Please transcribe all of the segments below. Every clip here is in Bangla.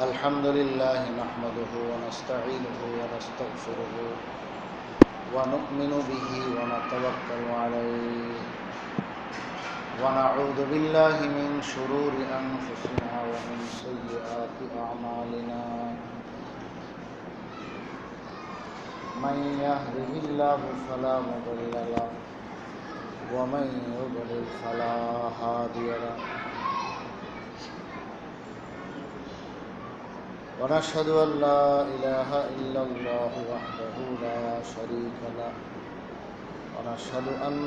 الحمد لله نحمده ونستعينه ونستغفره ونؤمن به ونتوكل عليه ونعوذ بالله من شرور أنفسنا ومن سيئات أعمالنا من يهده الله فلا مضل له ومن يضلل فلا هادي له ونشهد أن لا إله إلا الله وحده لا شريك له ونشهد أن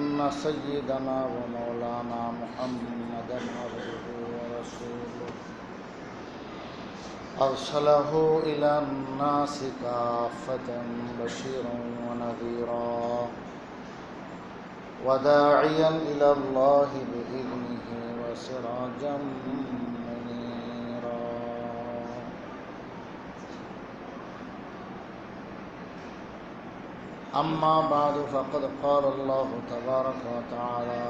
سيدنا ومولانا محمدا عبده ورسوله أرسله إلى الناس كافة بشيرا ونذيرا وداعيا إلى الله بإذنه وسراجا منيرا أما بعد فقد قال الله تبارك وتعالى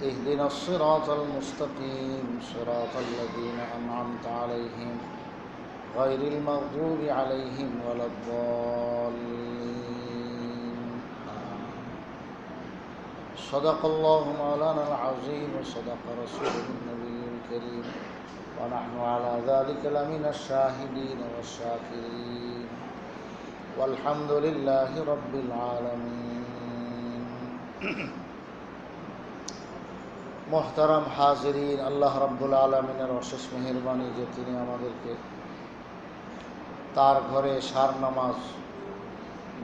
اهدنا الصراط المستقيم صراط الذين أنعمت عليهم غير المغضوب عليهم ولا الضالين صدق الله مولانا العظيم وصدق رسوله النبي الكريم ونحن على ذلك لمن الشاهدين والشاكرين والحمد لله رب العالمين محترم হাজিরিন, আল্লাহ রাব্বুল আলামিনের অশেষ মেহেরবানি যে তিনি আমাদেরকে তার ঘরে সার নামাজ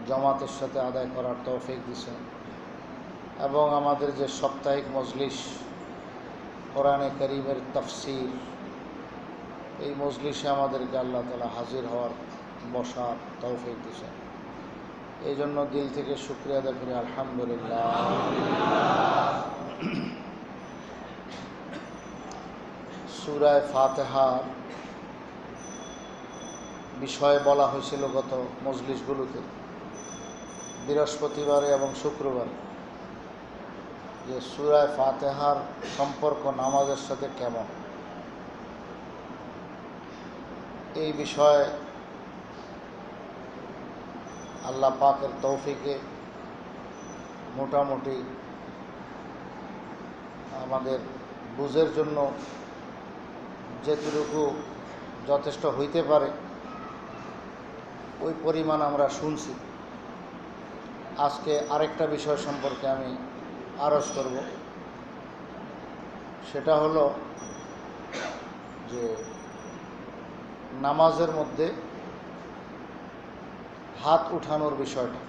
জামাতের সাথে আদায় করার তৌফিক দিয়েছেন এবং আমাদের যে সাপ্তাহিক মজলিস কোরআনে কারীমের তাফসীর, এই মজলিসে আমাদেরকে আল্লাহ তাআলা হাজির হওয়ার বসার তৌফিক দিয়েছেন। এই জন্য দিল থেকে শুকরিয়া আদায় করি, আলহামদুলিল্লাহ। সূরা ফাতিহার বিষয়ে বলা হয়েছিল গত মজলিসগুলোতে, বৃহস্পতিবারে এবং শুক্রবারে, যে সূরা ফাতিহার সম্পর্ক নামাজের সাথে কেমন। এই বিষয়ে আল্লাহ পাকের তৌফিকে মোটামুটি আমাদের বুঝের জন্য যেটুকু যথেষ্ট হইতে পারে ওই পরিমাণ আমরা শুনছি। আজকে আরেকটা বিষয় সম্পর্কে আমি আরজ করব, সেটা হলো যে নামাজের মধ্যে হাত উঠানোর বিষয়টা,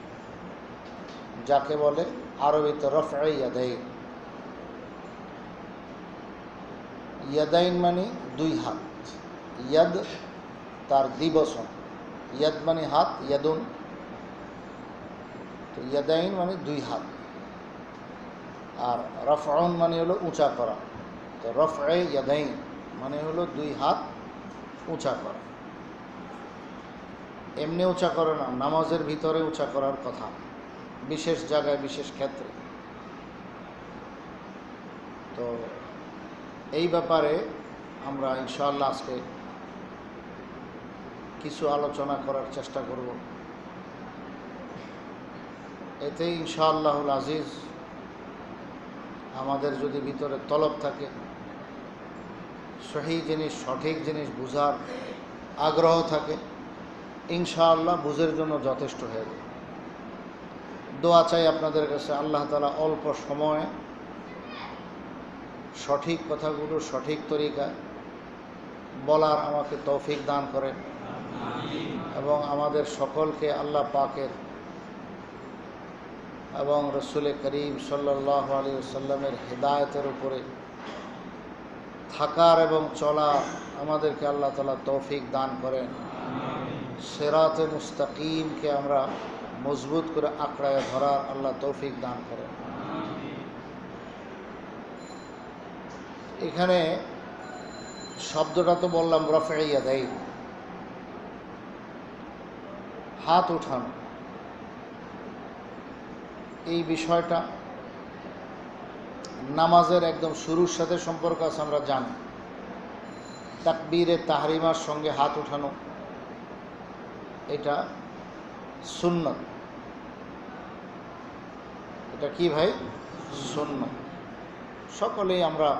যাকে বলে আরবিতে রফআ ইয়াদাইন। ইয়াদাইন মানে দুই হাত, ইয়াদ তার দ্বিবচন, ইয়াদ মানে হাত, ইয়াদুন, তো ইয়াদাইন মানে দুই হাত, আর রফআন মানে হলো উঁচা করা। তো রফআ ইয়াদাইন মানে হলো দুই হাত উঁচা করা। এমনি উঁচা করে না, নামাজের ভিতরে উঁচা করার কথা, বিশেষ জায়গায় বিশেষ ক্ষেত্রে। তো এই ব্যাপারে আমরা ইনশাআল্লাহ আজকে কিছু আলোচনা করার চেষ্টা করব। এতে ইনশাআল্লাহুল আজিজ আমাদের যদি ভিতরে তলব থাকে, সহি জিনিস, সঠিক জিনিস বুঝার আগ্রহ থাকে, ইনশাআল্লাহ বুঝের জন্য যথেষ্ট হয়ে যাবে। দোয়া চাই আপনাদের কাছে, আল্লাহ তাআলা অল্প সময়ে সঠিক কথাগুলো সঠিক তরিকায় বলার আমাকে তৌফিক দান করেন এবং আমাদের সকলকে আল্লাহ পাকের এবং রসুল করিম সাল্লাল্লাহু আলাইহি ওয়াসাল্লামের হিদায়াতের উপরে থাকার এবং চলার আমাদেরকে আল্লাহ তাআলা তৌফিক দান করেন। সিরাতে মুস্তাকিমকে আমরা মজবুত করে আঁকড়ায় ধরার আল্লাহ তৌফিক দান করেন। এখানে শব্দটা তো বললাম রফআ ইয়াদাইন, হাত উঠানো। এই বিষয়টা নামাজের একদম শুরুর সাথে সম্পর্ক আছে, আমরা জানি। তাকবীরে তাহরিমার সঙ্গে হাত উঠানো এটা সুন্নত। এটা কি ভাই? সুন্নত। সকলেই আমরা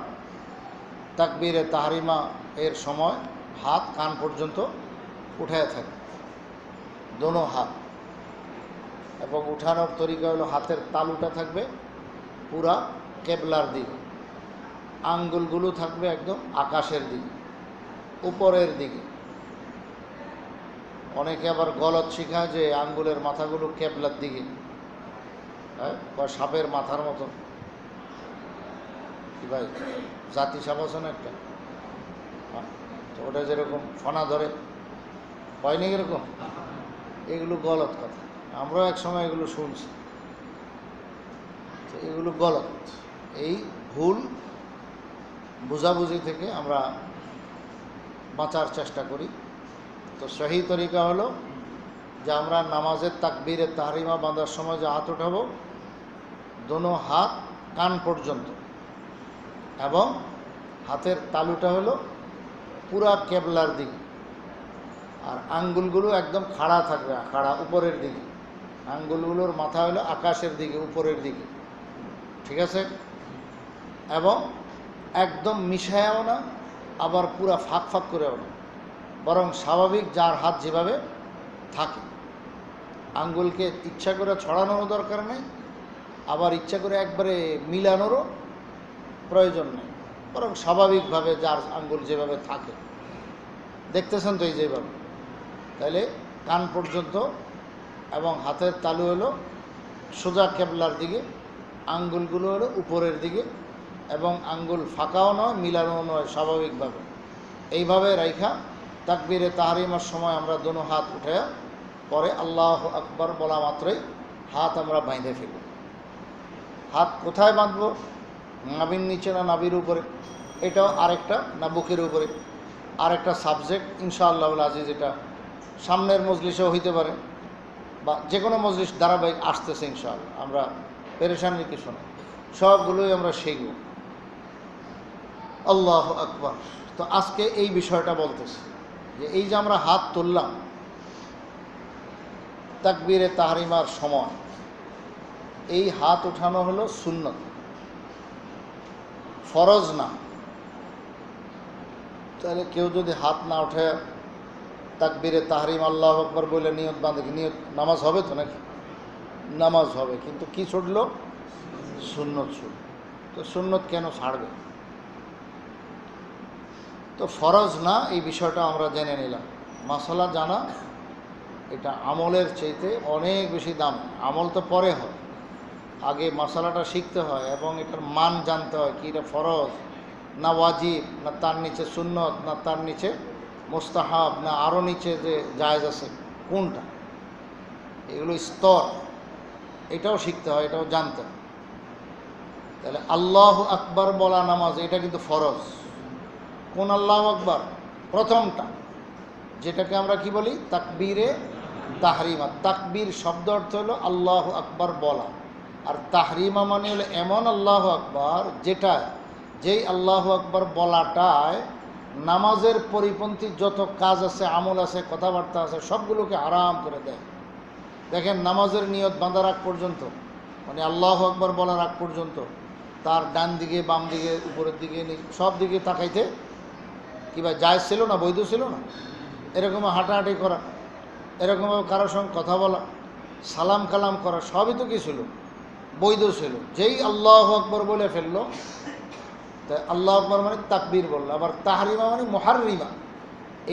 তাকবীরে তাহরিমা এর সময় হাত কান পর্যন্ত উঠায় থাকি, দোনো হাত। এবং উঠানোর তরিকা হলো হাতের তালুটা থাকবে পুরা কেবলার দিকে, আঙ্গুলগুলো থাকবে একদম আকাশের দিকে, উপরের দিকে। অনেকে আবার গলত শিখায় যে আঙ্গুলের মাথাগুলো কেবলার দিকে, হ্যাঁ, সাপের মাথার মতো। কি ভাই, জাতি সাপ আছে না একটা, তো ওটা যেরকম ফনা ধরে, হয়নি এরকম? এগুলো গলত কথা, আমরাও এক সময় এগুলো শুনছি। তো এগুলো গলত, এই ভুল বুঝাবুঝি থেকে আমরা বাঁচার চেষ্টা করি। তো সহি তরিকা হলো যে আমরা নামাজের তাকবীরে তাহরিমা বাঁধার সময় যে হাত উঠাবো, দোনো হাত কান পর্যন্ত, এবং হাতের তালুটা হলো পুরা কেবলার দিকে, আর আঙ্গুলগুলো একদম খাড়া থাকবে, খাড়া উপরের দিকে। আঙ্গুলগুলোর মাথা হলো আকাশের দিকে, উপরের দিকে, ঠিক আছে? এবং একদম মিশায়াও না, আবার পুরা ফাঁক ফাঁক করেও না, বরং স্বাভাবিক যার হাত যেভাবে থাকে। আঙ্গুলকে ইচ্ছা করে ছড়ানোরও দরকার নেই, আবার ইচ্ছা করে একবারে মিলানোরও প্রয়োজন নেই, বরং স্বাভাবিকভাবে যার আঙ্গুল যেভাবে থাকে, দেখতেছেন তো এই যেভাবে, তাহলে কান পর্যন্ত, এবং হাতের তালু হলো সোজা কেবলার দিকে, আঙ্গুলগুলো হলো উপরের দিকে, এবং আঙ্গুল ফাঁকাও নয় মিলানোও নয়, স্বাভাবিকভাবে এইভাবে রাইখা তাকবীরে তাহরিমার সময় আমরা দোনো হাত উঠে পরে আল্লাহু আকবার বলা মাত্রই হাত আমরা বাঁধে ফেলি। হাত কোথায় বাঁধব? নাভির নিচে না নাভির উপরে? এটাও আরেকটা, না বুকের উপরে? আরেকটা সাবজেক্ট ইনশাআল্লাহুল আজিজ। এটা সামনের মজলিসেও হইতে পারে, বা যে কোনো মজলিস ধারাবাহিক আসতেছে ইনশাআল্লাহ। আমরা পেরেশানির কিছু না, সবগুলোই আমরা শিখব। আল্লাহু আকবার। তো আজকে এই বিষয়টা বলতেছি যে এই যে আমরা হাত তুললাম তাকবীরে তাহরিমার সময়, এই হাত উঠানো হলো সুন্নত, ফরজ না। তাহলে কেউ যদি হাত না উঠে তাকবীরে তাহরিম আল্লাহু আকবার বলে নিয়ত বাঁধে, নিয়ত নামাজ হবে তো নাকি? নামাজ হবে, কিন্তু কি ছুটলো? সুন্নত ছুটল। তো সুন্নত কেন ছাড়বে? তো ফরজ না, এই বিষয়টা আমরা জেনে নিলাম। মাসালা জানা এটা আমলের চাইতে অনেক বেশি দাম। আমল তো পরে হয়, আগে মাসালাটা শিখতে হয় এবং এটার মান জানতে হয়, কি এটা ফরজ না ওয়াজিব, না তার নিচে সুন্নত, না তার নিচে মুস্তাহাব, না আরও নিচে যে জায়েজ আছে কোনটা, এগুলো স্তর, এটাও শিখতে হয়, এটাও জানতে হয়। তাহলে আল্লাহু আকবার বলা নামাজ এটা কিন্তু ফরজ। কোন আল্লাহু আকবার? প্রথমটা, যেটাকে আমরা কি বলি? তাকবীরে তাহরিমা। তাকবীর শব্দ অর্থ হলো আল্লাহু আকবার বলা, আর তাহরিমা মানে হলো এমন আল্লাহু আকবার যেই আল্লাহু আকবার বলাটায় নামাজের পরিপন্থী যত কাজ আছে, আমল আছে, কথাবার্তা আছে, সবগুলোকে হারাম করে দেয়। দেখেন, নামাজের নিয়ত বাঁধার আগ পর্যন্ত, মানে আল্লাহু আকবার বলার আগ পর্যন্ত তার ডান দিকে, বাম দিকে, উপরের দিকে, সব দিকে তাকাইতে কি ভাই জায়েজ ছিল না? বৈধ ছিল না? এরকম হাঁটাহাঁটি করা, এরকম কারোর সঙ্গে কথা বলা, সালাম কালাম করা, সবই তো কি ছিল? বৈধ ছিল। যেই আল্লাহু আকবার বলে ফেললো, তাই আল্লাহু আকবার মানে তাকবীর বলল। আবার তাহরিমা মানে মুহাররিমা,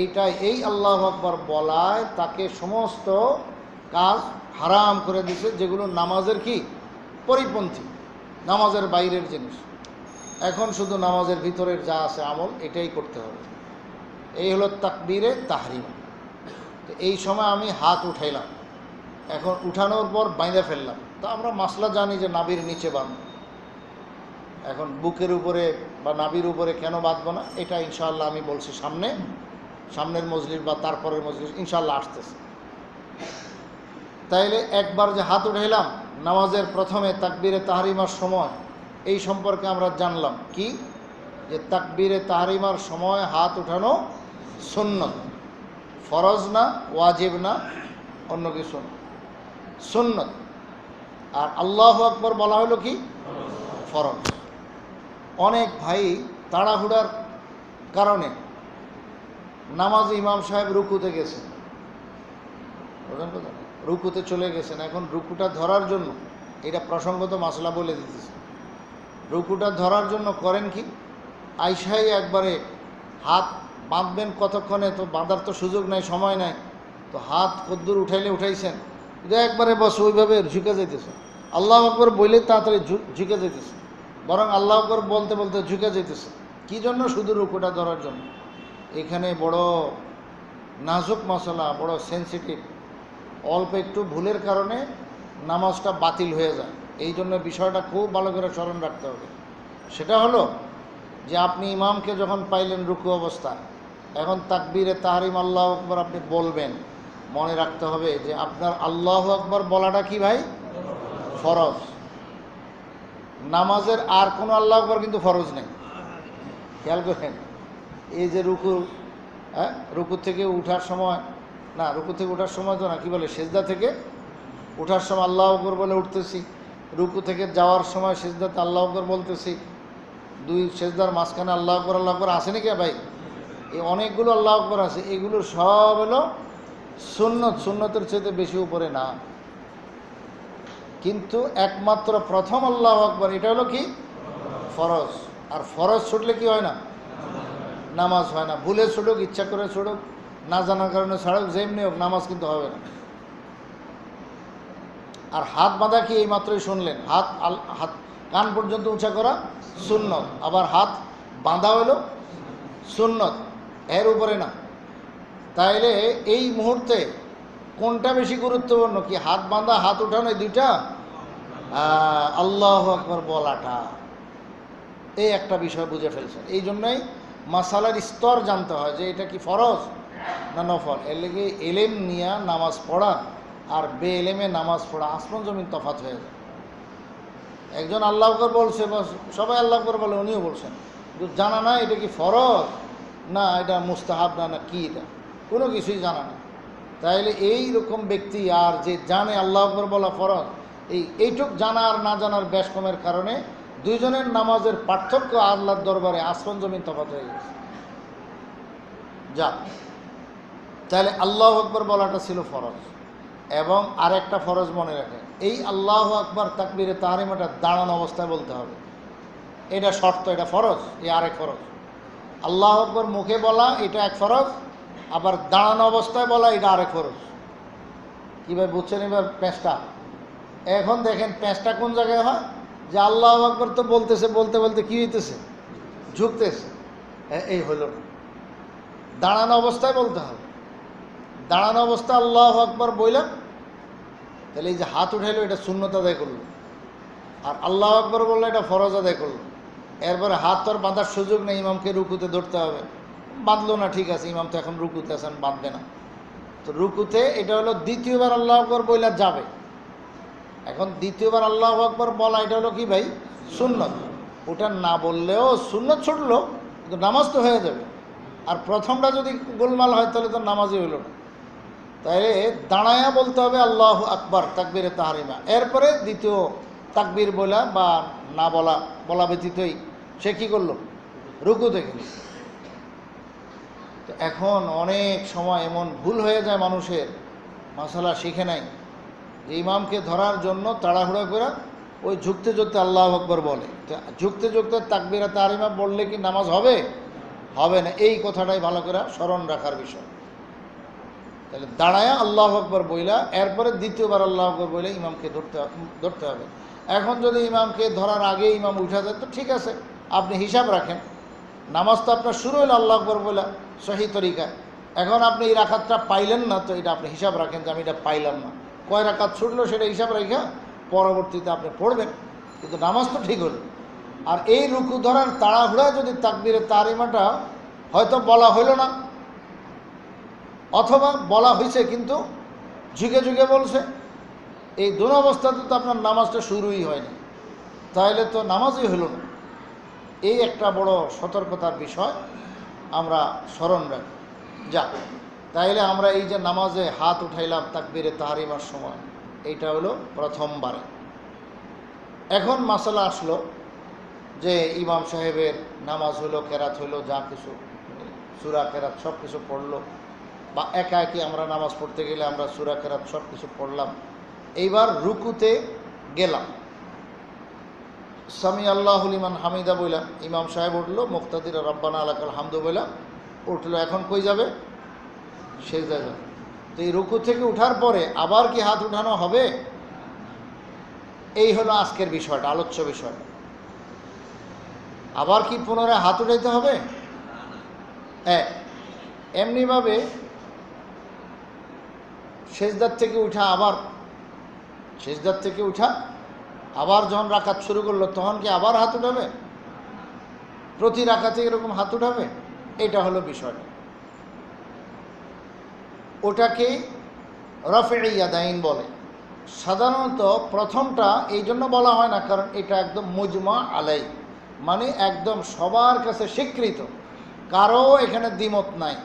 এইটাই, এই আল্লাহু আকবার বলায় তাকে সমস্ত কাজ হারাম করে দিছে, যেগুলো নামাজের কি পরিপন্থী, নামাজের বাইরের জিনিস। এখন শুধু নামাজের ভিতরের যা আছে আমল, এটাই করতে হবে। এই হলো তাকবীরে তাহরিমা। তো এই সময় আমি হাত উঠাইলাম, এখন উঠানোর পর বাইঁধে ফেললাম। তো আমরা মাসলা জানি যে নাভির নিচে বাঁধব। এখন বুকের উপরে বা নাভির উপরে কেন বাঁধবো না, এটা ইনশাআল্লাহ আমি বলছি সামনের মজলিস বা তারপরের মজলিস ইনশাআল্লাহ আসতেছে। তাইলে একবার যে হাত উঠাইলাম নামাজের প্রথমে তাকবীরে তাহরিমার সময়, এই সম্পর্কে আমরা জানলাম কি যে তাকবীরে তাহরিমার সময় হাত উঠানো সুন্নত, ফরজ না, ওয়াজিব না, অন্য কিছু না, সুন্নত। আর আল্লাহু আকবার বলা হলো কি ফরজ। অনেক ভাই তাড়াহুড়ার কারণে নামাজ ইমাম সাহেব রুকুতে গেছেন, রুকুতে চলে গেছেন, এখন রুকুটা ধরার জন্য, এটা প্রসঙ্গত মাসলা বলে দিতেছে, রুকুটা ধরার জন্য করেন কি, আইসাই একবারে হাত বাঁধবেন কতক্ষণে, তো বাঁধার তো সুযোগ নাই, সময় নাই, তো হাত কদ্দুর উঠাইলে উঠাইছেন, এটা একবারে বস ওইভাবে ঝুঁকে যাইতেছে, আল্লাহ আকবর বললে তাড়াতাড়ি ঝুঁকে যাইতেছে, বরং আল্লাহ আকবর বলতে বলতে ঝুঁকে যাইতেছে। কী জন্য? শুধু রুকুটা ধরার জন্য। এখানে বড় নাজুক মশলা, বড় সেন্সিটিভ, অল্প একটু ভুলের কারণে নামাজটা বাতিল হয়ে যায়। এই জন্য বিষয়টা খুব ভালো করে স্মরণ রাখতে হবে। সেটা হলো যে আপনি ইমামকে যখন পাইলেন রুকু অবস্থায়, এখন তাকবীরে তাহরিম আল্লাহু আকবার আপনি বলবেন, মনে রাখতে হবে যে আপনার আল্লাহু আকবার বলাটা কি ভাই ফরজ। নামাজের আর কোনো আল্লাহু আকবার কিন্তু ফরজ নেই, খেয়াল করেন। এই যে রুকু, রুকু থেকে উঠার সময়, না রুকু থেকে উঠার সময় তো না, কী বলে, সেজদা থেকে উঠার সময় আল্লাহু আকবার বলে উঠতেছি, রুকু থেকে যাওয়ার সময় সেজদাতে আল্লাহু আকবার বলতেছি, দুই সেজদার মাঝখানে আল্লাহু আকবার আছে নাকি ভাই? এই অনেকগুলো আল্লাহু আকবার আছে, এগুলো সব হলো সুন্নত, সুন্নতের চেয়ে বেশি উপরে না। কিন্তু একমাত্র প্রথম আল্লাহু আকবার এটা হলো কি ফরজ। আর ফরজ ছুটলে কি হয় না? নামাজ হয় না। ভুলে ছুটুক, ইচ্ছা করে ছুটুক, না জানার কারণে ছাড়ুক, যেমনি হোক, নামাজ কিন্তু হবে না। আর হাত বাঁধা কি এই মাত্রই শুনলেন, হাত হাত কান পর্যন্ত উঁচা করা সুন্নত, আবার হাত বাঁধা হলো সুন্নত, এর উপরে না। তাইলে এই মুহূর্তে কোনটা বেশি গুরুত্বপূর্ণ, কি হাত বাঁধা, হাত উঠানো, এই দুইটা? আল্লাহু আকবার বলাটা, এই একটা বিষয় বুঝে ফেলছেন। এই জন্যই মাসালার স্তর জানতে হয় যে এটা কি ফরজ না নফল। এর লেগে এলেম নিয়া নামাজ পড়া আর বে এলেমে নামাজ পড়া আসমান জমিন তফাৎ হয়ে যায়। একজন আল্লাহ আকবার বলছে, সবাই আল্লাহ আকবার বলে, উনিও বলছেন, কিন্তু জানা না এটা কি ফরজ না এটা মুস্তাহাব না কি, এটা কোনো কিছুই জানা না। তাইলে এই রকম ব্যক্তি আর যে জানে আল্লাহ আকবার বলা ফরজ, এইটুক জানা আর না জানার বেশ কমের কারণে দুইজনের নামাজের পার্থক্য আল্লাহর দরবারে আসমান জমিন তফাৎ হয়ে গেছে। যা, তাহলে আল্লাহু আকবার বলাটা ছিল ফরজ। এবং আরেকটা ফরজ মনে রাখেন, এই আল্লাহু আকবার তাকবীরে তাহরিমাটা দাঁড়ানো অবস্থায় বলতে হবে, এটা শর্ত, এটা ফরজ। এই আরেক ফরজ, আল্লাহু আকবার মুখে বলা এটা এক ফরজ, আবার দাঁড়ানো অবস্থায় বলা এটা আরেক ফরজ। কীভাবে বুঝছেন এবার প্যাঁচটা? এখন দেখেন প্যাঁচটা কোন জায়গায় হয়, যে আল্লাহু আকবার তো বলতেছে, বলতে বলতে কী হইতেছে, ঝুঁকতেছে, এই হইল না। দাঁড়ানো অবস্থায় বলতে হবে, দাঁড়ানো অবস্থা আল্লাহু আকবার বললাম, তাহলে এই যে হাত উঠাইলো এটা সুন্নত আদায় করলো, আর আল্লাহু আকবার বললো এটা ফরজ আদায় করলো। এরপরে হাত তো আর বাঁধার সুযোগ নেই, ইমামকে রুকুতে ধরতে হবে, বাঁধলো না, ঠিক আছে, ইমাম তো এখন রুকুতে আছেন, বাঁধবে না। তো রুকুতে এটা হলো দ্বিতীয়বার আল্লাহু আকবার বইলা যাবে। এখন দ্বিতীয়বার আল্লাহু আকবার বলা এটা হলো কি ভাই সুন্নত, ওটা না বললেও সুন্নত ছুটলো, কিন্তু নামাজ তো হয়ে যাবে। আর প্রথমটা যদি গোলমাল হয় তাহলে তো নামাজই হইল না। তাই দাঁড়ায়া বলতে হবে আল্লাহু আকবার তাকবীরে তাহরিমা, এরপরে দ্বিতীয় তাকবীর বলা বা না বলা ব্যতীতই সে কী করলো, রুকু থেকে। তো এখন অনেক সময় এমন ভুল হয়ে যায় মানুষের, মাসালা শিখে নাই, যে ইমামকে ধরার জন্য তাড়াহুড়া করে ওই ঝুঁকতে ঝুঁকতে আল্লাহু আকবার বলে। তো ঝুঁকতে ঝুঁকতে তাকবীরে তাহরিমা বললে কি নামাজ হবে? হবে না। এই কথাটাই ভালো করে স্মরণ রাখার বিষয়। তাহলে দাঁড়ায়া আল্লাহু আকবার বইলা এরপরে দ্বিতীয়বার আল্লাহু আকবার বইলে ইমামকে ধরতে হবে। এখন যদি ইমামকে ধরার আগে ইমাম উঠা যায় তো ঠিক আছে, আপনি হিসাব রাখেন, নামাজ তো আপনার শুরু হলো আল্লাহু আকবার বইলা সহি তরিকায়। এখন আপনি এই রাকাতটা পাইলেন না, তো এটা আপনি হিসাব রাখেন যে আমি এটা পাইলাম না, কয় রাকাত ছুটলো সেটা হিসাব রেখে পরবর্তীতে আপনি পড়বেন, কিন্তু নামাজ তো ঠিক হলো। আর এই রুকু ধরার তাড়াহুড়ায় যদি তাকবীরে তাহরিমাটা হয়তো বলা হইল না, অথবা বলা হয়েছে কিন্তু ঝুঁকে ঝুঁকে বলছে, এই দুটো অবস্থাতে তো আপনার নামাজটা শুরুই হয়নি, তাহলে তো নামাজই হইল না। এই একটা বড় সতর্কতার বিষয় আমরা স্মরণ রাখি। যাক, তাইলে আমরা এই যে নামাজে হাত উঠাইলাম তাকবীরে তাহরিমার সময়, এইটা হলো প্রথমবারে। এখন মাসালা আসলো যে ইমাম সাহেবের নামাজ হলো, কেরাত হলো, যা কিছু সূরা কেরাত সব কিছু পড়লো, বা একা একই আমরা নামাজ পড়তে গেলে আমরা সূরা কেরাত সব কিছু পড়লাম। এইবার রুকুতে গেলাম, সামি আল্লাহু লিমান হামিদা বললাম, ইমাম সাহেব উঠলো, মুক্তাদির রব্বানা লাকাল হামদু বললাম, উঠলো। এখন কই যাবে? সেজদায় যাবে। তো এই রুকু থেকে উঠার পরে আবার কি হাত উঠানো হবে? এই হলো আজকের বিষয়টা, আলোচ্য বিষয়। আবার কি পুনরায় হাত উঠাইতে হবে? হ্যাঁ, এমনিভাবে সেজদার থেকে উঠা, আবার সেজদার থেকে উঠা, আবার যখন রাকাত শুরু করলো তখন কি আবার হাত উঠাবে? প্রতি রাকাতে এরকম হাত উঠাবে? এটা হলো বিষয়টা। ওটাকে রফে ইয়াদাইন বলে। সাধারণত প্রথমটা এই জন্য বলা হয় না, কারণ এটা একদম মুজমা আলাই, মানে একদম সবার কাছে স্বীকৃত, কারো এখানে দ্বিমত নাই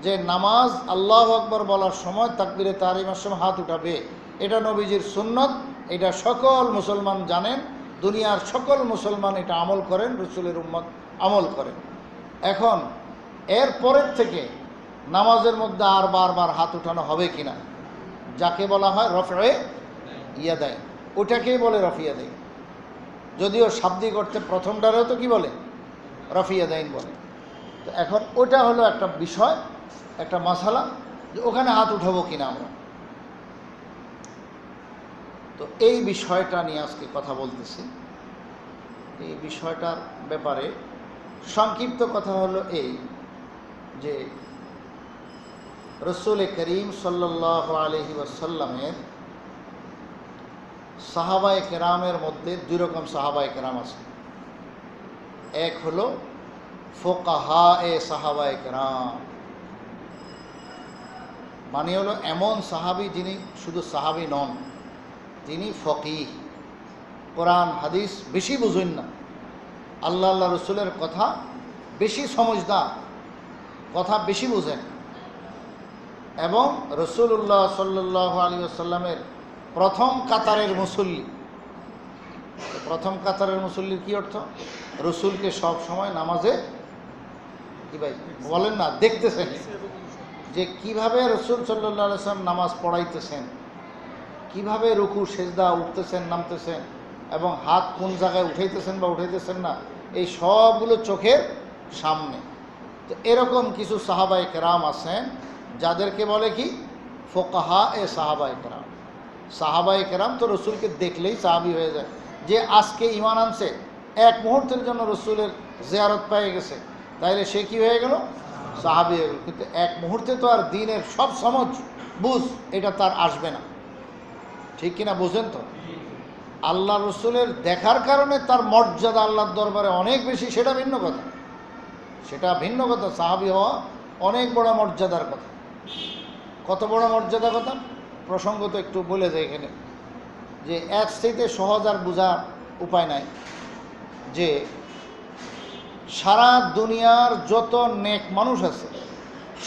যে নামাজ আল্লাহু আকবার বলার সময় তাকবীরে তাহরিমার সময় হাত উঠাবে। এটা নবীজির সুন্নত, এটা সকল মুসলমান জানেন, দুনিয়ার সকল মুসলমান এটা আমল করেন, রসুলের উম্মত আমল করেন। এখন এর পরের থেকে নামাজের মধ্যে আর বারবার হাত উঠানো হবে কিনা, যাকে বলা হয় রফে ইয়াদাইন, ওটাকেই বলে রফি ইয়াদাইন। যদিও শাব্দিক অর্থে প্রথমটারেও তো কি বলে? রফি ইয়াদাইন বলে। তো এখন ওটা হলো একটা বিষয়, একটা মাসালা, যে ওখানে হাত উঠাবো কিনা আমরা। তো এই বিষয়টা নিয়ে আজকে কথা বলতেছি। এই বিষয়টার ব্যাপারে সংক্ষিপ্ত কথা হলো এই যে রসুল করিম সাল্লাল্লাহু আলাইহি ওয়াসাল্লামের সাহাবায়ে কেরামের মধ্যে দুই রকম সাহাবায়ে কেরাম আছে। এক হলো ফোকাহা এ সাহাবায়ে কেরাম, মানে হলো এমন সাহাবী যিনি শুধু সাহাবী নন, তিনি ফকিহ, কোরআন হাদিস বেশি বুঝেন না, আল্লাহ রসুলের কথা বেশি সমঝদার, কথা বেশি বুঝেন, এবং রসুল্লাহ সাল্লাল্লাহু আলাইহি ওয়াসাল্লামের প্রথম কাতারের মুসল্লি। প্রথম কাতারের মুসল্লির কি অর্থ? রসুলকে সব সময় নামাজে কি ভাই বলেন না, দেখতেছেন যে কিভাবে রসুল সাল্লাল্লাহু আলাইহি ওয়াসাল্লাম নামাজ পড়াইতেছেন, কিভাবে রুকু সেজদা উঠতেছেন নামতেছেন, এবং হাত কোন জায়গায় উঠাইতেছেন বা উঠাইতেছেন না, এই সবগুলো চোখের সামনে। তো এরকম কিছু সাহাবায়ে কেরাম আছেন যাদেরকে বলে কি ফোকাহা এ সাহাবায়ে কেরাম। সাহাবায়ে কেরাম তো রসুলকে দেখলেই সাহাবি হয়ে যায়। যে আজকে ঈমান আনছে, এক মুহূর্তের জন্য রসুলের জিয়ারত পেয়ে গেছে, তাইলে সে কি হয়ে গেল? সাহাবি হয়ে গেল। কিন্তু এক মুহূর্তে তো আর দিনের সব সমঝ বুঝ এটা তার আসবে না, ঠিক কিনা? বুঝেন তো? আল্লাহ রসুলের দেখার কারণে তার মর্যাদা আল্লাহর দরবারে অনেক বেশি, সেটা ভিন্ন কথা, সেটা ভিন্ন কথা। সাহাবি হওয়া অনেক বড় মর্যাদার কথা। কত বড় মর্যাদার কথা প্রসঙ্গ তো একটু বলে দেয় এখানে, যে এক চাইতে সহজ আর বোঝার উপায় নাই যে সারা দুনিয়ার যত নেক মানুষ আছে,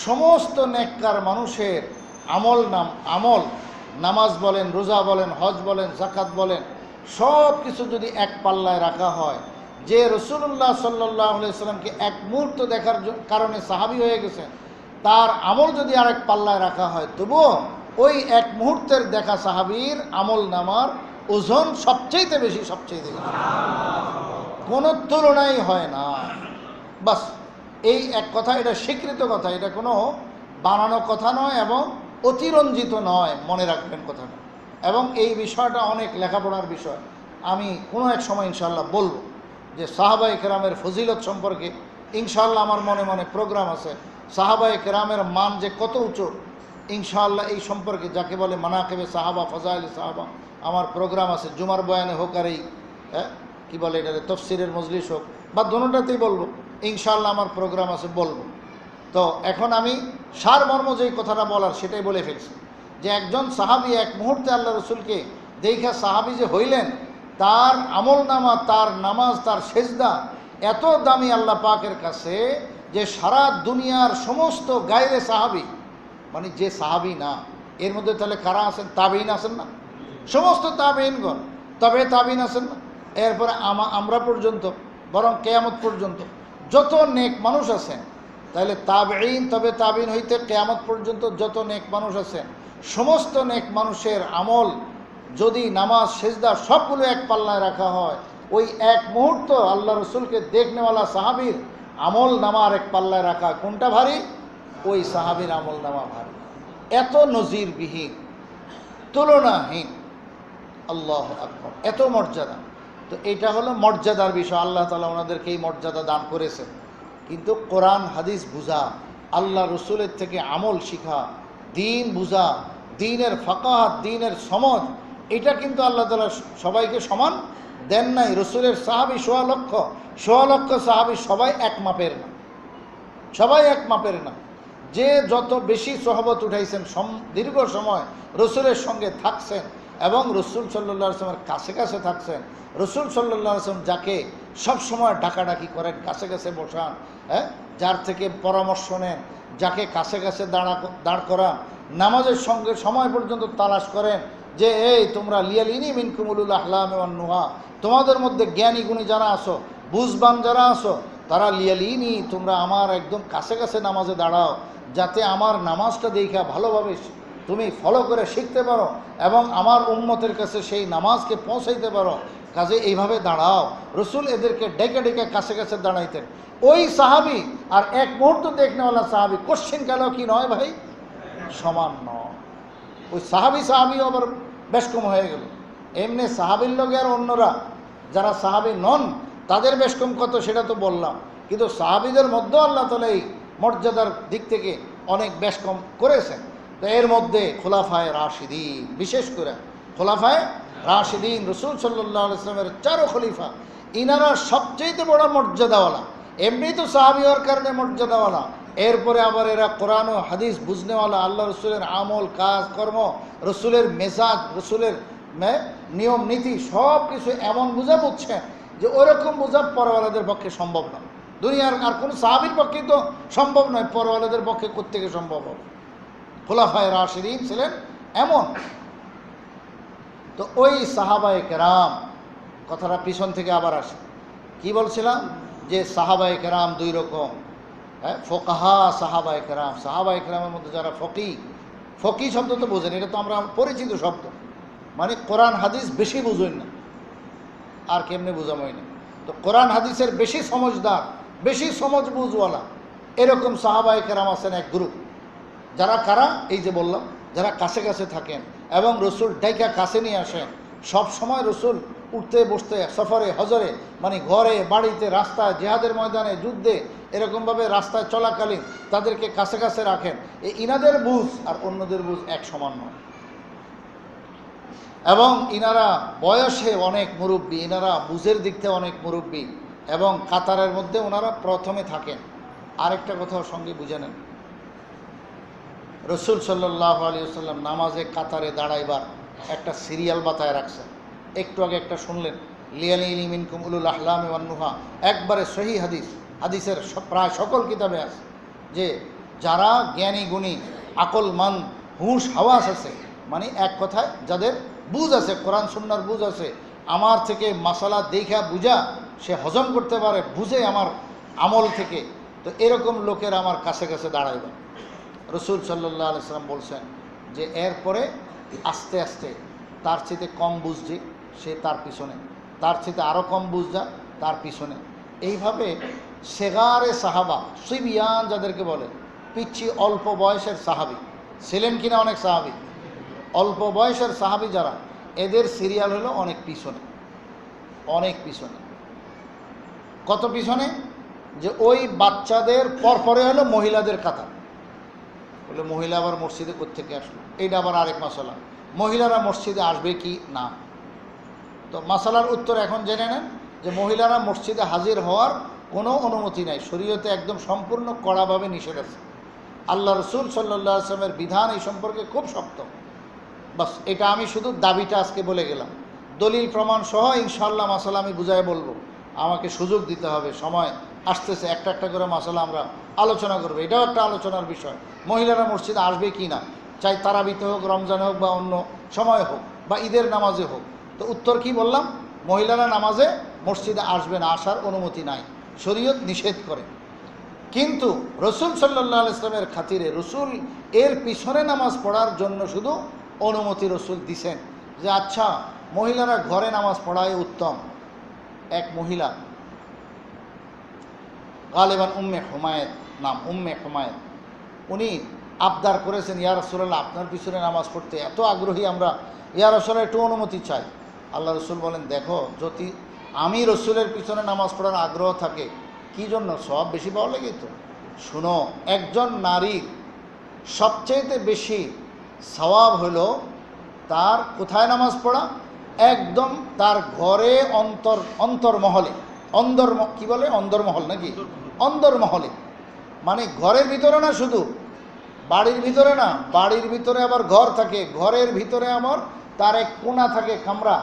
সমস্ত নেককার মানুষের আমল, নামাজ বলেন, রোজা বলেন, হজ বলেন, যাকাত বলেন, সব কিছু যদি এক পাল্লায় রাখা হয়, যে রসুল্লাহ সাল্লাল্লাহু আলাইহি ওয়াসাল্লামকে এক মুহূর্ত দেখার কারণে সাহাবী হয়ে গেছেন, তার আমল যদি আরেক পাল্লায় রাখা হয়, তবুও ওই এক মুহূর্তের দেখা সাহাবীর আমল নামার ওজন সবচেয়ে বেশি, সবচেয়ে বেশি, কোনো তুলনাই হয় না। বাস এই এক কথা, এটা স্বীকৃত কথা, এটা কোনো বানানো কথা নয় এবং অতিরঞ্জিত নয়, মনে রাখবেন কথাটা। এবং এই বিষয়টা অনেক লেখাপড়ার বিষয়। আমি কোনো এক সময় ইনশাআল্লাহ বলবো যে সাহাবায়ে কেরামের ফজিলত সম্পর্কে। ইনশাআল্লাহ আমার মনে মনে প্রোগ্রাম আছে, সাহাবায়ে কেরামের মান যে কত উঁচু, ইনশাআল্লাহ এই সম্পর্কে, যাকে বলে মানাকিবে সাহাবা, ফজাইল সাহাবা, আমার প্রোগ্রাম আছে। জুমার বয়ানে হোক আর এই কী বলে এটা তফসিরের মজলিস হোক, বা দোনোটাতেই বলবো, ইনশাআল্লাহ আমার প্রোগ্রাম আছে, বলবো। তো এখন আমি সারমর্ম যেই কথাটা বলার সেটাই বলে ফেলছি, যে একজন সাহাবী এক মুহূর্তে আল্লাহ রসুলকে দেখা সাহাবী যে হইলেন, তার আমল নামা, তার নামাজ, তার সেজদা, এত দামি আল্লাহ পাকের কাছে যে সারা দুনিয়ার সমস্ত গায়রে সাহাবি, মানে যে সাহাবি না, এর মধ্যে তাহলে কারা আছেন? তাবিন আছেন না? সমস্ত তাবিনগণ, তবে তাবিন আছেন না? এরপরে আমরা পর্যন্ত, বরং কেয়ামত পর্যন্ত যত নেক মানুষ আছেন, তাহলে তাবিন, তবে তাবিন হইতে কেয়ামত পর্যন্ত যত নেক মানুষ আছেন, সমস্ত নেক মানুষের আমল যদি নামাজ সেজদা সবগুলো এক পাল্লায় রাখা হয়, ওই এক মুহূর্ত আল্লাহ রসুলকে দেখনেওয়ালা সাহাবীর আমল নামার এক পাল্লায় রাখা কোনটা ভারী? ওই সাহাবীর আমল নামা ভারী। এত নজিরবিহীন, তুলনাহীন, আল্লাহ আকবার, এত মর্যাদা। তো এটা হলো মর্যাদার বিষয়, আল্লাহ তাআলা ওনাদেরকে এই মর্যাদা দান করেছেন। কিন্তু কোরআন হাদিস বুঝা, আল্লাহ রসুলের থেকে আমল শিখা, দিন বুঝা, দিনের ফাকাহাত, দিনের সমঝ, এটা কিন্তু আল্লাহ তাআলা সবাইকে সমান দেন নাই। রসুলের সাহাবী সোয়া লক্ষ সাহাবী সবাই এক মাপের না, সবাই এক মাপের না। যে যত বেশি সোহবত উঠাইছেন, দীর্ঘ সময় রসুলের সঙ্গে থাকছেন এবং রসুল সাল্লাল্লাহু আলাইহি ওয়াসাল্লামের কাছে কাছে থাকছেন, রসুল সাল্লাল্লাহু আলাইহি ওয়াসাল্লাম যাকে সবসময় ডাকাডাকি করেন, কাছে কাছে বসান, হ্যাঁ, যার থেকে পরামর্শ নেন, যাকে কাছে কাছে দাঁড় করান, নামাজের সঙ্গে সময় পর্যন্ত তালাশ করেন যে এই তোমরা লিয়ালিনি মিনকুম উলুল আহলামি ওয়ান নুহা, তোমাদের মধ্যে জ্ঞানী গুণী যারা আসো, বুঝবান যারা আসো, তারা লিয়ালিনি, তোমরা আমার একদম কাছে কাছে নামাজে দাঁড়াও, যাতে আমার নামাজটা দেখা ভালোভাবে তুমি ফলো করে শিখতে পারো এবং আমার উম্মতের কাছে সেই নামাজকে পৌঁছাইতে পারো। কাজে এইভাবে দাঁড়াও। রসুল এদেরকে ডেকে ডেকে কাছে কাছে দাঁড়াইতেন। ওই সাহাবি আর এক মুহূর্ত দেখনেওয়ালা সাহাবি কোশ্চিন কেন কি নয় ভাই? সমান নয়। ওই সাহাবিও আবার বেশ কম হয়ে গেল। এমনি সাহাবির লোক আর অন্যরা যারা সাহাবি নন তাদের বেশ কম কত সেটা তো বললাম, কিন্তু সাহাবিদের মধ্যেও আল্লাহ তাআলা এই মর্যাদার দিক থেকে অনেক বেশ কম করেছেন। তো এর মধ্যে খোলাফায়ে রাশিদিন, বিশেষ করে খোলাফায়ে রাশিদিন, রসুল সাল্লাল্লাহু আলাইহি ওয়াসাল্লামের 4 খলিফা, ইনারা সবচেয়ে বড় মর্যাদাওয়ালা। এমনি তো সাহাবী হওয়ার কারণে মর্যাদাওয়ালা, এরপরে আবার এরা কোরআন ও হাদিস বুঝনেওয়ালা, আল্লাহ রসুলের আমল কাজ কর্ম, রসুলের মেজাজ, রসুলের নিয়ম নীতি সব কিছু এমন বুঝা বুঝছেন যে ওরকম বোঝা পরওয়ালাদের পক্ষে সম্ভব নয়। দুনিয়ার আর কোনো সাহাবীর পক্ষে তো সম্ভব নয়, পরওয়ালাদের পক্ষে কোত্থেকে সম্ভব হবে? খোলাফায়ে রাশিদিন ছিলেন এমন। তো ওই সাহাবায়ে কেরাম, কথাটা পিছন থেকে আবার আসে, কি বলছিলাম যে সাহাবায়ে কেরাম দুই রকম, হ্যাঁ, ফোকাহা সাহাবায়ে কেরাম, সাহাবায়ে কেরামের মধ্যে যারা ফকি শব্দ তো বোঝেন, এটা তো আমরা পরিচিত শব্দ, মানে কোরআন হাদিস বেশি বুঝেন না, আর কেমনে বোঝামই না। তো কোরআন হাদিসের বেশি সমঝদার, বেশি সমঝ বুঝওয়ালা এরকম সাহাবায়ে কেরাম আছেন এক গ্রুপ, যারা কারা? এই যে বললাম, যারা কাছে কাছে থাকেন এবং রসুল ডাইকা কাছে নিয়ে আসেন। সব সময় রসুল উঠতে বসতে, সফরে, হজরে, মানে ঘরে, বাড়িতে, রাস্তায়, জিহাদের ময়দানে, যুদ্ধে, এরকমভাবে রাস্তায় চলাকালীন তাদেরকে কাছে কাছে রাখেন। ইনাদের বুঝ আর অন্যদের বুঝ এক সমান নয়। এবং ইনারা বয়সে অনেক মুরব্বী, ইনারা বুঝের দিক থেকে অনেক মুরব্বী, এবং কাতারের মধ্যে ওনারা প্রথমে থাকেন। আরেকটা কথাও সঙ্গে বুঝে নেন, রসুল সাল্লাল্লাহু আলাইহি ওয়াসাল্লাম নামাজে কাতারে দাঁড়াইবার একটা সিরিয়াল বাতায় রাখছেন। একটু আগে একটা শুনলেন, লিয়ালিনি মিনকুম উলুল আহলামি ওয়ান নুহা, একবারে সহিহ হাদিস, হাদিসের প্রায় সকল কিতাবে আছে যে যারা জ্ঞানী গুণী, আকলমান, হুঁশ হাওয়াস আছে, মানে এক কথায় যাদের বুঝ আছে, কোরআন সুন্নাহর বুঝ আছে, আমার থেকে মাসালা দেখা বুঝা সে হজম করতে পারে, বুঝে আমার আমল থেকে, তো এরকম লোকের আমার কাছে কাছে দাঁড়াইবে। রসুল সাল্লাল্লাহু আলাইহি ওয়াসাল্লাম বলছেন যে এরপরে আস্তে আস্তে তার চেয়ে কম বুঝছে সে তার পিছনে, তার চেয়ে আরও কম বুঝা তার পিছনে, এইভাবে সেগারে সাহাবা, সিবিয়ান যাদেরকে বলে, পিচ্ছি অল্প বয়সের সাহাবি ছিলেন কিনা, অনেক সাহাবি, অল্প বয়সের সাহাবি যারা, এদের সিরিয়াল হলো অনেক পিছনে, অনেক পিছনে। কত পিছনে? যে ওই বাচ্চাদের পরপরে হলো মহিলাদের কাতার। বলে মহিলা আবার মসজিদে কোত্থেকে আসলো, এইটা আবার আরেক মাসালা, মহিলারা মসজিদে আসবে কি না। তো মাসালার উত্তর এখন জেনে নেন যে মহিলারা মসজিদে হাজির হওয়ার কোনো অনুমতি নাই, শরীয়তে একদম সম্পূর্ণ কড়াভাবে নিষেধ আছে। আল্লাহ রসুল সাল্লাল্লাহু আলাইহি ওয়াসাল্লামের বিধান এই সম্পর্কে খুব শক্ত। বাস এটা আমি শুধু দাবিটা আজকে বলে গেলাম, দলিল প্রমাণ সহ ইনশাআল্লাহ মাসালা আমি বুঝায় বলবো। আমাকে সুযোগ দিতে হবে, সময় আসতেছে, একটা একটা করে মাসালা আমরা আলোচনা করবো। এটাও একটা আলোচনার বিষয়, মহিলারা মসজিদে আসবে কি না, চাই তারাবিতে হোক, রমজানে হোক, বা অন্য সময় হোক, বা ঈদের নামাজে হোক। তো উত্তর কি বললাম? মহিলারা নামাজে মসজিদে আসবে না, আসার অনুমতি নাই, শরীয়ত নিষেধ করে। কিন্তু রসুল সাল্লাল্লাহু আলাইহি ওয়াসাল্লামের খাতিরে রসুল এর পিছনে নামাজ পড়ার জন্য শুধু অনুমতি রসুল দিছেন, যে আচ্ছা মহিলারা ঘরে নামাজ পড়ায় উত্তম। এক মহিলা, গালেবান উম্মে হুমায়েত নাম, উম্মে হুমায়েত, উনি আবদার করেছেন, ইয়া রাসূলুল্লাহ আপনার পিছনে নামাজ পড়তে এত আগ্রহী আমরা, ইয়া রাসূলুল্লাহ একটু অনুমতি চাই। আল্লাহ রসুল বলেন, দেখো যদি আমি রসুলের পিছনে নামাজ পড়ার আগ্রহ থাকে, কি জন্য? সব বেশি পাওয়া লাগে তো। শুনো, একজন নারীর সবচেয়ে বেশি সওয়াব হলো তার কোথায় নামাজ পড়া? একদম তার ঘরে অন্তর্মহলে, কি বলে, অন্দরমহল নাকি? অন্দরমহলে, মানে ঘরের ভিতরে না, শুধু বাড়ির ভিতরে না, বাড়ির ভিতরে আবার ঘর থাকে, ঘরের ভিতরে আবার তার এক কোণা থাকে, কামরা,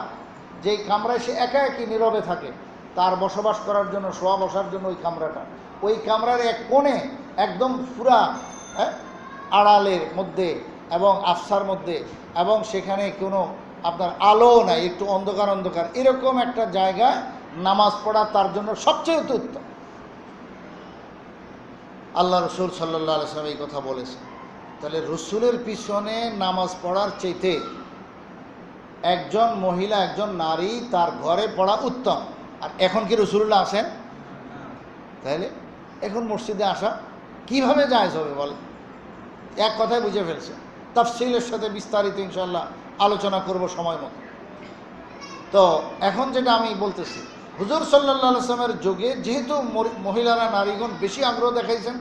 যেই কামরায় সে একা একই নীরবে থাকে, তার বসবাস করার জন্য, শোয়া বসার জন্য ওই কামরাটা, ওই কামরার এক কোণে একদম পুরা আড়ালের মধ্যে এবং আফসার মধ্যে, এবং সেখানে কোনো আপনার আলো নাই, একটু অন্ধকার অন্ধকার, এরকম একটা জায়গায় নামাজ পড়া তার জন্য সবচেয়ে উত্তম। আল্লাহ রসুল সাল্লাল্লাহু আলাইহি ওয়াসাল্লাম এই কথা বলেছেন। তাহলে রসুলের পিছনে নামাজ পড়ার চাইতে একজন মহিলা, একজন নারী তার ঘরে পড়া উত্তম। আর এখন কি রসুল্লাহ আসেন? তাহলে এখন মসজিদে আসা কিভাবে জায়েজ হবে বলে? এক কথায় বুঝে ফেলছে। তাফসীলের সাথে বিস্তারিত ইনশাআল্লাহ আলোচনা করব সময় মতো। তো এখন যেটা আমি বলতেছি, হুজুর সাল্লাল্লাহু আলাইহি ওয়াসাল্লামের যুগে যেহেতু মহিলারা, নারীগণ বেশি আগ্রহ দেখাইছেন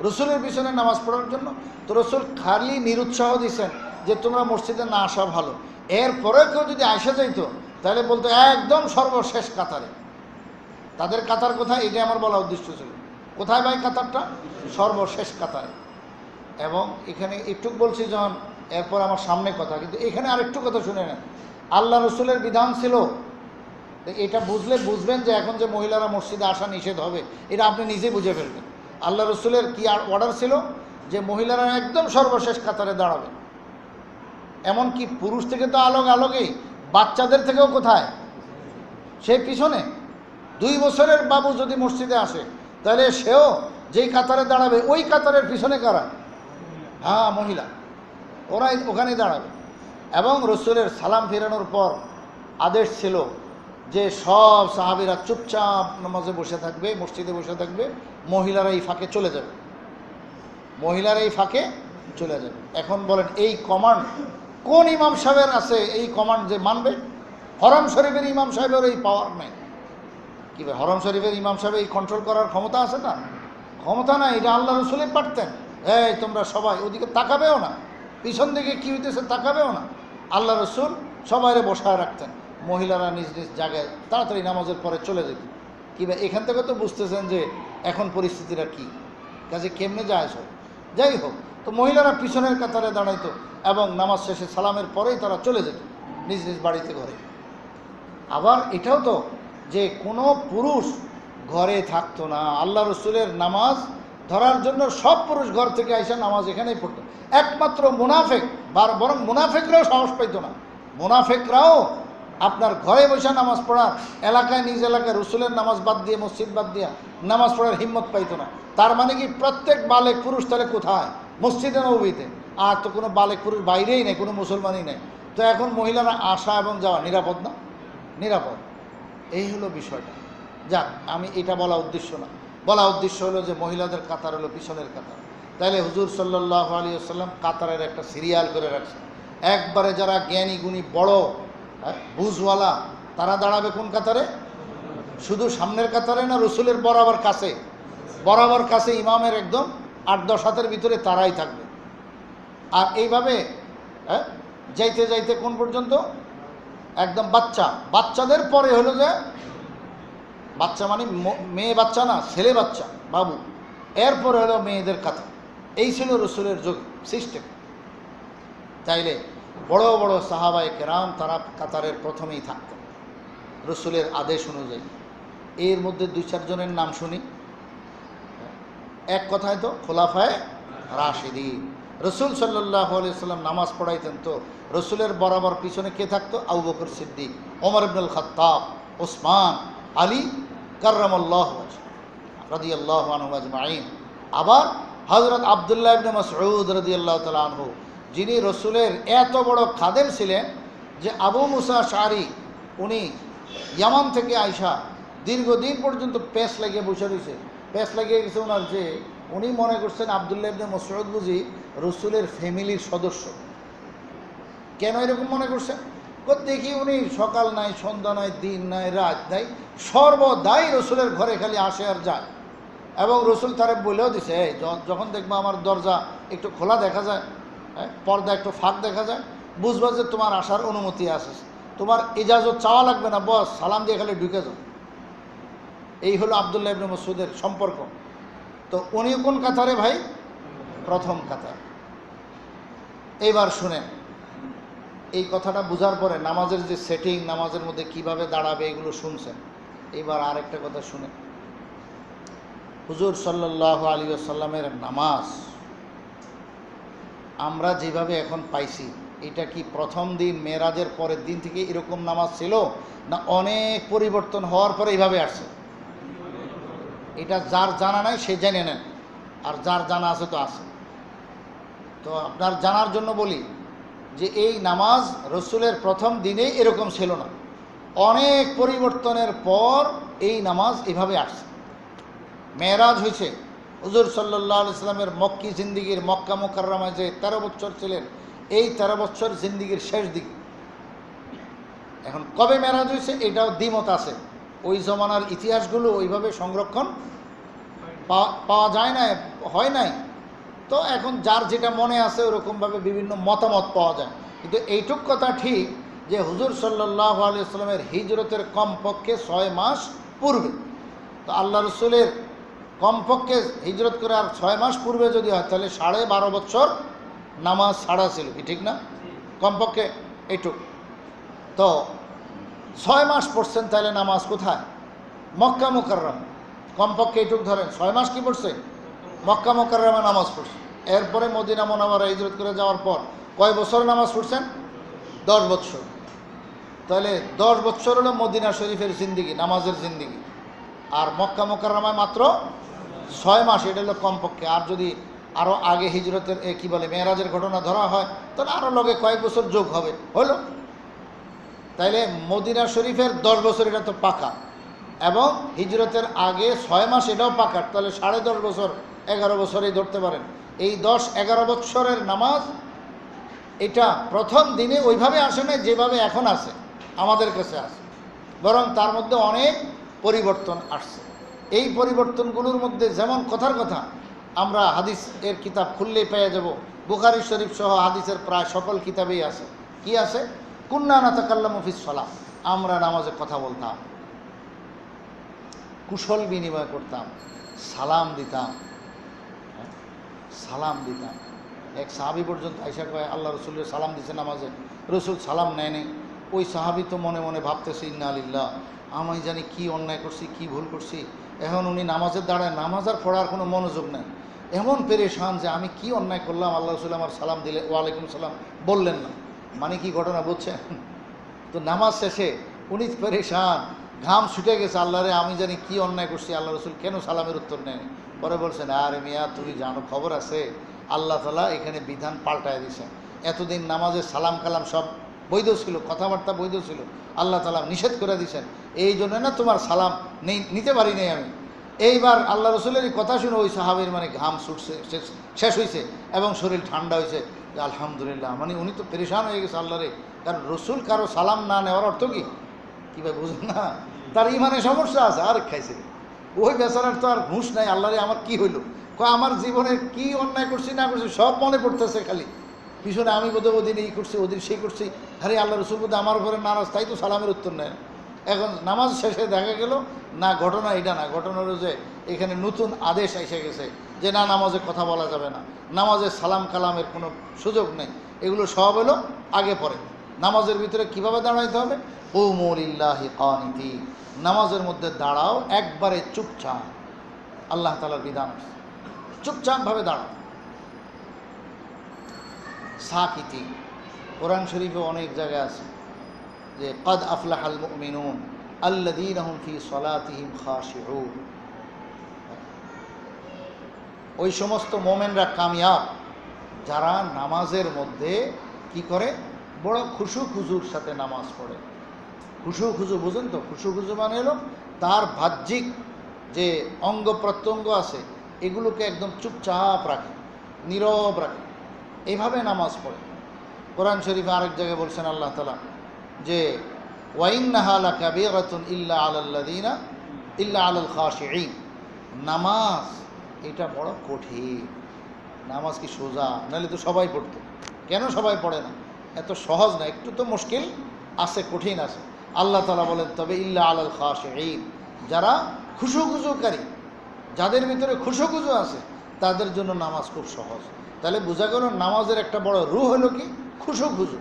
রসুলের পিছনে নামাজ পড়ার জন্য, তো রসুল খালি নিরুৎসাহ দিয়েছেন যে তোমরা মসজিদে না আসা ভালো। এরপরে কেউ যদি আসা যাইতো তাহলে বলতো একদম সর্বশেষ কাতারে। তাদের কাতার কোথায়, এটা আমার বলা উদ্দেশ্য ছিল। কোথায় ভাই কাতারটা? সর্বশেষ কাতারে। এবং এখানে একটু বলছি যখন, এরপর আমার সামনে কথা, কিন্তু এখানে আরেকটু কথা শুনে নেন। আল্লাহ রসুলের বিধান ছিল, এটা বুঝবেন যে এখন যে মহিলারা মসজিদে আসা নিষেধ হবে, এটা আপনি নিজে বুঝে ফেলবেন। আল্লাহ রসুলের কি অর্ডার ছিল? যে মহিলারা একদম সর্বশেষ কাতারে দাঁড়াবে। এমনকি পুরুষ থেকে তো আলোকেই, বাচ্চাদের থেকেও কোথায়? সেই পিছনে। 2 বছরের বাবু যদি মসজিদে আসে তাহলে সেও যেই কাতারে দাঁড়াবে, ওই কাতারের পিছনে কারা? হ্যাঁ, মহিলা, ওরাই ওখানেই দাঁড়াবে। এবং রসুলের সালাম ফেরানোর পর আদেশ ছিল যে সব সাহাবীরা চুপচাপ নামাজে বসে থাকবে, মসজিদে বসে থাকবে, মহিলারা এই ফাঁকে চলে যাবে, মহিলারা এই ফাঁকে চলে যাবে। এখন বলেন এই কমান্ড কোন ইমাম সাহেবের আছে? এই কমান্ড যে মানবে? হরম শরীফের ইমাম সাহেবের এই পাওয়ার নেই। কি ভাই, হরম শরীফের ইমাম সাহেব এই কন্ট্রোল করার ক্ষমতা আছে? না, ক্ষমতা নাই। এটা আল্লাহ রসুলই পারতেন। এই তোমরা সবাই ওদিকে তাকাবেও না, পিছন দিকে কী হইতেছে তাকাবেও না। আল্লাহ রসুল সবাইরে বসায় রাখতেন, মহিলারা নিজ নিজ জায়গায় তাড়াতাড়ি নামাজের পরে চলে যেত। কি ভাই, এখান থেকে তো বুঝতেছেন যে এখন পরিস্থিতিটা কী, কাজে কেমনে যায় সব। যাই হোক, তো মহিলারা পিছনের কাতারে দাঁড়াইতো এবং নামাজ শেষে সালামের পরেই তারা চলে যেত নিজ নিজ বাড়িতে, ঘরে। আবার এটাও তো যে কোনো পুরুষ ঘরে থাকতো না। আল্লাহ রসুলের নামাজ ধরার জন্য সব পুরুষ ঘর থেকে আইসা নামাজ এখানেই পড়তো। একমাত্র মুনাফেক, বরং মুনাফেকরাও সাহস পাইত না। মুনাফেকরাও আপনার ঘরে বসে নামাজ পড়ার, এলাকায় নিজ এলাকায় রসুলের নামাজ বাদ দিয়ে, মসজিদ বাদ দিয়ে নামাজ পড়ার হিম্মত পাইতো না। তার মানে কি প্রত্যেক বালেক পুরুষ তাহলে কোথায়? মসজিদে নববীতে। আর তো কোনো বালেক পুরুষ বাইরেই নেই, কোনো মুসলমানই নেই। তো এখন মহিলারা আসা এবং যাওয়া নিরাপদ না? নিরাপদ। এই হলো বিষয়টা। যাক, আমি এটা বলা উদ্দেশ্য না, বলা উদ্দেশ্য হলো যে মহিলাদের কাতার হলো পিছনের কাতার। তাইলে হুজুর সাল্লাল্লাহু আলাইহি ওয়াসাল্লাম কাতারের একটা সিরিয়াল করে রাখছে। একবারে যারা জ্ঞানী গুণী বড় বুঝওয়ালা, তারা দাঁড়াবে কোন কাতারে? শুধু সামনের কাতারে না, রসুলের বরাবর কাছে, বরাবর কাছে ইমামের একদম 8-10 হাতের ভিতরে তারাই থাকবে। আর এইভাবে যাইতে যাইতে কোন পর্যন্ত? একদম বাচ্চাদের পরে হলো যে, বাচ্চা মানে মেয়ে বাচ্চা না, ছেলে বাচ্চা, বাবু, এরপরে হলো মেয়েদের কাতার। এই ছিল রসুলের যুগ সিস্টেম। তাইলে বড় বড় সাহাবায়ে কেরাম তারা কাতারের প্রথমেই থাকতেন রসুলের আদেশ অনুযায়ী। এর মধ্যে 2-4 জনের নাম শুনি। এক কথায় তো খোলাফায়ে রাশিদিন। রসুল সাল্লাল্লাহু আলাইহি সাল্লাম নামাজ পড়াইতেন তো রসুলের বরাবর পিছনে কে থাকতো? আবু বকর সিদ্দিক, ওমর ইবনুল খাত্তাব, ওসমান, আলী কাররামাল্লাহু ওয়াজহু রাদিয়াল্লাহু আনহু আজমাইন। আবার হযরত আব্দুল্লাহ ইবনে মাসউদ রাদিয়াল্লাহু তাআলা আনহু, যিনি রসুলের এত বড় খাদেম ছিলেন যে আবু মুসা আশআরী উনি ইয়ামান থেকে আইসা দীর্ঘদিন পর্যন্ত পেস লাগিয়ে বসে রয়েছে। পেস লাগিয়ে গেছে ওনার, যে উনি মনে করছেন আব্দুল্লাহ ইবনে মাসউদ বুঝি রসুলের ফ্যামিলির সদস্য। কেন এরকম মনে করছেন? দেখি উনি সকাল নাই, সন্ধ্যা নাই, দিন নাই, রাত নাই, সর্বদাই রসুলের ঘরে খালি আসে আর যায়। এবং রসুল তারে বলেও দিছে, যখন দেখবো আমার দরজা একটু খোলা দেখা যায়, পর্দা একটু ফাঁক দেখা যায়, বুঝবা যে তোমার আসার অনুমতি আছে, তোমার ইজাজত চাওয়া লাগবে না, বস সালাম দিয়ে খালি ঢুকে যাও। এই হলো আব্দুল্লাহ ইবনে মাসউদের সম্পর্ক। তো উনি কোন কাতারে ভাই? প্রথম কাতার। এইবার শুনেন, এই কথাটা বোঝার পরে নামাজের যে সেটিং, নামাজের মধ্যে কিভাবে দাঁড়াবে, এগুলো শুনছেন। এইবার আরেকটা কথা শুনেন। হুজুর সাল্লাল্লাহু আলাইহি ওয়াসাল্লামের নামাজ আমরা যেভাবে এখন পাইছি, এটা কি প্রথম দিন মেরাজের পরের দিন থেকে এরকম নামাজ ছিল, না অনেক পরিবর্তন হওয়ার পরে এইভাবে আসছে? এটা যার জানা নাই সে জেনে নেন, আর যার জানা আছে তো আছে। তো আপনার জানার জন্য বলি যে এই নামাজ রসুলের প্রথম দিনেই এরকম ছিল না, অনেক পরিবর্তনের পর এই নামাজ এভাবে আসছে। মেরাজ হয়েছে হুজুর সাল্লাল্লাহু আলাইহি সাল্লামের মক্কি জিন্দিগির, মক্কা মুকাররমায় যে 13 বছর ছিলেন, এই 13 বছর জিন্দিগির শেষ দিকে। এখন কবে মেরাজ হয়েছে এটাও দ্বিমত আছে, ওই জমানার ইতিহাসগুলো ওইভাবে সংরক্ষণ পাওয়া যায় না, হয় নাই। তো এখন যার যেটা মনে আছে ওরকমভাবে বিভিন্ন মতামত পাওয়া যায়। কিন্তু এইটুক কথা ঠিক যে হুজুর সাল্লাল্লাহু আলাইহি সাল্লামের হিজরতের কমপক্ষে 6 মাস পূর্বে, তো আল্লাহ রসুলের কমপক্ষে হিজরত করে আর 6 মাস পূর্বে যদি হয়, তাহলে 12.5 বছর নামাজ ছাড়া ছিল, কি ঠিক না? কমপক্ষে এইটুক। তো 6 মাস পড়ছেন, তাহলে নামাজ কোথায়? মক্কা মুকাররমা। কমপক্ষে এইটুক ধরেন, 6 মাস কি পড়ছে? মক্কা মুকাররমা নামাজ পড়ছে। এরপরে মদিনা মুনাওয়ারা হিজরত করে যাওয়ার পর কয় বছর নামাজ পড়ছেন? 10 বছর। তাহলে 10 বছর হলো মদিনা শরীফের জিন্দিগি, নামাজের জিন্দিগি। আর মক্কা মুকাররমায় মাত্র 6 মাস, এটা হলো কমপক্ষে। আর যদি আরও আগে হিজরতের কি বলে মেরাজের ঘটনা ধরা হয়, তাহলে আরও লগে কয়েক বছর যোগ হবে, হলো। তাইলে মদিনা শরীফের 10 বছর এটা তো পাকা, এবং হিজরতের আগে 6 মাস এটাও পাকা, তাহলে 10.5 বছর, 11 বছরেই ধরতে পারেন। এই 10-11 বছরের নামাজ এটা প্রথম দিনে ওইভাবে আসে না যেভাবে এখন আসে, আমাদের কাছে আসে, বরং তার মধ্যে অনেক পরিবর্তন আসছে। এই পরিবর্তনগুলোর মধ্যে যেমন কথার কথা, আমরা হাদিস এর কিতাব খুললেই পেয়ে যাব, বুখারী শরীফ সহ হাদিসের প্রায় সকল কিতাবেই আছে। কি আছে? কুন্না নাতাকাল্লামু ফিস সালাহ, আমরা নামাজে কথা বলতাম, কুশল বিনিময় করতাম, সালাম দিতাম। সালাম দিতাম। এক সাহাবি পর্যন্ত আইসা কয়, আল্লাহ রসুলের সালাম দিছে নামাজে, রসুল সালাম নেয় নেই। ওই সাহাবি তো মনে মনে ভাবতেছে, ইন্না লিল্লাহ, আমি জানি কি অন্যায় করছি, কি ভুল করছি। এখন উনি নামাজের দাঁড়ায়, নামাজ আর পড়ার কোনো মনোযোগ নেই, এমন পেরেশান যে আমি কি অন্যায় করলাম, আল্লাহ রসুল আমার সালাম দিলে ওয়ালাইকুম সালাম বললেন না। মানে কি ঘটনা বুঝছেন? তো নামাজ শেষে উনি পেরেশান, ঘাম ছুটে গেছে, আল্লাহরে আমি জানি কি অন্যায় করছি, আল্লাহ রসুল কেন সালামের উত্তর নেয়। পরে বলছেন, আরে মিয়া তুমি জানো, খবর আছে, আল্লাহ তাআলা এখানে বিধান পাল্টায় দিছে। এতদিন নামাজের সালাম কালাম সব বৈধ ছিল, কথাবার্তা বৈধ ছিল, আল্লাহ তাআলা নিষেধ করে দিয়েছেন, এই জন্য না তোমার সালাম নিতে পারি নাই আমি। এইবার আল্লাহ রসুলের এই কথা শুনে ওই সাহাবীর মানে ঘাম ছুটছে, শেষ হয়েছে, এবং শরীর ঠান্ডা হয়েছে, যে আলহামদুলিল্লাহ, মানে উনি তো পেরেশান হয়ে গেছে আল্লাহরে। কারণ রসুল কারো সালাম না নেওয়ার অর্থ কি, কীভাবে বুঝুন না, তার ইমানে সমস্যা আছে। আর খাইছে ওই বেচারার তো আর হুঁশ নাই, আল্লাহরে আমার কি হইলো, আমার জীবনে কি অন্যায় করছি না করছি সব মনে পড়তেছে, খালি পিছনে আমি বোধহয় ওদিন এই করছি, ওদিন সেই করছি, আরে আল্লাহ রসুল বোধহয় আমার উপরে নারাজ, তাই তো সালামের উত্তর নেয়। এখন নামাজ শেষে দেখা গেল না, ঘটনা এটা না, ঘটনা হলো যে এখানে নতুন আদেশ এসে গেছে যে না, নামাজে কথা বলা যাবে না, নামাজে সালাম কালামের কোনো সুযোগ নেই, এগুলো সব হলো আগে পরে। নামাজের ভিতরে কিভাবে দাঁড়াইতে হবে? কুমু লিল্লাহি কানিতিন, নামাজের মধ্যে দাঁড়াও একবারে চুপচাপ। আল্লাহ তাআলার বিধান, চুপচাপভাবে দাঁড়াও। সাকিতি, কোরআন শরীফে অনেক জায়গায় আছে যে কদ আফলাহাল মুমিনুন আল্লাযীনা হুম ফি সলাতিহিম খাশিউন, ওই সমস্ত মোমেনরা কামিয়াব যারা নামাজের মধ্যে কি করে? বড় খুশু খুজুর সাথে নামাজ পড়ে। খুশু খুজু বুঝেন তো? খুশু খুজু মানে হলো তার বাহ্যিক যে অঙ্গ প্রত্যঙ্গ আছে এগুলোকে একদম চুপচাপ রাখে, নীরব রাখে, এইভাবে নামাজ পড়ে। কোরআন শরীফে আরেক জায়গায় বলছেন আল্লাহ তাআলা যে ওয়াইন্নাহা লাকাবীরাতুন ইল্লা আলাল খাশিঈন, নামাজ এটা বড় কঠিন। নামাজ কি সোজা? নাহলে তো সবাই পড়তো। কেন সবাই পড়ে না? এত সহজ না, একটু তো মুশকিল আছে, কঠিন আছে। আল্লাহ তাআলা বলেন তবে ইল্লা আলাল খাশিঈন, যারা খুশুখুজুকারী, যাদের ভিতরে খুশুখুজু আছে তাদের জন্য নামাজ খুব সহজ। তাহলে বোঝা গেল নামাজের একটা বড় রূহ হলো কি? খুশুখুজু,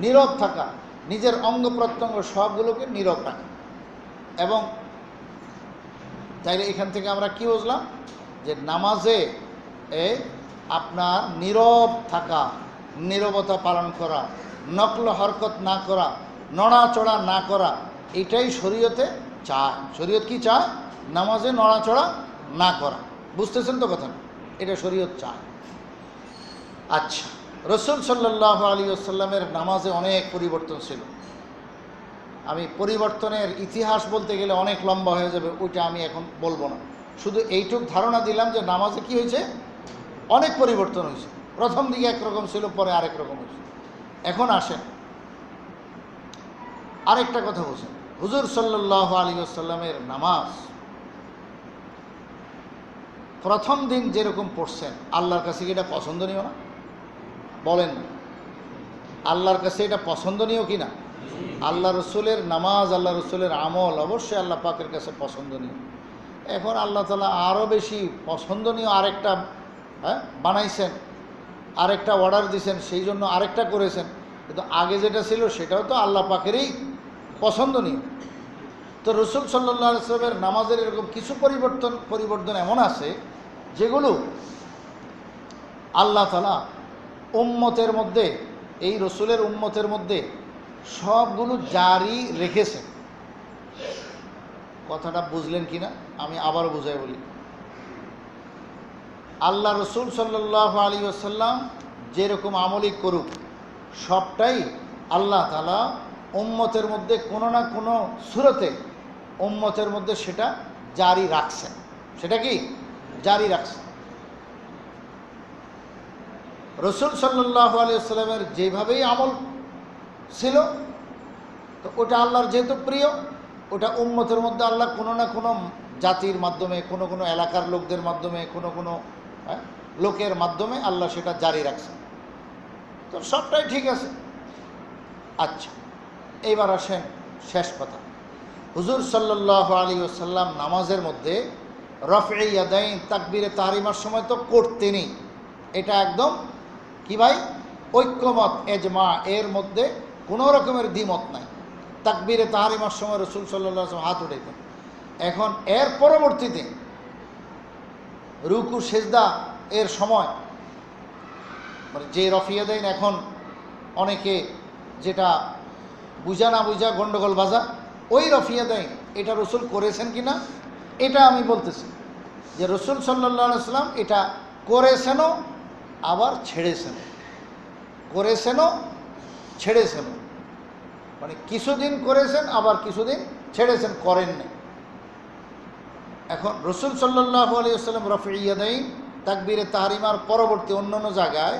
নীরব থাকা, নিজের অঙ্গ প্রত্যঙ্গ সবগুলোকে নীরব রাখা। এবং তাইলে এখান থেকে আমরা কি বুঝলাম? যে নামাজে আপনার নীরব থাকা, নীরবতা পালন করা, নকল হরকত না করা, নড়াচড়া না করা, এটাই শরীয়তে চায়। শরীয়ত কি চায়? নামাজে নড়াচড়া না করা। বুঝতেছেন তো কথা? এটা শরীয়ত চায়। আচ্ছা, রাসূল সাল্লাল্লাহু আলাইহি ওয়াসাল্লামের নামাজে অনেক পরিবর্তন ছিল। আমি পরিবর্তনের ইতিহাস বলতে গেলে অনেক লম্বা হয়ে যাবে, ওইটা আমি এখন বলবো না। শুধু এইটুক ধারণা দিলাম যে নামাজে কি হয়েছে? অনেক পরিবর্তন হয়েছে। প্রথম দিকে একরকম ছিল, পরে আরেক রকম হয়েছে। এখন আসেন আরেকটা কথা বলছেন, হুজুর সাল্লাল্লাহু আলাইহি ওয়াসাল্লামের নামাজ প্রথম দিন যেরকম পড়ছেন, আল্লাহর কাছে কি এটা পছন্দনীয় না? বলেন না, আল্লাহর কাছে এটা পছন্দনীয় কি না? আল্লাহ রসুলের নামাজ, আল্লাহ রসুলের আমল অবশ্যই আল্লাহ পাকের কাছে পছন্দনীয়। এখন আল্লাহ তাআলা আরও বেশি পছন্দনীয় আরেকটা বানাইছেন, আরেকটা অর্ডার দিয়েছেন, সেই জন্য আরেকটা করেছেন। কিন্তু আগে যেটা ছিল সেটাও তো আল্লাহ পাকেরই পছন্দনীয়। তো রসুল সাল্লাল্লাহু আলাইহি ওয়াসাল্লামের নামাজের এরকম কিছু পরিবর্তন এমন আছে যেগুলো আল্লাহ তাআলা উম্মতের মধ্যে, এই রসুলের উম্মতের মধ্যে সবগুলো জারি রেখেছেন। কথাটা বুঝলেন কি না আমি আবার বুঝাই বলি। আল্লাহ রসুল সাল্লাল্লাহু আলাইহি ওয়াসাল্লাম যেরকম আমলই করুক, সবটাই আল্লাহ তাআলা উম্মতের মধ্যে কোনো না কোনো সূরতে উম্মতের মধ্যে সেটা জারি রাখছেন। সেটা কি? জারি রাখছেন। রসুল সাল্লাল্লাহু আলাইহি ওয়াসাল্লামের যেভাবেই আমল ছিল, তো ওটা আল্লাহর যেহেতু প্রিয়, ওটা উম্মতের মধ্যে আল্লাহ কোনো না কোনো জাতির মাধ্যমে, কোনো কোনো এলাকার লোকদের মাধ্যমে, কোনো কোনো লোকের মাধ্যমে আল্লাহ সেটা জারি রাখছেন। তো সবটাই ঠিক আছে। আচ্ছা, এইবার আসেন শেষ কথা। হুজুর সাল্লাল্লাহু আলাইহি ওয়াসাল্লাম নামাজের মধ্যে রফঈ ইয়াদাইন, তাকবীরে তাহরিমার সময় তো করতেনই। এটা একদম কি ভাই? ঐক্যমত, এজমা, এর মধ্যে কোনো রকমের দ্বিমত নাই। তাকবীরে তাহরিমার সময় রাসূল সাল্লাল্লাহু আলাইহি ওয়াসাল্লাম হাত উঠাইতেন। এখন এর পরবর্তীতে রুকু সেজদা এর সময়, মানে যে রফিয়া দেন, এখন অনেকে যেটা বুঝা না বুঝা গন্ডগোল বাজা, ওই রফিয়া দেন এটা রসুল করেছেন কি না এটা আমি বলতেছি। যে রসুল সাল্লাল্লাহু আলাইহি ওয়াসাল্লাম এটা করেছেনও আবার ছেড়েছেনও, করেছেনও ছেড়েছেনও, মানে কিছুদিন করেছেন আবার কিছুদিন ছেড়েছেন, করেন নাই। এখন রসুল সাল্লাল্লাহু আলাইহি ওয়াসাল্লাম রফঈ ইয়াদাইন তাকবীরে তাহরিমার পরবর্তী অন্যান্য জায়গায়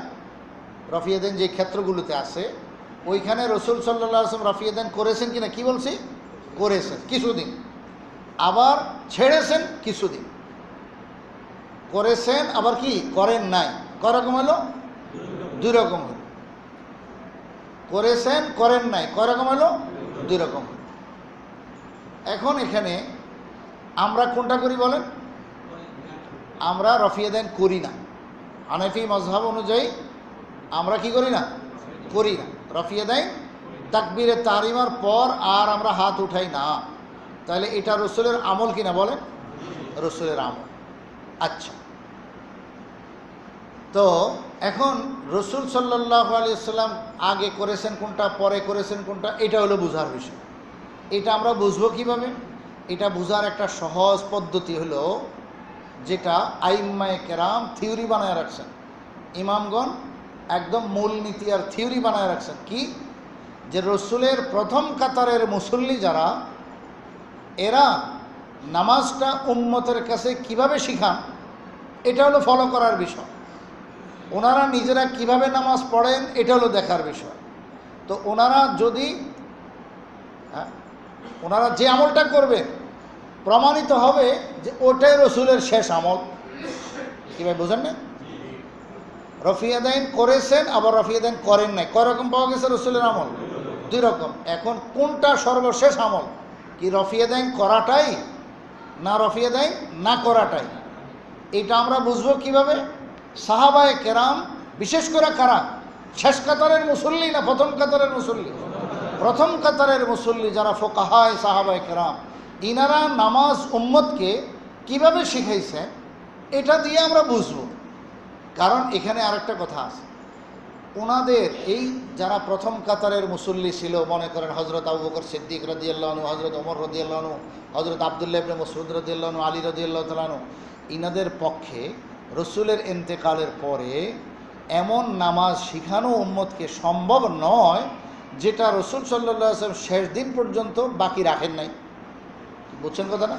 রফঈ ইয়াদাইন যে ক্ষেত্রগুলোতে আছে, ওইখানে রসুল সাল্লাল্লাহু আলাইহি ওয়াসাল্লাম রফঈ ইয়াদাইন করেছেন কিনা কি বলছি? করেছেন কিছুদিন, আবার ছেড়েছেন কিছুদিন। করেছেন আবার কি করেন নাই, কয় রকম হলো? দুই রকম হলো। করেছেন, করেন নাই, কয় রকম হলো? দুই রকম হলো। এখন এখানে আমরা কোনটা করি বলেন? আমরা রফঈ ইয়াদাইন করি না। হানাফি মাযহাব অনুযায়ী আমরা কি করি না? করি না। রফিয়া দাইন তাকবীরে তাহরিমার পর আর আমরা হাত উঠাই না, তাহলে এটা রসুলের আমল কিনা বলেন? রসুলের আমল। আচ্ছা, তো এখন রসুল সাল্লাল্লাহু আলাইহি ওয়াসাল্লাম আগে করেছেন কোনটা, পরে করেছেন কোনটা, এটা হলো বুঝার বিষয়। এটা আমরা বুঝবো কিভাবে? এটা বুঝার একটা সহজ পদ্ধতি হলো, যেটা আইম্মায়ে কেরাম থিওরি বানায় রাখছেন, ইমামগণ একদম মূলনীতি আর থিওরি বানায় রাখছেন। কি? যে রসুলের প্রথম কাতারের মুসল্লি যারা, এরা নামাজটা উম্মতের কাছে কিভাবে শিখান, এটা হলো ফলো করার বিষয়। ওনারা নিজেরা কিভাবে নামাজ পড়েন, এটা হলো দেখার বিষয়। তো ওনারা যদি ওনারা যে আমলটা করবেন প্রমাণিত হবে যে ওটাই রসুলের শেষ আমল। কীভাবে বোঝেন না? রফিয়া দাইন করেছেন, আবার রফিয়া দাইন করেন নাই, কয় রকম পাওয়া গেছে রসুলের আমল? দুই রকম। এখন কোনটা সর্বশেষ আমল? কি রফিয়া দাইন করাটাই, না রফিয়া দাইন না করাটাই? এটা আমরা বুঝবো কিভাবে? সাহাবায়ে কেরাম, বিশেষ করে কারা, শেষ কাতারের মুসল্লি না প্রথম কাতারের মুসল্লি? প্রথম কাতারের মুসল্লি যারা ফোকাহায় সাহাবায়ে কেরাম, ইনারা নামাজ উম্মতকে কিভাবে শিখাইছেন, এটা দিয়ে আমরা বুঝবো। কারণ এখানে আরেকটা কথা আছে, ওনাদের এই যারা প্রথম কাতারের মুসল্লি ছিল, মনে করেন হজরত আবু বকর সিদ্দিক রাদিয়াল্লাহু আনহু, হজরত ওমর রাদিয়াল্লাহু আনহু, হজরত আব্দুল্লাহ ইবনে মাসউদ রাদিয়াল্লাহু আনহু, আলী রাদিয়াল্লাহু তাআলা আনহু, ইনাদের পক্ষে রসুলের ইন্তেকালের পরে এমন নামাজ শিখানো উম্মতকে সম্ভব নয় যেটা রসুল সাল্লাল্লাহু আলাইহি ওয়াসাল্লাম শেষ দিন পর্যন্ত বাকি রাখেন নাই। বুঝছেন কথা না?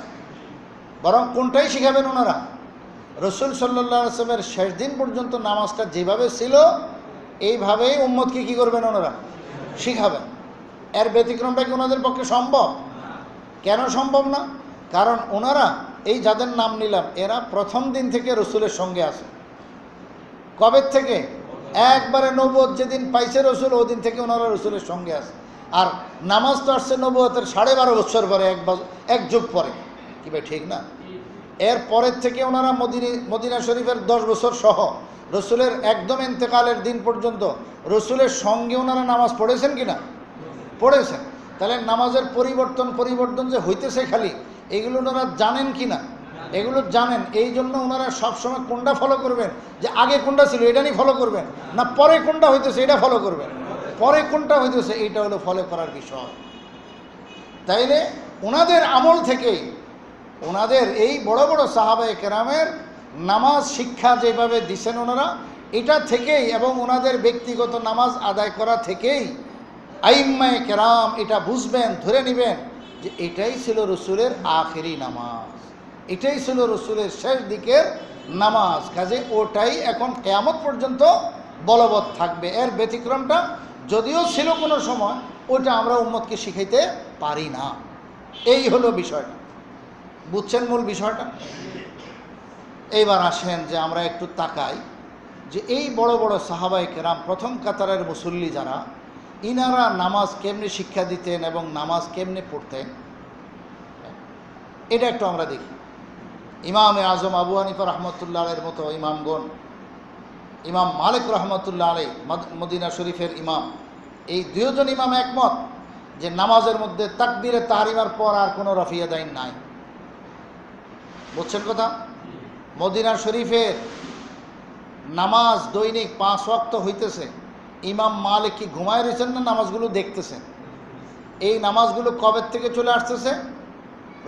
বরং কোনটাই শিখাবেন ওনারা? রসুল সাল্লাল্লাহু আলাইহি ওয়াসাল্লামের শেষ দিন পর্যন্ত নামাজটা যেভাবে ছিল এইভাবেই উম্মতকে কী করবেন ওনারা? শিখাবেন। এর ব্যতিক্রমটা কি ওনাদের পক্ষে সম্ভব? কেন সম্ভব না? কারণ ওনারা এই যাদের নাম নিলাম, এরা প্রথম দিন থেকে রসুলের সঙ্গে আছে। কবে থেকে? একবারে নবুয়ত যেদিন পাইছে রসুল, ওই দিন থেকে ওনারা রসুলের সঙ্গে আছে। আর নামাজ তো আসছে নবুয়তের 12.5 বছর পরে, এক যুগ পরে। কি ভাই ঠিক না? এর পরের থেকে ওনারা মদিনা শরীফের 10 বছর সহ রসুলের একদম ইন্তেকালের দিন পর্যন্ত রসুলের সঙ্গে ওনারা নামাজ পড়েছেন কিনা? পড়েছেন। তাহলে নামাজের পরিবর্তন যে হইতেছে খালি, এগুলো ওনারা জানেন কি না? এগুলো জানেন। এই জন্য ওনারা সবসময় কোনটা ফলো করবেন? যে আগে কোনটা ছিল এটা নিয়ে ফলো করবেন, না পরে কোনটা হইতেছে এটা ফলো করবেন? পরে কোনটা হইতেছে এইটা হলো ফলো করার বিষয়। তাইলে ওনাদের আমল থেকেই, ওনাদের এই বড় বড় সাহাবায়ে কেরামের নামাজ শিক্ষা যেভাবে দিছেন ওনারা, এটা থেকেই এবং ওনাদের ব্যক্তিগত নামাজ আদায় করা থেকেই আইম্মায়ে কেরাম এটা বুঝবেন, ধরে নেবেন যে এটাই ছিল রসুলের আখেরি নামাজ, এটাই ছিল রসুলের শেষ দিকের নামাজ। কাজে ওটাই এখন কিয়ামত পর্যন্ত বলবৎ থাকবে। এর ব্যতিক্রমটা যদিও ছিল কোনো সময়, ওইটা আমরা উম্মতকে শিখাইতে পারি না। এই হলো বিষয়টা। বুঝছেন মূল বিষয়টা? এইবার আসেন যে আমরা একটু তাকাই যে এই বড় বড় সাহাবায়ে কেরাম, প্রথম কাতারের মুসল্লি যারা, ইনারা নামাজ কেমনে শিক্ষা দিতেন এবং নামাজ কেমনে পড়তেন, এটা একটু আমরা দেখি। ইমাম আজম আবু হানিফা রহমতুল্লাহ আলাইহির মতো ইমামগণ, ইমাম মালিক রহমতুল্লাহ আলাই মদিনা শরীফের ইমাম, এই দুইজন ইমাম একমত যে নামাজের মধ্যে তাকবীরে তাহরিমার পর আর কোনো রফিয়া দাইন নাই। বুঝছেন কথা? মদিনা শরীফের নামাজ দৈনিক 5 ওয়াক্ত হইতেছে, ইমাম মালিক কি ঘুমায় রয়েছেন না নামাজগুলো দেখতেছেন? এই নামাজগুলো কবে থেকে চলে আসতেছে?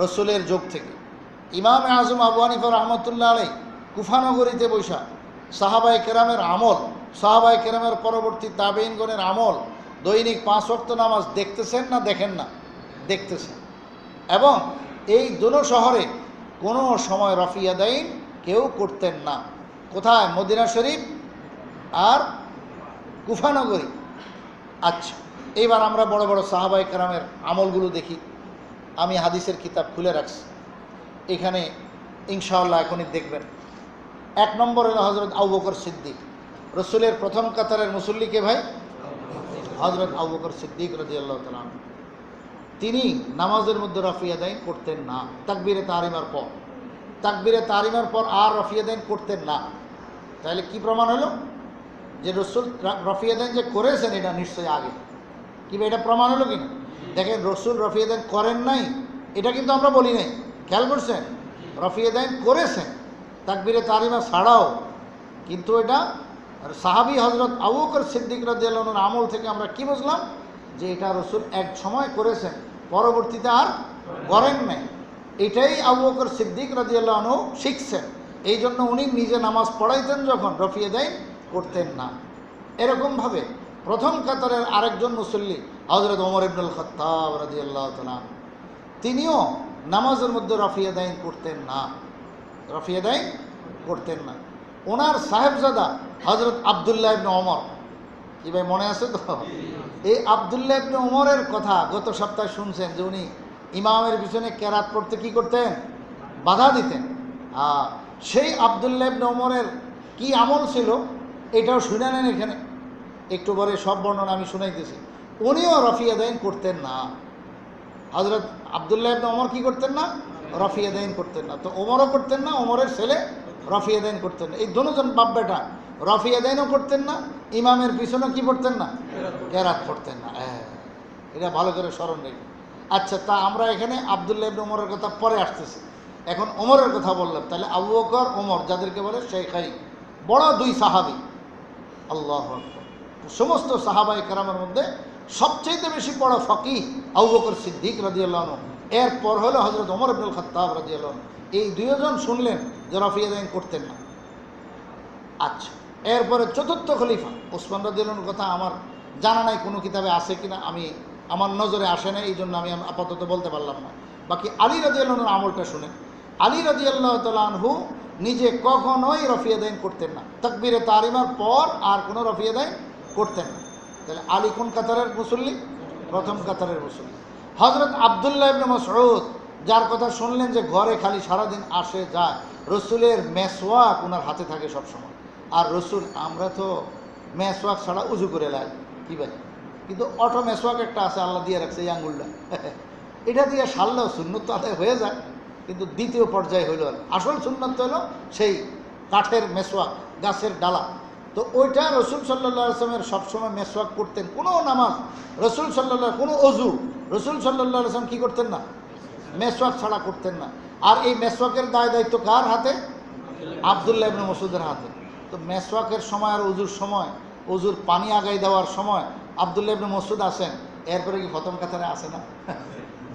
রসুলের যুগ থেকে। ইমাম আজম আবু হানিফা রহমতুল্লাহ আলাই কুফানগরীতে বৈশা সাহাবায়ে কেরামের আমল, সাহাবায়ে কেরামের পরবর্তী তাবেঈনগণের আমল, দৈনিক 5 ওয়াক্ত নামাজ দেখতেছেন না দেখেন না? দেখতেছেন। এবং এই দুটো শহরে কোনো সময় রফিয়া দাইন কেউ করতেন না। কোথায়? মদিনা শরীফ আর কুফানগরী। আচ্ছা, এইবার আমরা বড় বড় সাহাবায়ে কেরামের আমলগুলো দেখি। আমি হাদিসের কিতাব খুলে রাখছি, এখানে ইনশাআল্লাহ এখনই দেখবেন। 1 নম্বর হলো হজরত আবু বকর সিদ্দিক, রসুলের প্রথম কাতারের মুসল্লিকে ভাই হজরত আবু বকর সিদ্দিক রাদিয়াল্লাহু তাআলা আনহু। তিনি নামাজের মধ্যে রফিয়া দাইন করতেন না তাকবীরে তাহরিমার পর। তাকবীরে তাহরিমার পর আর রফিয়া দাইন করতেন না। তাহলে কি প্রমাণ হলো? যে রসুল রফিয়াদাইন যে করেছেন এটা নিশ্চয়ই আগে, কিংবা এটা প্রমাণ হলো কিনা? দেখেন, রসুল রফিয়াদাইন করেন নাই এটা কিন্তু আমরা বলি নাই, খেয়াল করছেন? রফিয়াদাইন করেছেন তাকবীরে তাহরিমা ছাড়াও, কিন্তু এটা সাহাবী হযরত আবু বকর সিদ্দিক রাদিয়াল্লাহু আনহুর আমল থেকে আমরা কি বুঝলাম? যে এটা রসুল এক সময় করেছেন, পরবর্তীতে আর করেন নাই। এটাই আবু বকর সিদ্দিক রাদিয়াল্লাহু আনহু শিখছেন, এই জন্য উনি নিজে নামাজ পড়াইতেন যখন রফিয়াদাইন করতেন না। এরকমভাবে প্রথম কাতারের আরেকজন মুসল্লি হযরত ওমর ইবনুল খাত্তাব রাদিয়াল্লাহু তাআলা, তিনিও নামাজের মধ্যে রফিয়াদাইন করতেন না, রফিয়াদাইন করতেন না। ওনার সাহেবজাদা হযরত আব্দুল্লাহ ইবনে ওমর, কি ভাই মনে আছে তো? এই আব্দুল্লাহ ইবনে ওমরের কথা গত সপ্তাহে শুনছেন যে উনি ইমামের পিছনে কেরাত পড়তে কি করতেন? বাধা দিতেন। সেই আব্দুল্লাহ ইবনে ওমরের কি আমল ছিল এটাও শুনে নেন এখানে, একটু পরে সব বর্ণনা আমি শুনাইতেছি। উনিও রফিয়াদাইন করতেন না। হযরত আব্দুল্লাহ ইবনে ওমর কি করতেন না? রফিয়াদাইন করতেন না। তো ওমরও করতেন না, ওমরের ছেলে রফিয়াদাইন করতেন না। এই দুজন বাপ বেটা রফিয়াদাইনও করতেন না, ইমামের পিছনে কি পড়তেন না? কেরাত পড়তেন না। এটা ভালো করে স্মরণ রেখে। আচ্ছা, তা আমরা এখানে আব্দুল্লাহ ইবনে ওমরের কথা পরে আসতেছি, এখন ওমরের কথা বললাম। তাহলে আবু বকর ওমর যাদেরকে বলে শেখাই, বড় দুই সাহাবী, আল্লাহু আকবার। সমস্ত সাহাবায়ে কেরামের মধ্যে সবচেয়ে বেশি বড় ফকিহ আবু বকর সিদ্দিক রাদিয়াল্লাহু আনহু, এরপর হলো হযরত ওমর ইবনুল খাত্তাব রাদিয়াল্লাহু আনহু। এই দুইজন শুনলেন যে রফিয়াদাইন করতেন না। আচ্ছা, এরপরে চতুর্থ খলিফা ওসমান রাদিয়াল্লাহু আনহুর কথা আমার জানা নাই কোনো কিতাবে আছে কিনা, আমার নজরে আসে না, এই জন্য আমি আপাতত বলতে পারলাম না। বাকি আলী রাদিয়াল্লাহু আনহুর আমলটা শুনেন। আলী রাদিয়াল্লাহু তাআলা আনহু নিজে কখনোই রফিয়াদাইন করতেন না, তাকবীরে তাহরিমার পর আর কোনো রফিয়াদাইন করতেন না। তাহলে আলী কোন কাতারের মুসল্লি? প্রথম কাতারের মুসল্লি। হযরত আব্দুল্লাহ ইবনে মাসউদ, যার কথা শুনলেন যে ঘরে খালি সারাদিন আসে যায়, রসুলের মেসওয়াক ওনার হাতে থাকে সবসময়। আর রসুল, আমরা তো মেসওয়াক ছাড়া উজু করে লাই, কি ভাই? কিন্তু অটো মেসওয়াক একটা আছে, আল্লাহ দিয়ে রাখছে এই আঙ্গুলটা, এটা দিয়ে সারলেও সুন্নত তো আদায় হয়ে যায়, কিন্তু দ্বিতীয় পর্যায়ে হইল আর আসল সুন্নত হলো সেই কাঠের মেসওয়াক, গাছের ডালা। তো ওইটা রসুল সাল্লাল্লাহু আলাইহি ওয়াসাল্লামের সবসময় মেসওয়াক করতেন। কোনো নামাজ রসুল সাল্লাল্লাহু, কোনো অজু রসুল সাল্লাল্লাহু আলাইহি ওয়াসাল্লাম কী করতেন না? মেসওয়াক ছাড়া করতেন না। আর এই মেসওয়াকের দায়িত্ব কার হাতে? আব্দুল্লাহ ইবনে মাসউদের হাতে। তো মেসওয়াকের সময় আর অজুর সময়, অজুর পানি আগাই দেওয়ার সময় আব্দুল্লাহ ইবনে মাসউদ আসেন, এরপরে কি প্রথম কাতারে আসে না?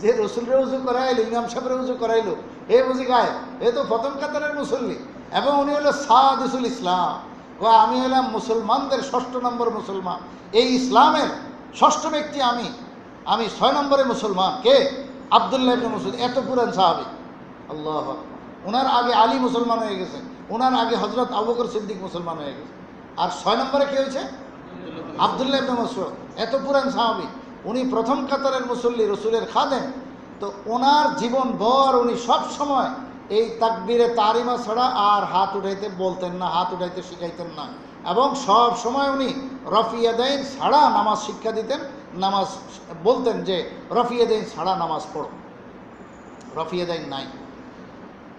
যে রসুলের উজু করাইলো, ইমাম সাহেবের উজু করাইলো, এ বুঝি গায়ে, এ তো প্রথম কাতারের মুসল্লি, এবং উনি হলো সাদিসুল ইসলাম। আমি হলাম মুসলমানদের 6 নম্বর মুসলমান, এই ইসলামের 6ষ্ঠ ব্যক্তি আমি 6 নম্বরের মুসলমান। কে? আব্দুল্লাহ ইবনে মাসউদ, এত পুরান সাহাবী। আল্লাহু আকবার। ওনার আগে আলী মুসলমান হয়ে গেছে, ওনার আগে হযরত আবু বকর সিদ্দিক মুসলমান হয়ে গেছে, আর 6 নম্বরে কে হয়েছে? আব্দুল্লাহ ইবনে মাসউদ, এত পুরান সাহাবী। উনি প্রথম কাতারের মুসল্লি, রসুলের খাদেম। তো ওনার জীবন ভর উনি সব সময় এই তাকবীরে তাহরিমা ছাড়া আর হাত উঠাইতে বলতেন না, হাত উঠাইতে শিখাইতেন না, এবং সব সময় উনি রফিয়াদাইন ছাড়া নামাজ শিক্ষা দিতেন। নামাজ বলতেন যে রফিয়াদাইন ছাড়া নামাজ পড়ো, রফিয়াদাইন নাই।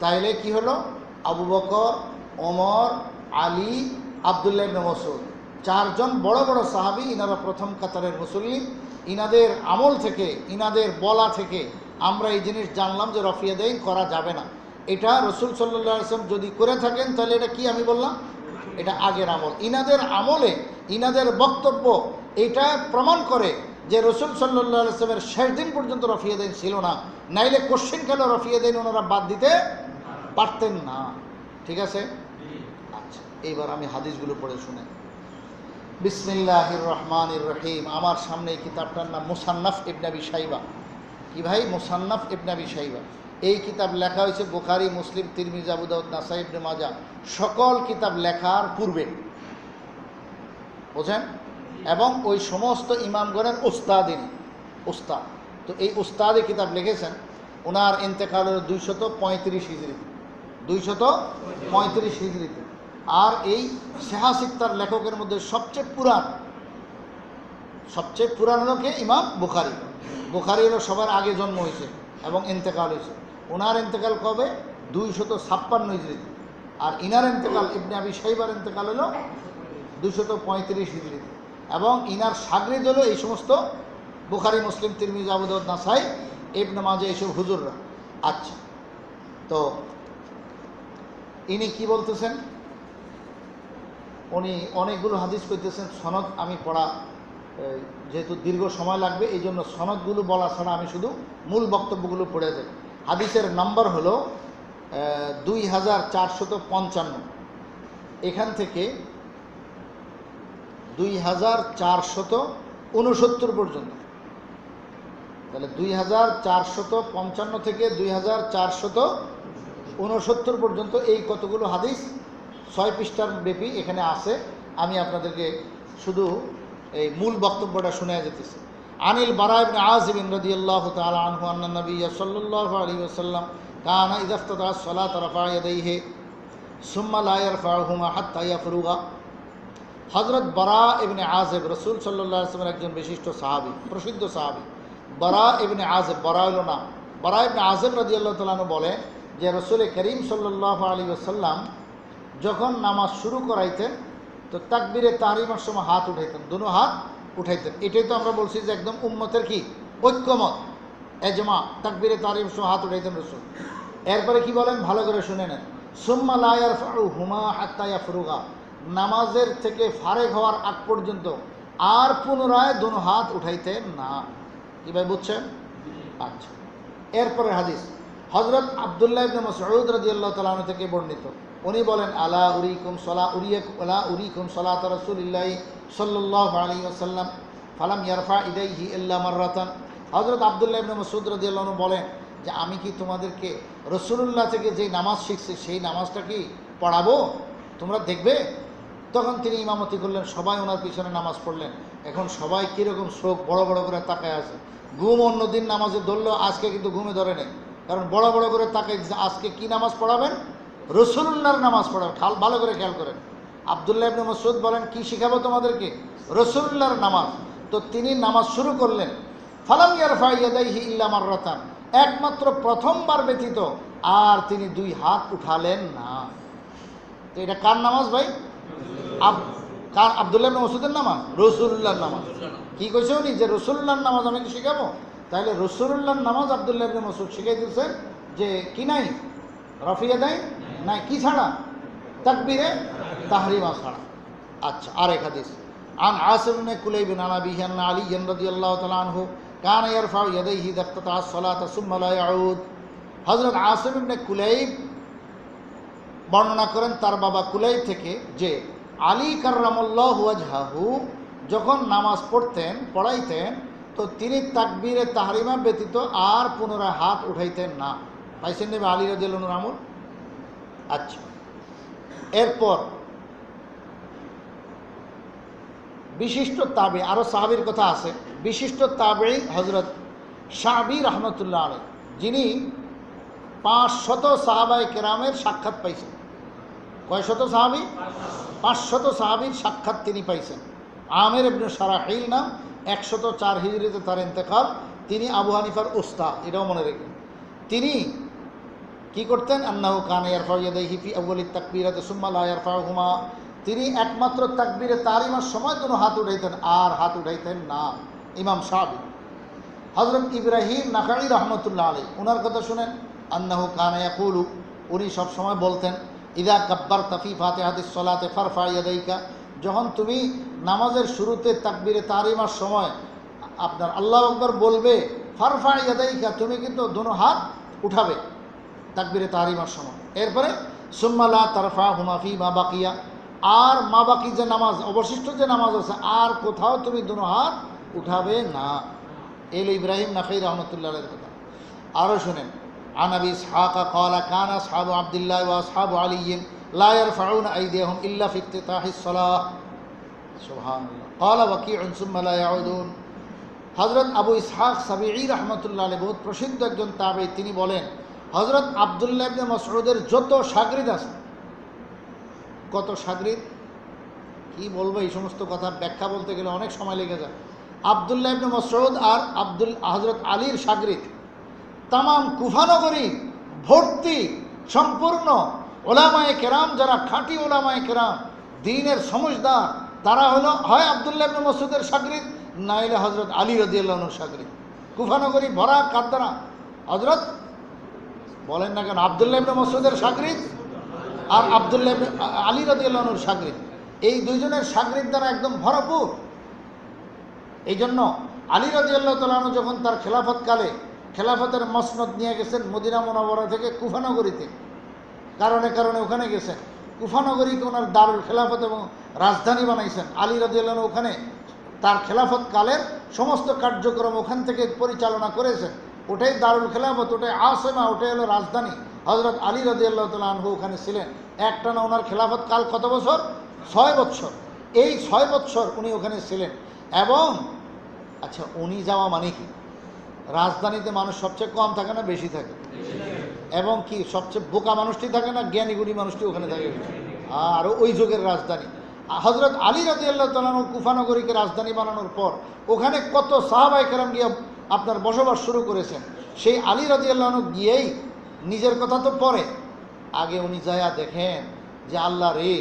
তাইলে কি হলো? আবু বকর, ওমর, আলী, আব্দুল্লাহ ইবনে মাসউদ, 4 জন বড় বড় সাহাবী, ইনারা প্রথম কাতারের মুসল্লি। ইনাদের আমল থেকে, ইনাদের বলা থেকে আমরা এই জিনিস জানলাম যে রফিয়াদাইন করা যাবে না। এটা রসুল সাল্লাল্লাহু আলাইহি ওয়াসাল্লাম যদি করে থাকেন তাহলে এটা কি আমি বললাম? এটা আগের আমল। ইনাদের আমলে, ইনাদের বক্তব্য এটা প্রমাণ করে যে রসুল সাল্লাল্লাহু আলাইহি ওয়াসাল্লামের শেষ দিন পর্যন্ত রফিয়াদাইন ছিল না, নাইলে কোশ্চেন কেন রফিয়াদাইন ওনারা বাদ দিতে পারতেন না। ঠিক আছে? আচ্ছা, এইবার আমি হাদিসগুলো পড়ে শুনে। বিসমিল্লাহির রহমানির রহিম। আমার সামনে এই কিতাবটার নাম মুসান্নাফ ইবনে আবি শাইবা। কি ভাই? মুসান্নাফ ইবনে আবি শাইবা। এই কিতাব লেখা হয়েছে বুখারী, মুসলিম, তিরমিজি, আবু দাউদ, নাসাই, ইবনে মাজাহ, সকল কিতাব লেখার পূর্বে, বোঝেন? এবং ওই সমস্ত ইমামগণের উস্তাদ। তো এই উস্তাদে কিতাব লিখেছেন। ওনার ইন্তেকাল হল 235 হিজরিতে, 235 হিজরিতে। আর এই সিহাসিত্তার লেখকের মধ্যে সবচেয়ে পুরান হলো কে? ইমাম বুখারী। বুখারী হলো সবার আগে জন্ম হয়েছে এবং ইন্তেকাল হয়েছে। ওনার ইন্তেকাল কবে? 256 হিজরিতে। আর ইনার ইন্তেকাল, ইবনে আবি শাইবার ইন্তেকাল হলো 235 হিজরিতে, এবং ইনার শাগরিদ হলো এই সমস্ত বুখারী, মুসলিম, তিরমিজি, আবু দাউদ, নাসাই, ইবনে মাজাহ, এইসব হুজুররা। আচ্ছা, তো ইনি কি বলতেছেন, উনি অনেকগুলো হাদিস কইতেছেন। সনদ আমি পড়া যেহেতু দীর্ঘ সময় লাগবে, এই জন্য সনদগুলো বলা ছাড়া আমি শুধু মূল বক্তব্যগুলো পড়ে যাই। হাদিসের নাম্বার হলো 2455, এখান থেকে 2469 পর্যন্ত। তাহলে 2455 থেকে 2469 পর্যন্ত এই কতগুলো হাদিস 6 পৃষ্ঠার ব্যাপী এখানে আছে। আমি আপনাদেরকে শুধু এই মূল বক্তব্যটা শুনে যেতেছি। আনিল বারা ইবনে আযিব রাদিয়াল্লাহু তাআলা আনহু আন্না নবী সাল্লাল্লাহু আলাইহি ওয়াসাল্লাম কানা ইযা ইফতাতা আস-সালাত রাফা ইয়াদাইহি সুম্মা লা ইয়ারফাউহুমা হাত্তা ইয়াফরুগা। হযরত বারা ইবনে আযিব রাসূল সাল্লাল্লাহু আলাইহি ওয়াসাল্লামের একজন বিশিষ্ট সাহাবী, প্রসিদ্ধ সাহাবী। বারা ইবনে আযিব, বারা হলো নাম। বারা ইবনে আযিব রাদিয়াল্লাহু তাআলা আনহু বলেন যে রাসূল করিম সাল্লাল্লাহু আলাইহি ওয়াসাল্লাম যখন নামাজ শুরু করাইতেন তো তাকবীরে তাহরিমার সময় হাত উঠাইতেন, দুনো হাত উঠাইতেন। এটাই তো আমরা বলছি যে একদম উম্মতের কি ঐক্যমত, এজমা, তাকবীরে তাহরিমার সময় হাত উঠাইতেন রাসূল। এরপরে কি বলেন ভালো করে শুনে নেন, সুম্মা লা ইয়ারফাউহুমা হাত্তা ইয়াফরুগা, নামাজের থেকে ফারেগ হওয়ার আগ পর্যন্ত আর পুনরায় দুনো হাত উঠাইতেন না। কি ভাই বুঝছেন? আচ্ছা, এরপরে হাদিস হযরত আব্দুল্লাহ ইবনে মাসউদ রাদিয়াল্লাহু তাআলা আনহু থেকে বর্ণিত। উনি বলেন আলা উরিকুম সালাত রাসূলিল্লাহি সাল্লাল্লাহু আলাইহি ওয়াসাল্লাম ফালাম ইয়ারফা ইদাইহি ইল্লা মাররাতান। হযরত আব্দুল্লাহ ইবনে মাসউদ রাদিয়াল্লাহু আনহু বলেন যে আমি কি তোমাদেরকে রাসূলুল্লাহ থেকে যেই নামাজ শিখছি সেই নামাজটা কি পড়াবো, তোমরা দেখবে? তখন তিনি ইমামতি করলেন, সবাই ওনার পিছনে নামাজ পড়লেন। এখন সবাই কীরকম চোখ বড় বড় করে তাকায় আছে। ঘুম অন্যদিন নামাজে ধরলেও আজকে কিন্তু ঘুমে ধরে নেই, কারণ বড় বড় করে তাকায় আজকে কি নামাজ পড়াবেন, রাসূলুল্লাহর নামাজ পড়াবেন। ভালো করে খেয়াল করেন। আব্দুল্লাহ ইবনে মাসউদ বলেন কি শিখাবো তোমাদেরকে, রাসূলুল্লাহর নামাজ। তো তিনি নামাজ শুরু করলেন, ফালাম ইয়ারফা ইয়াদাইহি ইল্লা মাররাতান, একমাত্র প্রথমবার ব্যতীত আর তিনি দুই হাত উঠালেন না। তো এটা কার নামাজ ভাই? কার? আব্দুল্লাহ ইবনে মাসউদের নামাজ, রাসূলুল্লাহর নামাজ। কি কইছে উনি যে রাসূলুল্লাহর নামাজ আমি শিখাবো? তাহলে রাসূলুল্লাহর নামাজ আব্দুল্লাহ ইবনে মাসউদ শিখাই দিয়েছেন যে কি নাই, রফিয়া দেয় নাই, কি ছাড়া, তাকবীরে তাহরিমা ছাড়া। আচ্ছা, আরেক হাদিস আন আসিম ইবনে কুলাইব আন আবিহি আন আলী রাদিয়াল্লাহু তাআলা আনহু কানা ইয়ারফাউ ইয়াদাইহি ইযা ইফতাতা আস-সালাতা সুম্মা লা ইয়াউদ। হযরত আসিম ইবনে কুলাইব বর্ণনা করেন তার বাবা কুলাইব থেকে যে আলী কাররামাল্লাহু ওয়াজহাহু যখন নামাজ পড়াইতেন তো তিনি তাকবীরে তাহরিমা ব্যতীত আর পুনরায় হাত উঠাইতেন না। পাইছেন নেবে আলী রাদিয়াল্লাহু আনহু আমল। আচ্ছা, এরপর বিশিষ্ট তাবে, আরও সাহাবীর কথা আছে। বিশিষ্ট তাবেঈ হযরত শাবি রহমতুল্লাহ আলাইহি, যিনি 500 সাহাবায়ে কেরামের সাক্ষাৎ পাইছেন। কয় শত সাহাবী? 500 সাহাবীর সাক্ষাৎ তিনি পাইছেন। আমের ইবনে শারাহিল নাম, 104 হিজরিতে তার ইন্তেকাল। তিনি আবু হানিফার উস্তাদ, এটাও মনে রাখবেন। তিনি কি করতেন, আন্নাহু কানা ইয়ারফাউ ইয়াদাইহি ফি আউয়ালিত তাকবীরাতি সুম্মা লা ইয়ারফাউহুমা, তিনি একমাত্র তাকবীরে তাহরিমার সময় কোনো হাত উঠাইতেন আর হাত উঠাইতেন না। ইমাম শাফি। হযরত ইব্রাহিম নাখাঈ রহমতুল্লাহ আলাইহি, ওনার কথা শুনেন, আন্নাহু কানা ইয়াকুলু, উনি সব সময় বলতেন ইযা কাব্বারতা ফি ফাতিহাতিস সালাতি ফারফা ইয়াদাইকা, যখন তুমি নামাজের শুরুতে তাকবীরে তাহরিমার সময় আপনার আল্লাহু আকবার বলবে, ফারফা ইয়াদাইকা, তুমি কিন্তু দুনো হাত উঠাবে তাকবীরে তাহরিমার সময়। এরপরে সুম্মা লা তারফাহুমা ফি মা বাকিয়া, আর মা বাকি যে নামাজ, অবশিষ্ট যে নামাজ আছে আর কোথাও তুমি দুনো হাত উঠাবে না। এল ইব্রাহিম নাখাঈ রহমতুল্লাহ আলাইহির কথা। আরও শুনেন, আন আবি ইসহাক ক্বালা কানা আসহাবু আব্দুল্লাহ ওয়া আসহাবু আলী লা ইয়ারফাউনা আইদিয়াহুম ইল্লা ফি ইফতিতাহিস সালাহ। সুবহানাল্লাহ। ক্বালা ওয়াকিউন সুম্মা লা ইয়াউদুন। হযরত আবু ইসহাক সাবিঈ রহমতুল্লাহ আলাইহি বহুত প্রসিদ্ধ একজন তাবেঈ, তিনি বলেন হযরত আব্দুল্লাহ ইবনে মাসউদের যত শাগরিদ আছে, কত শাগরিদ কি বলবো, এই সমস্ত কথা ব্যাখ্যা বলতে গেলে অনেক সময় লেগে যায়। আব্দুল্লাহ ইবনে মাসউদ আর হযরত আলীর শাগরিদ তামাম কুফানগরী ভর্তি, সম্পূর্ণ ওলামায়ে কেরাম, যারা খাঁটি ওলামায়ে কেরাম, দ্বীনের সমঝদার, তারা হলো হয় আব্দুল্লাহ ইবনে মাসউদের শাগরিদ, নাইলে হযরত আলী রাদিয়াল্লাহু আনহুর শাগরিদ। কুফানগরী ভরা কাদ্দারা হযরত বলেন না কেন আব্দুল্লাহ ইবনে মাসউদের শাগরিদ আর আব্দুল্লাহ ইবনে আলী রাদিয়াল্লাহু আনহুর শাগরিদ, এই দুইজনের শাগরিদ দ্বারা একদম ভরপুর। এই জন্য আলী রাদিয়াল্লাহু তাআলা আনহু যখন তার খেলাফতকালে খেলাফতের মসনদ নিয়ে গেছেন মদিনা মুনাওয়ারা থেকে কুফানগরীতে, কারণে কারণে ওখানে গেছেন, কুফানগরীকে ওনার দারুল খেলাফত এবং রাজধানী বানাইছেন। আলী রাদিয়াল্লাহু আনহু ওখানে তার খেলাফতকালের সমস্ত কার্যক্রম ওখান থেকে পরিচালনা করেছেন। ওটাই দারুল খেলাফত, ওটাই আসেমা, ওটাই হলো রাজধানী। হযরত আলী রাদিয়াল্লাহু তাআলা আনহু ওখানে ছিলেন। একটানা ওনার খেলাফত কাল কত বছর? 6 বছর। এই 6 বছর উনি ওখানে ছিলেন। এবং আচ্ছা, উনি যাওয়া মানে কি? রাজধানীতে মানুষ সবচেয়ে কম থাকে না বেশি থাকে? এবং কি সবচেয়ে বোকা মানুষটি থাকে না জ্ঞানীগুণী মানুষটি ওখানে থাকে? আর ওই যুগের রাজধানী হযরত আলী রাদিয়াল্লাহু তাআলা আনহু কুফানগরীকে রাজধানী বানানোর পর ওখানে কত সাহাবায়ে কেরাম গিয়ে আপনার বসবাস শুরু করেছেন। সেই আলী রাদিয়াল্লাহু আনহু গিয়েই নিজের কথা তো পরে, আগে উনি যায়া দেখেন যে আল্লাহ রে,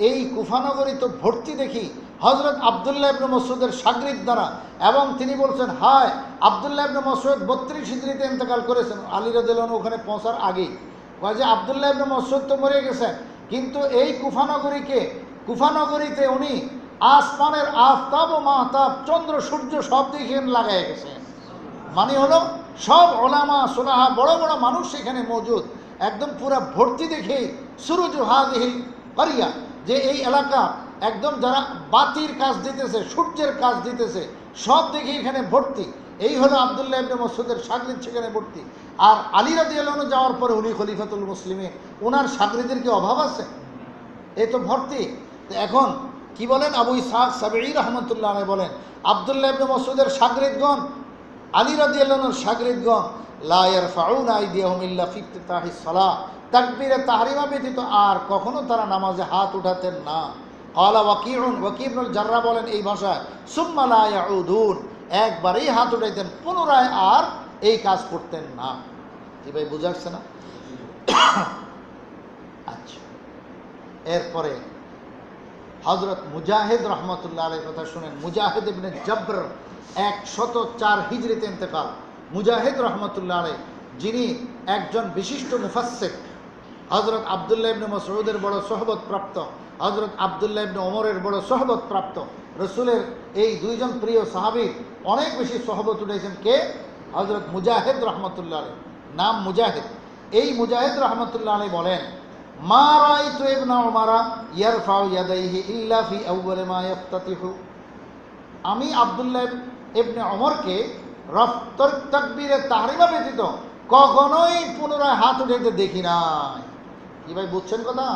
এই কুফানগরী তো ভর্তি দেখি হযরত আব্দুল্লাহ ইবনে মাসউদের শাগরিদ দ্বারা। এবং তিনি বলছেন হায়, আব্দুল্লাহ ইবনে মাসউদ 32 হিজরিতে ইন্তেকাল করেছেন। আলী রাদিয়াল্লাহু আনহু ওখানে পৌঁছার আগেই কয় যে আব্দুল্লাহ ইবনে মাসউদ তো মরে গেছেন, কিন্তু এই কুফানগরীতে উনি আসমানের আফতাব ও মাহতাব, চন্দ্র সূর্য সব দিকে লাগাই গেছেন। মানে হলো সব ওলামা সুলাহা বড় বড় মানুষ সেখানে মজুদ, একদম পুরা ভর্তি দেখেই সুরুজু হাদিহি কারিয়া, যে এই এলাকা একদম যারা বাতির কাজ দিতেছে, সূর্যের কাজ দিতেছে, সব দেখে এখানে ভর্তি। এই হলো আব্দুল্লাহ ইবনে মাসউদের শাগরিদ সেখানে ভর্তি। আর আলী রাদিয়াল্লাহু আনহু যাওয়ার পরে উনি খলিফাতুল মুসলিমিন, ওনার শাগরিদের কি অভাব আছে? এই তো ভর্তি। তো এখন কি বলেন আবু ইসহাক সাবিঈ রাহমাতুল্লাহ আলাইহি বলেন, আব্দুল্লাহ ইবনে মাসউদের শাগরিদগণ, আলী রাদিয়াল্লাহু আনহুর শাগরিদগণ লা ইয়ারফাউনা আইদিয়াহুম ইল্লা ফি ইফতিতাহিস সালাহ, তাকবীরে তাহরিমা ব্যতীত আর কখনো তারা নামাজে হাত উঠাতেন না। ক্বালা ওয়াকিউন, ওয়াকি ইবনুল জাররাহ বলেন এই ভাষায়, সুম্মা লা ইয়াউদুন, একবারেই হাত উঠাইতেন, পুনরায় আর এই কাজ করতেন না। কি ভাই বুঝা যাচ্ছে না? আচ্ছা, এরপরে হযরত মুজাহিদ রহমতুল্লাহ আলাইহির কথা শুনেন। মুজাহিদ ইবনে জবর 104 হিজরিতে ইন্তেকাল। মুজাহিদ রহমতুল্লাহ আলাইহি যিনি একজন বিশিষ্ট মুফাসসির, হযরত আব্দুল্লাহ ইবনে মাসউদের বড় সোহবত প্রাপ্ত, হযরত আব্দুল্লাহ ইবনে ওমরের বড় সোহবত প্রাপ্ত, রসুলের এই দুইজন প্রিয় সাহাবীর অনেক বেশি সোহবত উঠেছেন। কে? হযরত মুজাহিদ রহমতুল্লাহ আলাইহি, নাম মুজাহিদ। এই মুজাহিদ রহমতুল্লাহ আলাইহি বলেন, মা রাআইতু ইবনে উমারা ইয়ারফাউ ইয়াদাইহি ইল্লা ফি আউয়ালি মা ইফতাতিহু, আমি আব্দুল্লাহ ইবনে ওমরকে তাকবীরে তাহরিমা ব্যতীত কখনোই পুনরায় হাত উঠাইতে দেখি নাই। কি ভাই বুঝছেন কথা?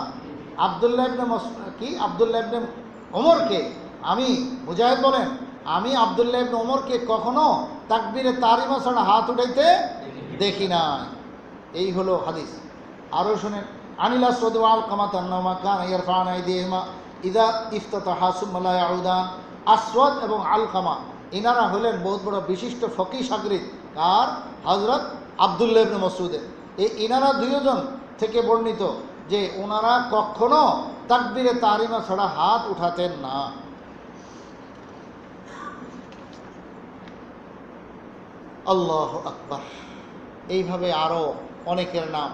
আব্দুল্লাহ ইবনে ওমরকে আমি, মুজাহিদ বলেন, আমি আব্দুল্লাহ ইবনে ওমরকে কখনো তাকবীরে তাহরিমা ছাড়া হাত উঠাইতে দেখি নাই। এই হলো হাদিস। আরও শুনেন, আনিল আসওয়াদ ওয়া আলকামাত আন্নাহুমা কানা ইয়ারফাউনা আইদিয়াহুমা ইযা ইফতাতাহা সুম্মা লা ইয়াউদান। আসওয়াদ এবং আলকামা ইনারা হলেন বহুত বড় বিশিষ্ট ফকিহ শাগরিদ আর হযরত আব্দুল্লাহ ইবনে মাসউদের। এই ইনারা দুইজন থেকে বর্ণিত যে ওনারা কখনো তাকবীরে তাহরিমা ছাড়া হাত উঠাতেন না। আল্লাহু আকবার। এইভাবে আরও অনেকের নাম,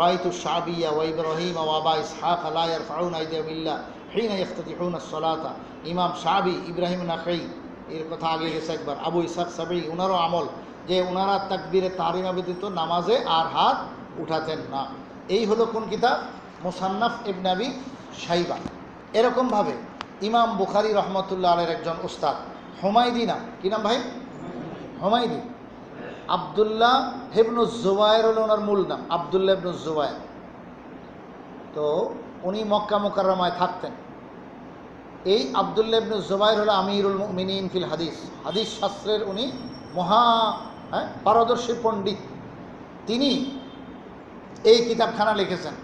রাআইতু শাবিয়া ওয়া ইব্রাহিম ওয়া আবা ইসহাক লা ইয়ারফাউনা আইদিয়াহুম ইল্লা হিনা ইফতাতিহুনা আস-সালাতা। ইমাম শাবি, ইব্রাহিম নাখাই, এর কথা আগে গেছে একবার। আবু ইসহাক সাবিঈ, ওনারও আমল যে ওনারা তাকবীরে তাহরিমা ব্যতীত নামাজে আর হাত উঠাতেন না। এই হলো কোন কিতাব? মুসান্নাফ ইবনে আবি শাইবা। এরকমভাবে ইমাম বুখারী রহমতুল্লাহ আলাইহির একজন উস্তাদ হুমায়দি, না কি নাম ভাই? হুমায়দি। আবদুল্লাহ ইবনে জুবায়ের হলো ওনার মূল নাম, আবদুল্লাহ ইবনে জুবায়ের। তো উনি মক্কা মুকাররমায় থাকতেন। এই আবদুল্লাহ ইবনে জুবায়ের হলো আমিরুল মুমিনিন ফিল হাদিস, হাদিস শাস্ত্রের উনি মহা পারদর্শী পণ্ডিত। তিনি এই কিতাবখানা লিখেছেন,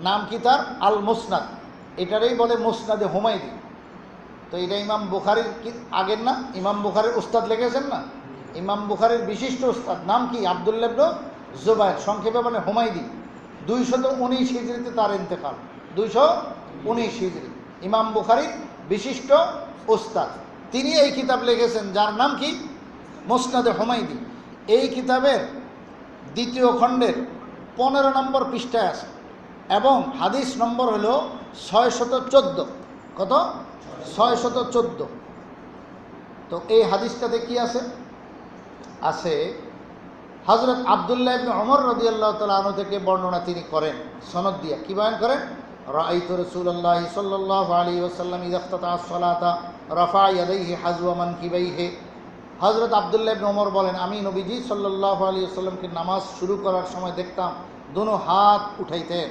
নাম কি তার? আল মুসনাদ। এটারই বলে মুসনাদে হুমায়দি। তো এটা ইমাম বুখারীর আগের না, ইমাম বুখারীর উস্তাদ লিখেছেন না, ইমাম বুখারীর বিশিষ্ট উস্তাদ নাম কি? আবদুল্লাহ ইবনে জুবায়ের, সংক্ষেপে বলে হুমায়দি। 219 হিজরিতে তার ইন্তেকাল, 219 হিজরি। ইমাম বুখারীর বিশিষ্ট ওস্তাদ। তিনি এই কিতাব লিখেছেন যার নাম কি মুসনাদে হুমায়দি। এই কিতাবের দ্বিতীয় খণ্ডের 15 নম্বর পৃষ্ঠায় আছে এবং হাদিস নম্বর হলো 614। কত? 614। তো এই হাদিসটাতে কি আছে? আছে হযরত আব্দুল্লাহ ইবনে ওমর রাদিয়াল্লাহু তাআলা আনহু থেকে বর্ণনা তিনি করেন সনদ দিয়ে। কি বয়ান করেন? রাআইতু রাসূলুল্লাহ সাল্লাল্লাহু আলাইহি ওয়াসাল্লাম ইযা ইফতাতা আস-সালাতা রাফা ইয়াদাইহি হাযওয়া মানকিবাইহি। হযরত আব্দুল্লাহ ইবনে ওমর বলেন, আমি নবীজি সাল্লাল্লাহু আলাইহি ওয়াসাল্লামকে নামাজ শুরু করার সময় দেখতাম দুনো হাত উঠাইতেন।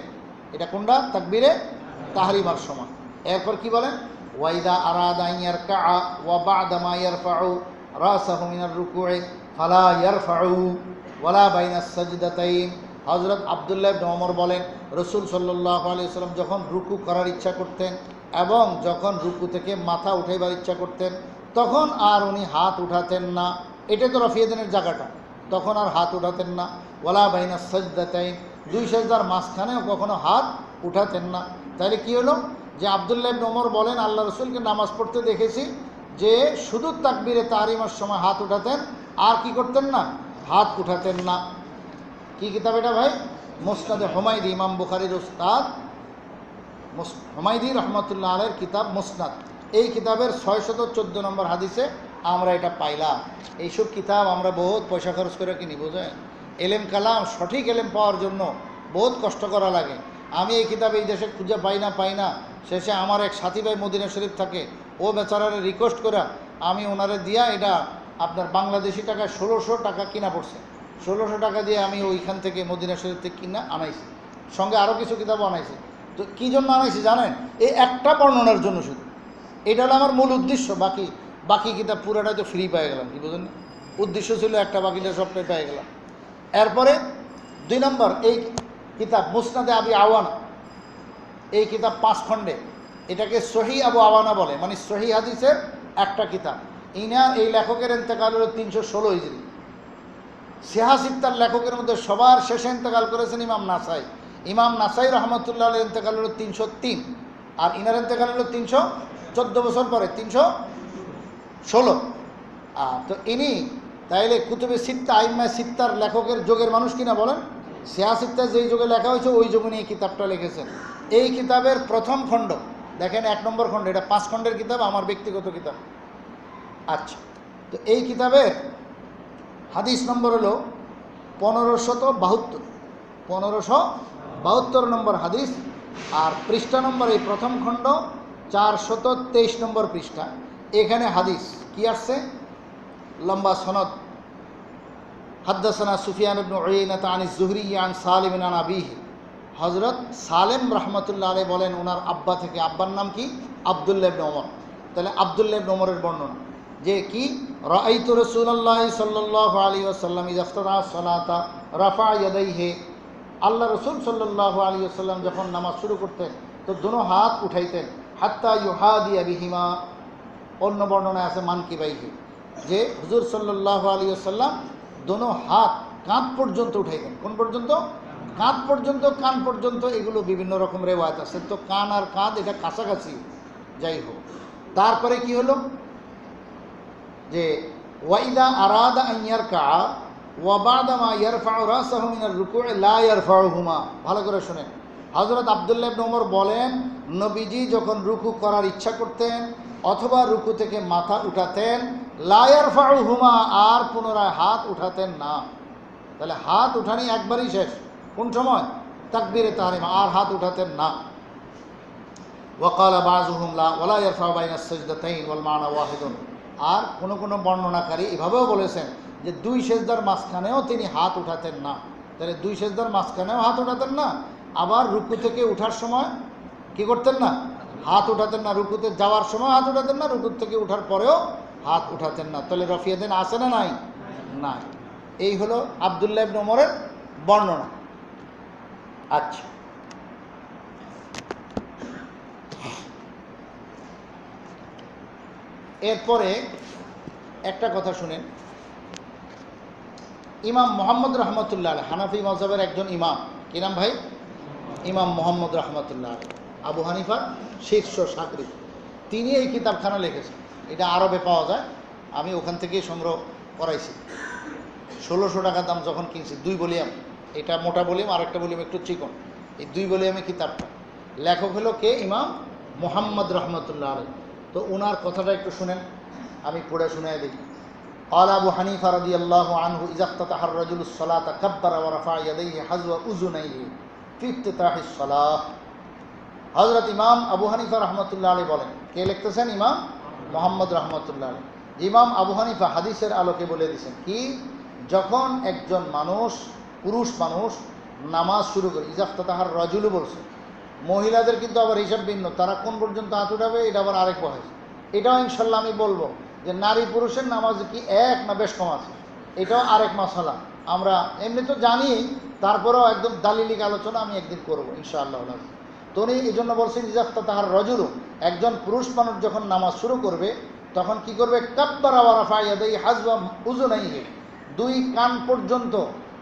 এটা কোনটা? তাকবীরে তাহরিমার সময়। এরপর কি বলেন? ওয়াইদা আরাদা আন ইয়ারকা ওয়া বা'দা মা ইয়ারফাউ রাসাহু মিনার রুকু'i ফালা ইয়ারফাউ ওয়ালা বাইনাস সাজদাতাইন। হযরত আব্দুল্লাহ ইবনে ওমর বলেন, রাসূল সাল্লাল্লাহু আলাইহি ওয়াসাল্লাম যখন রুকু করার ইচ্ছা করতেন এবং যখন রুকু থেকে মাথা উঠাইবার ইচ্ছা করতেন তখন আর উনি হাত উঠাতেন না। এটা তো রফিয়াদানের জায়গাটা, তখন আর হাত উঠাতেন না। ওয়ালা বাইনাস সাজদাতাইন, দুই সেজদার মাঝখানেও কখনো হাত উঠাতেন না। তাহলে কি হলো? যে আব্দুল্লাহ ইবনে ওমর বলেন আল্লাহ রসুলকে নামাজ পড়তে দেখেছি যে শুধু তাকবীরে তাহরিমার সময় হাত উঠাতেন, আর কি করতেন না? হাত উঠাতেন না। কি কিতাব এটা ভাই? মুসনাদে হুমায়দি, ইমাম বুখারীর উস্তাদ হুমায়দি রহমতুল্লাহ আলাইহির কিতাব মুসনাদ। এই কিতাবের 614 নম্বর হাদিসে আমরা এটা পাইলাম। এইসব কিতাব আমরা বহুত পয়সা খরচ করে কিনি, বোঝেন? এলেম কালাম, সঠিক এলেম পাওয়ার জন্য বহুত কষ্ট করা লাগে। আমি এই কিতাব এই দেশে খুঁজে পাই না। শেষে আমার এক সাথী ভাই মদিনা শরীফ থাকে, ও বেচারারে রিকোয়েস্ট করে আমি ওনারে দিয়া এটা আপনার বাংলাদেশি টাকায় 1600 টাকা কিনা পড়ছে। 1600 টাকা দিয়ে আমি ওইখান থেকে মদিনা শরীফ থেকে কিনা আনাইছি, সঙ্গে আরও কিছু কিতাবও আনাইছি। তো কী জন্য আনাইছি জানেন? এই একটা বর্ণনার জন্য শুধু। এটা হলো আমার মূল উদ্দেশ্য। বাকি কিতাব পুরোটাই তো ফ্রি পেয়ে গেলাম, কি বুঝলেন? উদ্দেশ্য ছিল একটা, বাকিটা সবটাই পেয়ে গেলাম। এরপরে 2 নম্বর এই কিতাব মুসনাদে আবি আওয়ানা। এই কিতাব 5 খণ্ডে। এটাকে সহি আবু আওয়ানা বলে, মানে সহি হাদিসের একটা কিতাব। এই লেখকের ইন্তেকাল হলো 316 হিজরি। সিহাসিত্তার লেখকের মধ্যে সবার শেষে ইন্তেকাল করেছেন ইমাম নাসাই। ইমাম নাসাই রহমতুল্লাহ আলাইহির ইন্তেকাল হলো 303, আর ইনার ইন্তেকাল হলো 314 বছর পরে, 316। তো ইনি তাইলে কুতুবে সিত্তা, আইম্মা সিত্তার লেখকের যুগের মানুষ কিনা বলেন? সিয়াসিত্তা যেই যুগে লেখা হয়েছে ওই যুগে নিয়ে এই কিতাবটা লিখেছেন। এই কিতাবের প্রথম খণ্ড দেখেন, 1 নম্বর খণ্ড। এটা 5 খণ্ডের কিতাব, আমার ব্যক্তিগত কিতাব। আচ্ছা, তো এই কিতাবের হাদিস নম্বর হলো 1572 নম্বর হাদিস। আর পৃষ্ঠা নম্বর, এই প্রথম খণ্ড 423 নম্বর পৃষ্ঠা। এখানে হাদিস কি আসছে? লম্বা সনদ। হাদ্দাসানা সুফিয়ান ইবনে উয়াইনা আনিজ যুহরি আন সালিম আন আবিহি। হযরত সালেম রাহমাতুল্লাহ আলাইহি বলেন ওনার আব্বা থেকে, আব্বার নাম কি? আব্দুল্লাহ ইবনে ওমর। তাহলে আব্দুল্লাহ ইবনে ওমরের বর্ণনা যে কি, রাআইতু রাসূলুল্লাহ সাল্লাল্লাহু আলাইহি ওয়াসাল্লাম ইযা ইফতারা সালাতা রাফা ইয়াদাইহি। আল্লাহ রাসূল সাল্লাল্লাহু আলাইহি ওয়াসাল্লাম যখন নামাজ শুরু করতেন তো দুনো হাত উঠাইতেন, হাত্তা ইউহাদিয়া বিহিমা। অন্য বর্ণনায় আছে মানকিবাইহি, যে হুজুর সাল্লাল্লাহু আলাইহি ওয়াসাল্লাম দুনো হাত কাঁধ পর্যন্ত উঠাইতেন। কোন পর্যন্ত? কাঁধ পর্যন্ত, কান পর্যন্ত। এগুলো বিভিন্ন রকম রেওয়ায়াত আছে। তো কান আর কাঁধ এটা কাছাকাছি, যাই হোক। তারপরে কি হলো যে ওয়াইদা আরাদা আন ইয়ারকা ওয়া বা'দা মা ইয়ারফাউ রাসাহু মিনার রুকু'i লা ইয়ারফাউহুমা। ভালো করে শুনেন। হযরত আব্দুল্লাহ ইবনে ওমর বলেন, নবীজি যখন রুকু করার ইচ্ছা করতেন অথবা রুকু থেকে মাথা উঠাতেন, লা ইয়ারফাউহুমা, আর পুনরায় হাত উঠাতেন না। তাহলে হাত উঠানি একবারই শেষ। কোন সময়? তাকবীরে তাহরিমা, আর হাত উঠাতেন না। ওয়াকালা বাযুহুম লা ওয়ালা ইয়ারফাউ বাইনাস সাজদাতাইন ওয়াল মা'না ওয়াহিদুন। আর কোনো বর্ণনাকারী এভাবেও বলেছেন যে 2 সেজদার মাঝখানেও তিনি হাত উঠাতেন না। তাহলে 2 সেজদার মাঝখানেও হাত উঠাতেন না, আবার রুকু থেকে উঠার সময় কি করতেন না? হাত উঠাতেন না। রুকুতে যাওয়ার সময় হাত উঠাতেন না, রুকু থেকে উঠার পরেও হাত উঠাতেন না। তাহলে রফিয়াদিন আছে না নাই? নাই। এই হলো আব্দুল্লাহ ইবনে ওমরের বর্ণনা। আচ্ছা, এরপরে একটা কথা শুনেন। ইমাম মুহাম্মদ রহমতুল্লাহ আলাইহি, হানাফি মাযহাবের একজন ইমাম। কি নাম ভাই? ইমাম মুহাম্মদ রহমতুল্লাহ আলাইহি, আবু হানিফার শীর্ষ সাগরিদ। তিনি এই কিতাবখানা লিখেছেন। এটা আরবে পাওয়া যায়, আমি ওখান থেকেই সংগ্রহ করাইছি। 1600 টাকা দাম যখন কিনছি, 2 ভলিউম, এটা মোটা ভলিউম, আরেকটা ভলিউম একটু চিকন, এই 2 ভলিউমে কিতাবটা। লেখক হলো কে? ইমাম মুহাম্মদ রহমতুল্লাহ আলাইহি। তো ওনার কথাটা একটু শুনেন, আমি পড়ে শুনাই দিই। قال أبو حنيفة رضي الله عنه إذا افتتح الرجل الصلاة كبر ورفع يديه حذو أذنيه في افتتاح الصلاة। হযরত ইমাম আবু হানিফা রহমতুল্লাহ আলাইহি বলেন, কে লিখতেছেন? ইমাম মুহাম্মদ রহমতুল্লাহ আলাইহি। ইমাম আবু হানিফা হাদিসের আলোকে বলে দিয়েছেন কি, যখন একজন মানুষ, পুরুষ মানুষ নামাজ শুরু করে, ইযা ইফতাতাহার রাজুলু বলছে, মহিলাদের কিন্তু আবার হিসাব ভিন্ন, তারা কোন পর্যন্ত হাত উঠাবে এটা আবার আরেক বয়স। এটাও ইনশাল্লাহ আমি বলবো যে নারী পুরুষের নামাজ কি এক না বেশ কম আছে, এটাও আরেক মাসালা। আমরা এমনি তো জানি, তারপরেও একদম দালিলিক আলোচনা আমি একদিন করবো ইনশাআল্লাহ। তো উনি এই জন্য বলছেন ইযা ইফতাতাহার রাজুলু, একজন পুরুষ মানুষ যখন নামাজ শুরু করবে তখন কি করবে? কাব্বারা ওয়া রাফা ইয়াদাইহি হাযওয়া উযুনাইহি, 2 কান পর্যন্ত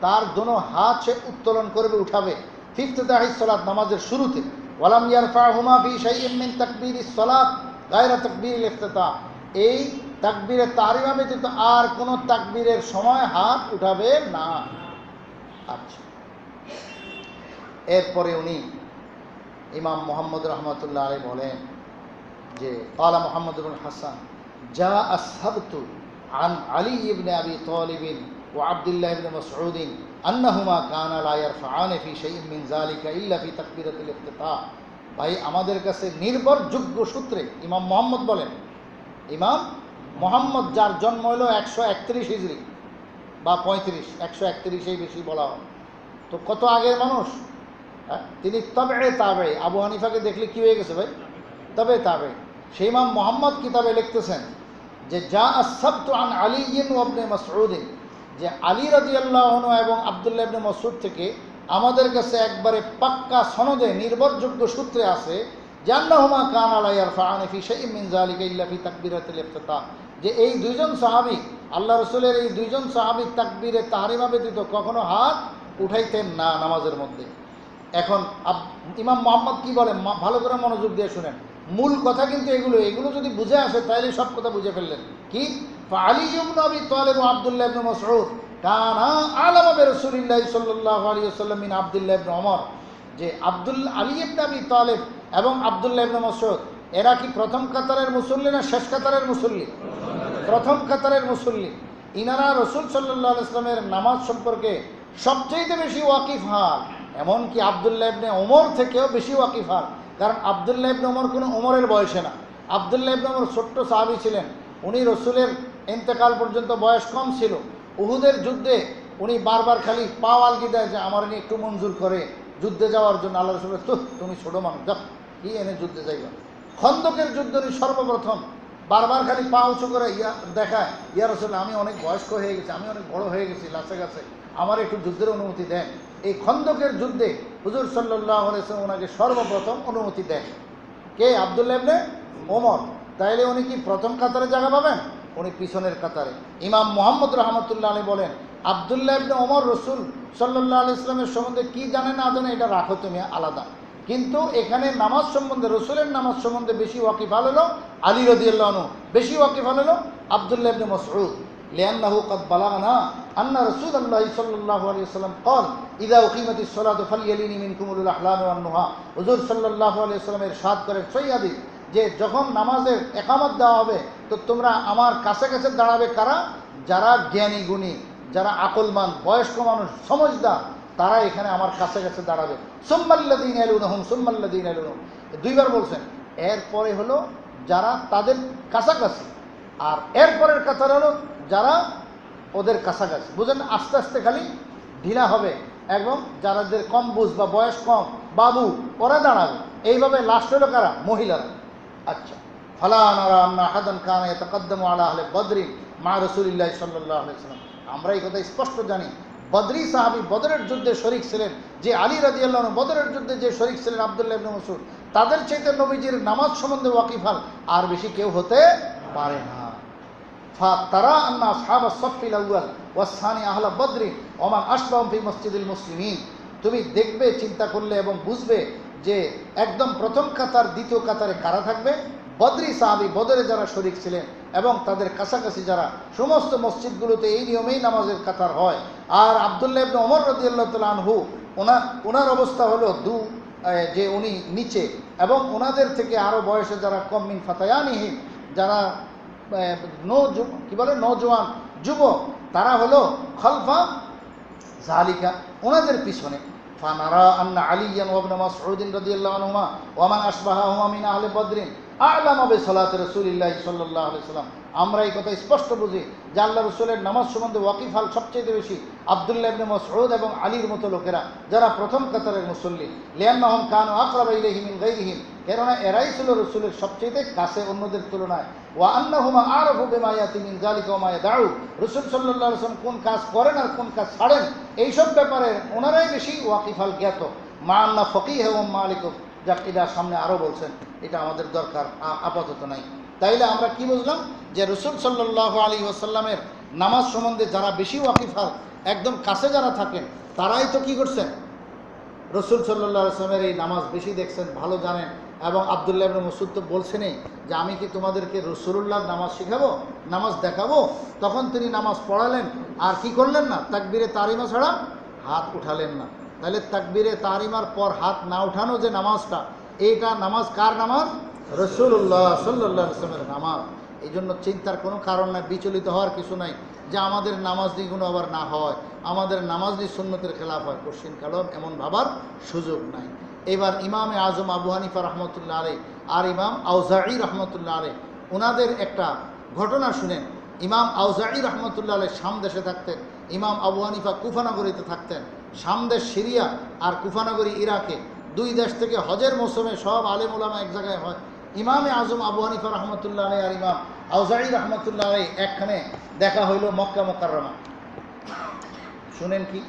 তার দোনো হাত সে উত্তোলন করবে, উঠাবে। ফি ইফতিতাহিস সালাত, নামাজের শুরুতে। ওয়ালাম ইয়ারফাহুমা ফি শাইইন মিন তাকবীরিস সালাত গায়রা তাকবীরিল ইফতিতাহ, এই তাকবীরে তাহরিমা ব্যতীত আর কোন তাকবীরের সময় হাত উঠাবে না। আচ্ছা, এরপরে উনি ইমাম মুহাম্মদ রহমতুল্লাহ আলাইহি বলেন যে ক্বালা মুহাম্মদ ইবনে হাসান জা আসহাবতু আন আলী ইবনে আবি তালিব ওয়া আব্দুল্লাহ ইবনে মাসউদ আন্নাহুমা কানা লা ইয়ারফাআনি ফি শাইইন মিন যালিকা ইল্লা ফি তাকবীরাতিল ইফতিতাহ। ভাই, আমাদের কাছে নির্ভরযোগ্য সূত্রে ইমাম মুহাম্মদ বলেন, ইমাম মুহাম্মদ যার জন্ম হলো 131 হিজরি বা 35, 131এই বেশি বলা হয়, তো কত আগের মানুষ। তিনি তবে তাবে, আবু হানিফাকে দেখলে কি হয়ে গেছে ভাই? তবে তাবে। সেই ইমাম মুহাম্মদ কিতাবে লিখতেছেন যে যা আসহাবতু আন আলী ওয়া ইবনে মাসউদ, যে আলী রাদিয়াল্লাহু আনহু এবং আব্দুল্লাহ ইবনে মাসউদ থেকে আমাদের কাছে একবারে পাক্কা সনদে নির্ভরযোগ্য সূত্রে আছে যে আন্নাহুমা কানা লা ইয়ারফাআনি ফি শাইইন মিন যালিকা ইল্লা ফি তাকবীরাতিল ইফতিতাহ, যে এই 2 জন সাহাবী, আল্লাহ রাসূলের এই 2 জন সাহাবী তাকবীরে তাহরিমা ব্যতীত কখনো হাত উঠাইতেন না নামাজের মধ্যে। এখন ইমাম মুহাম্মদ কি বলেন, ভালো করে মনোযোগ দিয়ে শুনেন, মূল কথা কিন্তু এগুলো যদি বুঝে আসে তাহলে সব কথা বুঝে ফেললেন। কি? আলী ইবনে আবি তালিব ও আব্দুল্লাহ ইবনে মাসউদ কানা আলামা বিরাসূলিল্লাহ সাল্লাল্লাহু আলাইহি ওয়াসাল্লাম মিন আব্দুল্লাহ ইবনে ওমর, যে আলী ইবনে আবি তালিব এবং আব্দুল্লাহ ইবনে মাসউদ এরা কি প্রথম কাতারের মুসল্লি না শেষ কাতারের মুসল্লি? প্রথম কাতারের মুসল্লি। ইনারা রাসূল সাল্লাল্লাহু আলাইহি ওয়াসাল্লামের নামাজ সম্পর্কে সবচেয়ে বেশি ওয়াকিফ হন, এমনকি আব্দুল্লাহ ইবনে ওমর থেকেও বেশি ওয়াকিফ হন। কারণ আব্দুল্লাহ ইবনে ওমর কোনো ওমরের বয়সে না, আব্দুল্লাহ ইবনে ওমর ছোট্ট সাহাবী ছিলেন, উনি রসুলের ইন্তেকাল পর্যন্ত বয়স কম ছিল। উহুদের যুদ্ধে উনি বারবার খালি পা আলগি দেয় যে আমার নিয়ে একটু মঞ্জুর করে যুদ্ধে যাওয়ার জন্য। আল্লাহ রসুল তো তুমি ছোটো মানুষ, যাও কি এনে যুদ্ধে যাইবা। খন্দকের যুদ্ধ উনি সর্বপ্রথম বারবার খালি পা উঁচু করে দেখায়, ইয়া রসুল আমি অনেক বয়স্ক হয়ে গেছি, আমি অনেক বড় হয়ে গেছি লাচে গাছে, আমার একটু যুদ্ধের অনুমতি দেন। এই খন্দকের যুদ্ধে হুজুর সাল্লাল্লাহু আলাইহি ওয়াসাল্লাম ওনাকে সর্বপ্রথম অনুমতি দেন। কে? আব্দুল্লাহ ইবনে ওমর। তাইলে উনি কি প্রথম কাতারে জায়গা পাবেন? উনি পিছনের কাতারে। ইমাম মুহাম্মদ রহমতুল্লাহ আলাইহি বলেন আব্দুল্লাহ ইবনে ওমর রসুল সাল্লাল্লাহু আলাইহি ওয়াসাল্লামের সম্বন্ধে কি জানে না জানে এটা রাখো তুমি আলাদা, কিন্তু এখানে নামাজ সম্বন্ধে, রসুলের নামাজ সম্বন্ধে বেশি ওয়াকিফাল হলো আলী রাদিয়াল্লাহু আনহু, বেশি ওয়াকিফাল হলো আব্দুল্লাহ ইবনে মাসউদ। লিআন্নাহু ক্বাদ বালাগানা আন্না রাসূলুল্লাহ সাল্লাল্লাহু আলাইহি ওয়াসাল্লাম ক্বাল ইযা উকিমাতিস সালাতু ফালইয়ালিনি মিনকুম উলুল আহলামি ওয়ান নুহা। হুজুর সাল্লাল্লাহু আলাইহি ওয়াসাল্লাম ইরশাদ করেন সহিহ হাদিস যে যখন নামাজের একামত দেওয়া হবে তো তোমরা আমার কাছে কাছে দাঁড়াবে কারা? যারা জ্ঞানী গুণী, যারা আকলমান, বয়স্ক মানুষ, সমঝদার, তারা এখানে আমার কাছে কাছে দাঁড়াবে। সুম্মাল্লাযীনা ইয়ালুনহুম সুম্মাল্লাযীনা ইয়ালুনহুম, 2 বার বলছেন। এরপরে হলো যারা তাদের কাছাকাছি, আর এরপরের কাতার হলো যারা ওদের কাছাকাছি। বুঝেন, আস্তে আস্তে খালি ঢিলা হবে এবং যাদের কম বুঝ বা বয়স কম, বাবু, ওরা দাঁড়াবে। এইভাবে লাস্ট হলো কারা? মহিলারা। আচ্ছা, ফালা নারা আন্না আহাদান কানা ইয়াতাকাদ্দামু আলা আহলি বদরিন মা রাসূলিল্লাহ সাল্লাল্লাহু আলাইহি ওয়াসাল্লাম। আমরা এই কথা স্পষ্ট জানি, বদরি সাহাবী বদরের যুদ্ধে শরীক ছিলেন, যে আলী রাদিয়াল্লাহু আনহু বদরের যুদ্ধে যে শরীক ছিলেন আব্দুল্লাহ ইবনে মাসউদ, তাদের চাইতে নবীজির নামাজ সম্বন্ধে ওয়াকিফাল আর বেশি কেউ হতে পারে না। ফাতারা আন্না আসহাবাস সাফিল আউয়াল ওয়াস সানি আহলা বদরি ওয়া মান আশবাহুম ফি মসজিদিল মুসলিমিন। তুমি দেখবে, চিন্তা করলে এবং বুঝবে যে একদম প্রথম কাতার দ্বিতীয় কাতারে কারা থাকবে? বদরি সাহাবী, বদরে যারা শরীক ছিলেন এবং তাদের কাছাকাছি যারা, সমস্ত মসজিদগুলোতে এই নিয়মেই নামাজের কাতার হয়। আর আব্দুল্লাহ ইবনে ওমর রাদিয়াল্লাহু তাআলা আনহু, ওনার অবস্থা হলো যে উনি নিচে, এবং ওনাদের থেকে আরও বয়সে যারা কম, মিন ফাতায়ানিহিম, যারা নওজোয়ান যুবক, তারা হলো খলফা জালিকা, ওনাদের পিছনে। ফানারা আন্না আলিয়ান ওয়া ইবনে মাসউদ রাদিয়াল্লাহু আনহুমা ওয়া মান আশবাহাহুমা মিন আহলি বদরিন আ'লামু বিসালাতি রাসূলিল্লাহি সাল্লাল্লাহু আলাইহি ওয়াসাল্লাম। আমরা এই কথা স্পষ্ট বুঝি যে আল্লাহ রসুলের নামাজ সম্বন্ধে ওয়াকিফাল সবচেয়ে বেশি আব্দুল্লাহ ইবনে মাসউদ এবং আলীর মতো লোকেরা, যারা প্রথম কাতারের মুসল্লি। লিআন্নাহুম কানু আকরাবা ইলাইহি মিন গায়রিহিম, কেননা এরাই ছিল রসুলের সবচেয়ে কাছে অন্যদের তুলনায়। ওয়া আন্নাহুমা আরাফু বিমা ইয়াতি মিন যালিকা ওয়া মা ইয়াদউ, রসুল সাল্লাল্লাহু আলাইহি ওয়াসাল্লাম কোন কাজ করেন আর কোন কাজ ছাড়েন এইসব ব্যাপারে ওনারাই বেশি ওয়াকিফাল জ্ঞাত। মা আন্না ফকিহ ওয়া মালিক, যাক এটা সামনে আরও বলছেন, এটা আমাদের দরকার আপাতত নাই। তাইলে আমরা কি বুঝলাম যে রসুল সাল্লাল্লাহু আলাইহি ওয়াসাল্লামের নামাজ সম্বন্ধে যারা বেশি ওয়াকিফাল, একদম কাছে যারা থাকেন, তারাই তো কি করছেন, রসুল সাল্লাল্লাহু আলাইহি ওয়াসাল্লামের এই নামাজ বেশি দেখছেন, ভালো জানেন। এবং আব্দুল্লাহ ইবনে মাসউদ তো বলছেনই যে আমি কি তোমাদেরকে রাসূলুল্লাহর নামাজ শিখাবো, নামাজ দেখাবো। তখন তিনি নামাজ পড়ালেন, আর কি করলেন না, তাকবীরে তাহরিমা ছাড়া হাত উঠালেন না। তাহলে তাকবীরে তাহরিমার পর হাত না উঠানো যে নামাজটা, এইটা নামাজ কার নামাজ? রাসূলুল্লাহ সাল্লাল্লাহু আলাইহি ওয়াসাল্লামের নামাজ। এই জন্য চিন্তার কোনো কারণ নাই, বিচলিত হওয়ার কিছু নাই যে আমাদের নামাজ নিগুলো আবার না হয়, আমাদের নামাজ নিয়ে সুন্নতের খেলাফ হয়, কোশ্চিন কালম এমন ভাবার সুযোগ নাই। এবার ইমামে আজম আবু হানিফা রহমতুল্লাহ আলাইহি আর ইমাম আউজাঈ রহমতুল্লাহ আলাইহি, ওনাদের একটা ঘটনা শুনেন। ইমাম আউজাঈ রহমতুল্লাহ আলাইহি শাম দেশে থাকতেন, ইমাম আবু হানিফা কুফানগরীতে থাকতেন। শাম দেশ সিরিয়া আর কুফানগরী ইরাকে, দুই দেশ থেকে হজের মৌসুমে সব আলেম ওলামা এক জায়গায় হয়। ইমামে আজম আবু হানিফা রহমতুল্লাহ আলাইহি আর ইমাম আউজাঈ রহমতুল্লাহ আলাইহি একখানে দেখা হইল মক্কা মুকাররমা। শুনেন কি,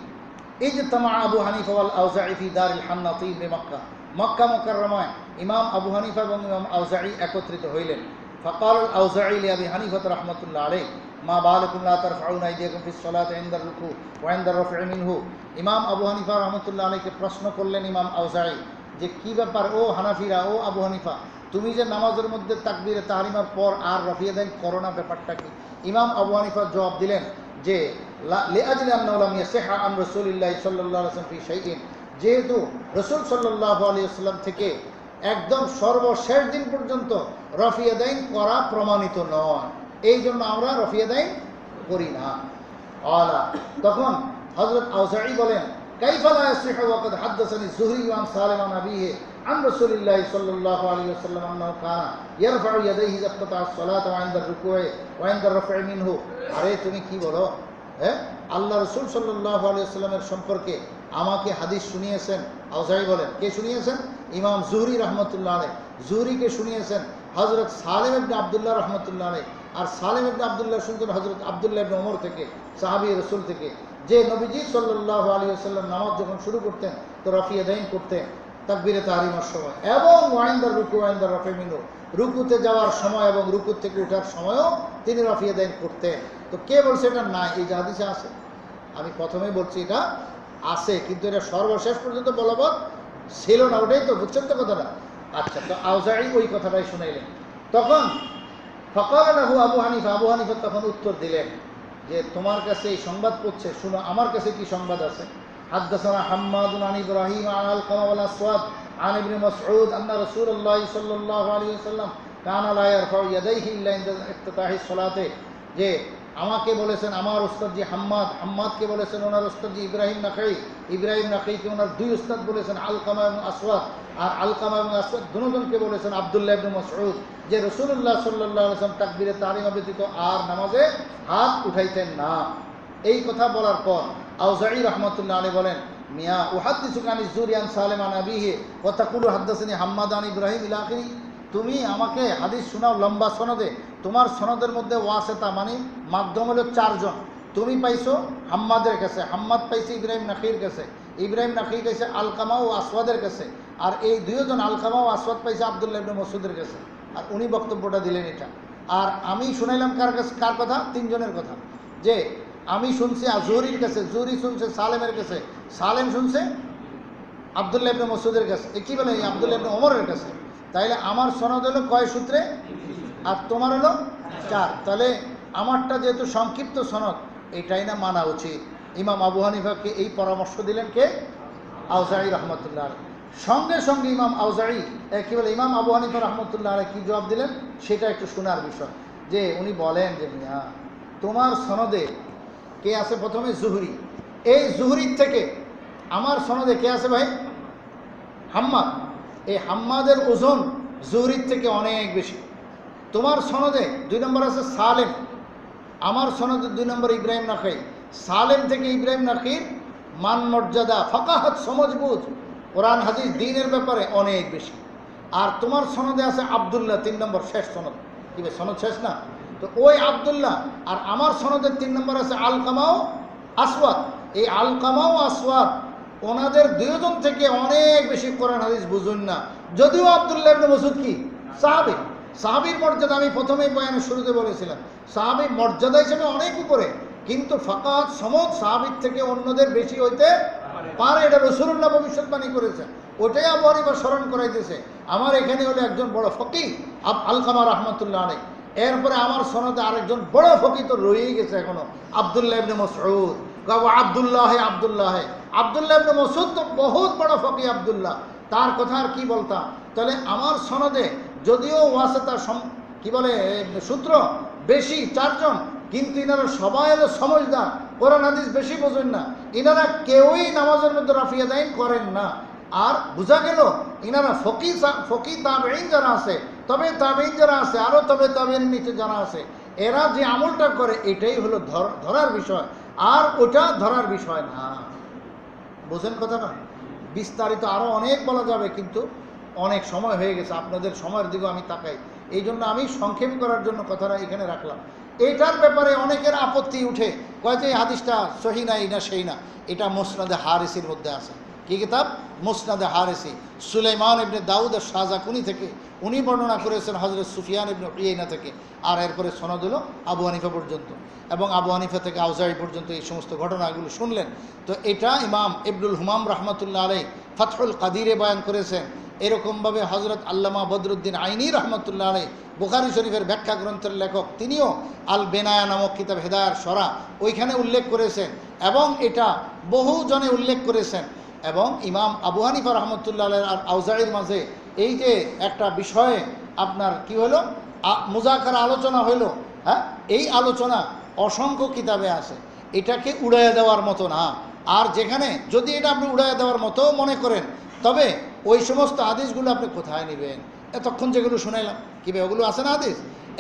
এই যে তামা আবু হানিফা ওয়াল আউজাঈ ফি দারিল হান্নাতিন বিমক্কা, মক্কা মুকাররমায় ইমাম আবু হানিফা এবং ইমাম আউজাঈ একত্রিত হইলেন। ফাকাল আল আউজাঈ লি আবি হানিফা রাহমাতুল্লাহ আলাইহি মা বালাকুম লা তারফাউনা আইদিয়াকুম ফিস সালাতি ইনদার রুকু ওয়া ইনদার রাফ'i মিনহু। ইমাম আবু হানিফা রাহমাতুল্লাহ আলাইহিকে প্রশ্ন করলেন ইমাম আউজাঈ যে কি ব্যাপার ও হানাফিরা, ও আবু হানিফা, তুমি যে নামাজের মধ্যে তাকবীরে তাহরিমার পর আর রফিয়ে দেন করো না, ব্যাপারটা কি? ইমাম আবু হানিফা জবাব দিলেন যে লিআজলি আন্নাহু লাম ইয়াসিহা আন রাসূলিল্লাহি সাল্লাল্লাহু আলাইহি ওয়াসাল্লাম ফি শাইইন, যেহেতু রাসূল সাল্লাল্লাহু আলাইহি ওয়াসাল্লাম থেকে একদম সর্বশেষ দিন পর্যন্ত রফিয়ে দেন করা প্রমাণিত নয়, এই জন্য আমরা রফিয়ে দেন করি না। আলা, তখন হযরত আউজাঈ বলেন কাইফা লা ইয়াসিহু ওয়া ক্বাদ হাদাসানি যুহরি ওয়া সালিম আন আবিহি আন রাসূলিল্লাহি সাল্লাল্লাহু আলাইহি ওয়াসাল্লাম আন্নাহু কানা ইয়ারফাউ ইয়াদাইহি ইযা ইফতাতা আস-সালাতা ওয়া ইনদা রুকু'i ওয়া ইনদা রাফ'i মিনহু। আরে তুমি কি বলো, হ্যাঁ, আল্লাহ রসুল সাল্লাল্লাহু আলাইহি ওয়াসাল্লামের সম্পর্কে আমাকে হাদিস শুনিয়েছেন। আউজাঈ বলেন কে শুনিয়েছেন? ইমাম যুহরি রহমতুল্লাহ আলাইহি। যুহরিকে শুনিয়েছেন হযরত সালেম ইবনে আব্দুল্লাহ রহমতুল্লাহ আলাইহি। আর সালেম ইবনে আব্দুল্লাহ শুনতেন হযরত আব্দুল্লাহ ইবনে ওমর থেকে, সাহাবী রাসূল থেকে, যে নবীজি সাল্লাল্লাহু আলাইহি ওয়াসাল্লাম নামাজ যখন শুরু করতেন তো রফিয়ে দাইন করতেন তাকবীরে তাহরিমার সময়, এবং ওয়াইন্দার রুকু ওয়াইন্দার রাফ'i মিনহু, রুকুতে যাওয়ার সময় এবং রুকু থেকে ওঠার সময়ও তিনি রফিয়ে দাইন করতেন। তো কে বলছে এটা নাই? এই যে হাদিসে আছে, আমি প্রথমেই বলছি এটা আছে, কিন্তু এটা সর্বশেষ পর্যন্ত বলবৎ ছিল না, ওটাই তো বুঝছেন তো কথাটা। আচ্ছা, তো আউজাঈ ওই কথাটাই শুনাইলেন। তখন ফাকাল লাহু আবু হানিফা, আবু হানিফা তখন উত্তর দিলেন যে তোমার কাছে এই সংবাদ পড়ছে, শুনো আমার কাছে কি সংবাদ আছে। হাদদাসানা হাম্মাদুন আন ইব্রাহিম আন আলকামা ওয়াল আসওয়াদ আন ইবনে মাসউদ আন্না রাসূলুল্লাহ সাল্লাল্লাহু আলাইহি ওয়াসাল্লাম কানা লা ইয়ারফাউ ইয়াদাইহি ইল্লা ইনদা ইফতিতাহিস সালাতে, যে আমাকে বলেছেন আমার ওস্তাদজি হাম্মাদকে বলেছেন ওনার ওস্তাদজি ইব্রাহিম নাখাইকে ওনার দুই ওস্তাদ বলেছেন আলকামা এবং আসওয়াদ, আর আলকামা এবং আসওয়াদ দুজনকে বলেছেন আব্দুল্লাহ ইবনে মাসউদ, যে রাসূলুল্লাহ সাল্লাল্লাহু আলাইহি ওয়াসাল্লাম তাকবীরে তাহরিমা ব্যতীত আর নামাজে হাত উঠাইতেন না। এই কথা বলার পর আউজাঈ রাহমাতুল্লাহ আলাইহি বলেন মিয়া উহাদ্দিসুকা আন যুহরি আন সালিম আন আবিহি ওয়া তাকুলু হাদদাসানি হাম্মাদ আন ইব্রাহিম ইলা আখিরি, তুমি আমাকে হাদিস শোনাও লম্বা সনদে, তোমার সনদের মধ্যে ওয়াসিতা মানে মাধ্যম হলো চারজন, তুমি পাইছো হাম্মাদের কাছে, হাম্মাদ পাইছে ইব্রাহিম নাখির কাছে, ইব্রাহিম নাখি পাইছে আলকামা ও আসওয়াদের কাছে, আর এই দুইজন আলকামা ও আসওয়াদ পাইছে আব্দুল্লাহ ইবনে মাসউদের কাছে। আর উনি বক্তব্যটা দিলেন এটা, আর আমি শুনাইলাম কার কাছে, কার কথা? তিনজনের কথা, যে আমি শুনছি যুহরির কাছে, যুহরি শুনছে সালেমের কাছে, সালেম শুনছে আব্দুল্লাহ ইবনে মাসউদের কাছে, কি বলে আব্দুল্লাহ ইবনে ওমরের কাছে। তাইলে আমার সনদ হলো কয় সূত্রে, আর তোমার হলো 4। তাহলে আমারটা যেহেতু সংক্ষিপ্ত সনদ, এটাই না মানা উচিত। ইমাম আবু হানিফাকে এই পরামর্শ দিলেন কে? আউজাঈ রহমতুল্লাহ আলাইহি। সঙ্গে সঙ্গে ইমাম আউজাঈ কি বলে, ইমাম আবু হানিফা রহমতুল্লাহ আলাইহি কি জবাব দিলেন সেটা একটু শোনার বিষয়। যে উনি বলেন যে মিয়া, তোমার সনদে কে আছে? প্রথমে জুহরি। এই জুহরির থেকে আমার সনদে কে আছে ভাই? হাম্মাদ। এই হাম্মাদের ওজন জুহরির থেকে অনেক বেশি। তোমার সনদে 2 নম্বর আছে সালেম, আমার সনদে 2 নম্বর ইব্রাহিম নাখাই। সালেম থেকে ইব্রাহিম নাখির মান মর্যাদা, ফাকাহাত, সমজবুজ, কোরআন হাদিস দ্বীনের ব্যাপারে অনেক বেশি। আর তোমার সনদে আছে আব্দুল্লাহ, 3 নম্বর, শেষ সনদ। কি ভাই, সনদ শেষ না? তো ওই আব্দুল্লাহ। আর আমার সনদের 3 নম্বর আছে আলকামাও আসওয়াদ। এই আলকামাও আসওয়াদ ওনাদের 2 জন থেকে অনেক বেশি কোরআন হাদিস বুঝুন না। যদিও আব্দুল্লাহ ইবনে মাসউদ কি সাহাবী, সাহাবীর মর্যাদা আমি প্রথমেই বয়ানের শুরুতে বলেছিলাম, সাহাবীর মর্যাদা হিসেবে অনেক উপরে, কিন্তু ফাকাত সমদ সাহাবীর থেকে অন্যদের বেশি হইতে পারে। এটা রাসূলুল্লাহ ভবিষ্যৎবাণী করেছেন। ওটাই আবু হানিফা স্মরণ করাইতেছে। আমার এখানে হলো একজন বড় ফকিহ আলকামা রহমতুল্লাহ আলাইহি। এরপরে আমার সনদে আরেকজন বড় ফকিহ তো রয়েই গেছে এখনো, আব্দুল্লাহ ইবনে মাসউদ। আব্দুল্লাহ আব্দুল্লাহ আব্দুল্লাহ ইবনে মাসউদ তো বহুত বড় ফকিহ আব্দুল্লাহ, তার কথা আর কি বলতাম। তাহলে আমার সনদে যদিও ওয়াসিতা কি বলে সূত্র বেশি 4 জন, কিন্তু ইনারা সবাই হলো সমজদার, কোরআন হাদিস বেশি বোঝেন না। ইনারা কেউই নামাজের মধ্যে রাফিয়া দাইন করেন না। আর বোঝা গেল ইনারা ফকি তাবেঈন যারা আছে, তবে তাবেঈন যারা আছে, আরও তবে তাবেঈন নিচে যারা আছে, এরা যে আমলটা করে এটাই হলো ধরার বিষয়, আর ওটা ধরার বিষয় না। বোঝেন কথাটা? বিস্তারিত আরও অনেক বলা যাবে, কিন্তু অনেক সময় হয়ে গেছে, আপনাদের সময়ের দিকেও আমি তাকাই। এই জন্য আমি সংক্ষেপ করার জন্য কথাটা এখানে রাখলাম। এইটার ব্যাপারে অনেকের আপত্তি উঠে, কয় যে এই হাদিসটা সহি না, এই না সেই না। এটা মুসনাদে হারিসির মধ্যে আছে। কি কিতাব? মুসনাদে হারিসি। সুলাইমান ইবনে দাউদ শাহজাকুনি থেকে উনি বর্ণনা করেছেন হযরত সুফিয়ান ইবনে উয়াইনা থেকে। আর এরপরে সনদ হলো আবু হানিফা পর্যন্ত, এবং আবু হানিফা থেকে আউজাঈ পর্যন্ত এই সমস্ত ঘটনাগুলো শুনলেন। তো এটা ইমাম ইবনুল হুমাম রহমতুল্লাহ আলাইহি ফাতহুল কাদিরে বয়ান করেছেন। এরকমভাবে হযরত আল্লামা বদরুদ্দিন আইনি রহমতুল্লাহ আলাইহি বুখারী শরীফের ব্যাখ্যা গ্রন্থের লেখক, তিনিও আল বেনায়া নামক কিতাব হেদায়ার সরা ওইখানে উল্লেখ করেছেন, এবং এটা বহু জনে উল্লেখ করেছেন। এবং ইমাম আবু হানিফা রহমতুল্লাহ আলাইহি আর আউজাঈর মাঝে এই যে একটা বিষয়ে আপনার কি হলো, মুজাকারা আলোচনা হইল, হ্যাঁ, এই আলোচনা অসংখ্য কিতাবে আছে। এটাকে উড়াইয়া দেওয়ার মতো না। আর যেখানে যদি এটা আপনি উড়াইয়া দেওয়ার মতো মনে করেন, তবে ওই সমস্ত হাদিসগুলো আপনি কোথায় নেবেন? এতক্ষণ যেগুলো শুনাইলাম, কীভাবে ওগুলো আছে না হাদিস?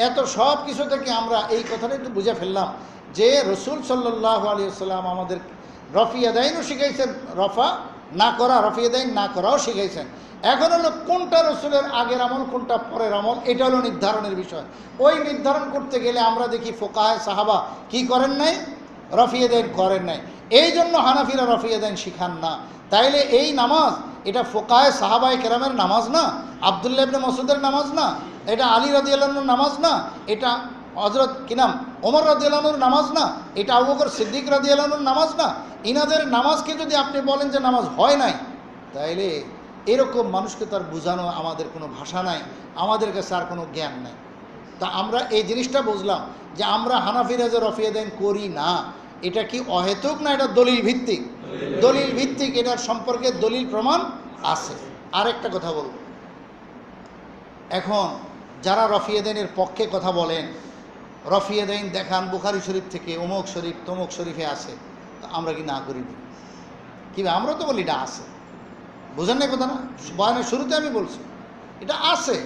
এত সব কিছু থেকে আমরা এই কথাটা একটু বুঝে ফেললাম যে রসুল সাল্লাল্লাহু আলাইহি ওয়াসাল্লাম আমাদের রফিয়াদাইনও শিখাইছেন, রফা না করা, রফিয়াদাইন না করাও শিখাইছেন। এখন হলো কোনটা রসুলের আগের আমল, কোনটা পরের আমল, এটা হলো নির্ধারণের বিষয়। ওই নির্ধারণ করতে গেলে আমরা দেখি ফোকাহে সাহাবা কি করেন নাই? রফিয়াদাইন করেন নাই। এই জন্য হানাফিরা রফিয়াদাইন শিখান না। তাইলে এই নামাজ এটা ফোকাহে সাহাবায়ে কেরামের নামাজ না, আব্দুল্লাহ ইবনে মাসউদের নামাজ না, এটা আলী রাদিয়াল্লাহু আনহুর নামাজ না, এটা হযরত কি নাম ওমর রাদিয়াল্লাহু আনহুর নামাজ না, এটা আবু বকর সিদ্দিক রাদিয়াল্লাহু আনহুর নামাজ না। ইনাদের নামাজকে যদি আপনি বলেন যে নামাজ হয় নাই, তাইলে এরকম মানুষকে তার বোঝানো আমাদের কোনো ভাষা নাই, আমাদের কাছে আর কোনো জ্ঞান নাই। তা আমরা এই জিনিসটা বুঝলাম যে আমরা হানাফিরা যে রফিয়াদাইন করি না, এটা কি অহেতুক না? এটা দলিল ভিত্তিক। দলিল ভিত্তিক, এটার সম্পর্কে দলিল প্রমাণ আছে। আরেকটা কথা বলব, এখন যারা রফিয়াদাইনের পক্ষে কথা বলেন, রফিয়াদাইন দেখান বুখারী শরীফ থেকে, অমুক শরীফ তমুক শরীফে আছে, তো আমরা কি না করি? কিভাবে? আমরা তো বলি এটা আছে। বুঝেন না কথা? না, বয়ানের শুরুতে আমি বলছি এটা আছে,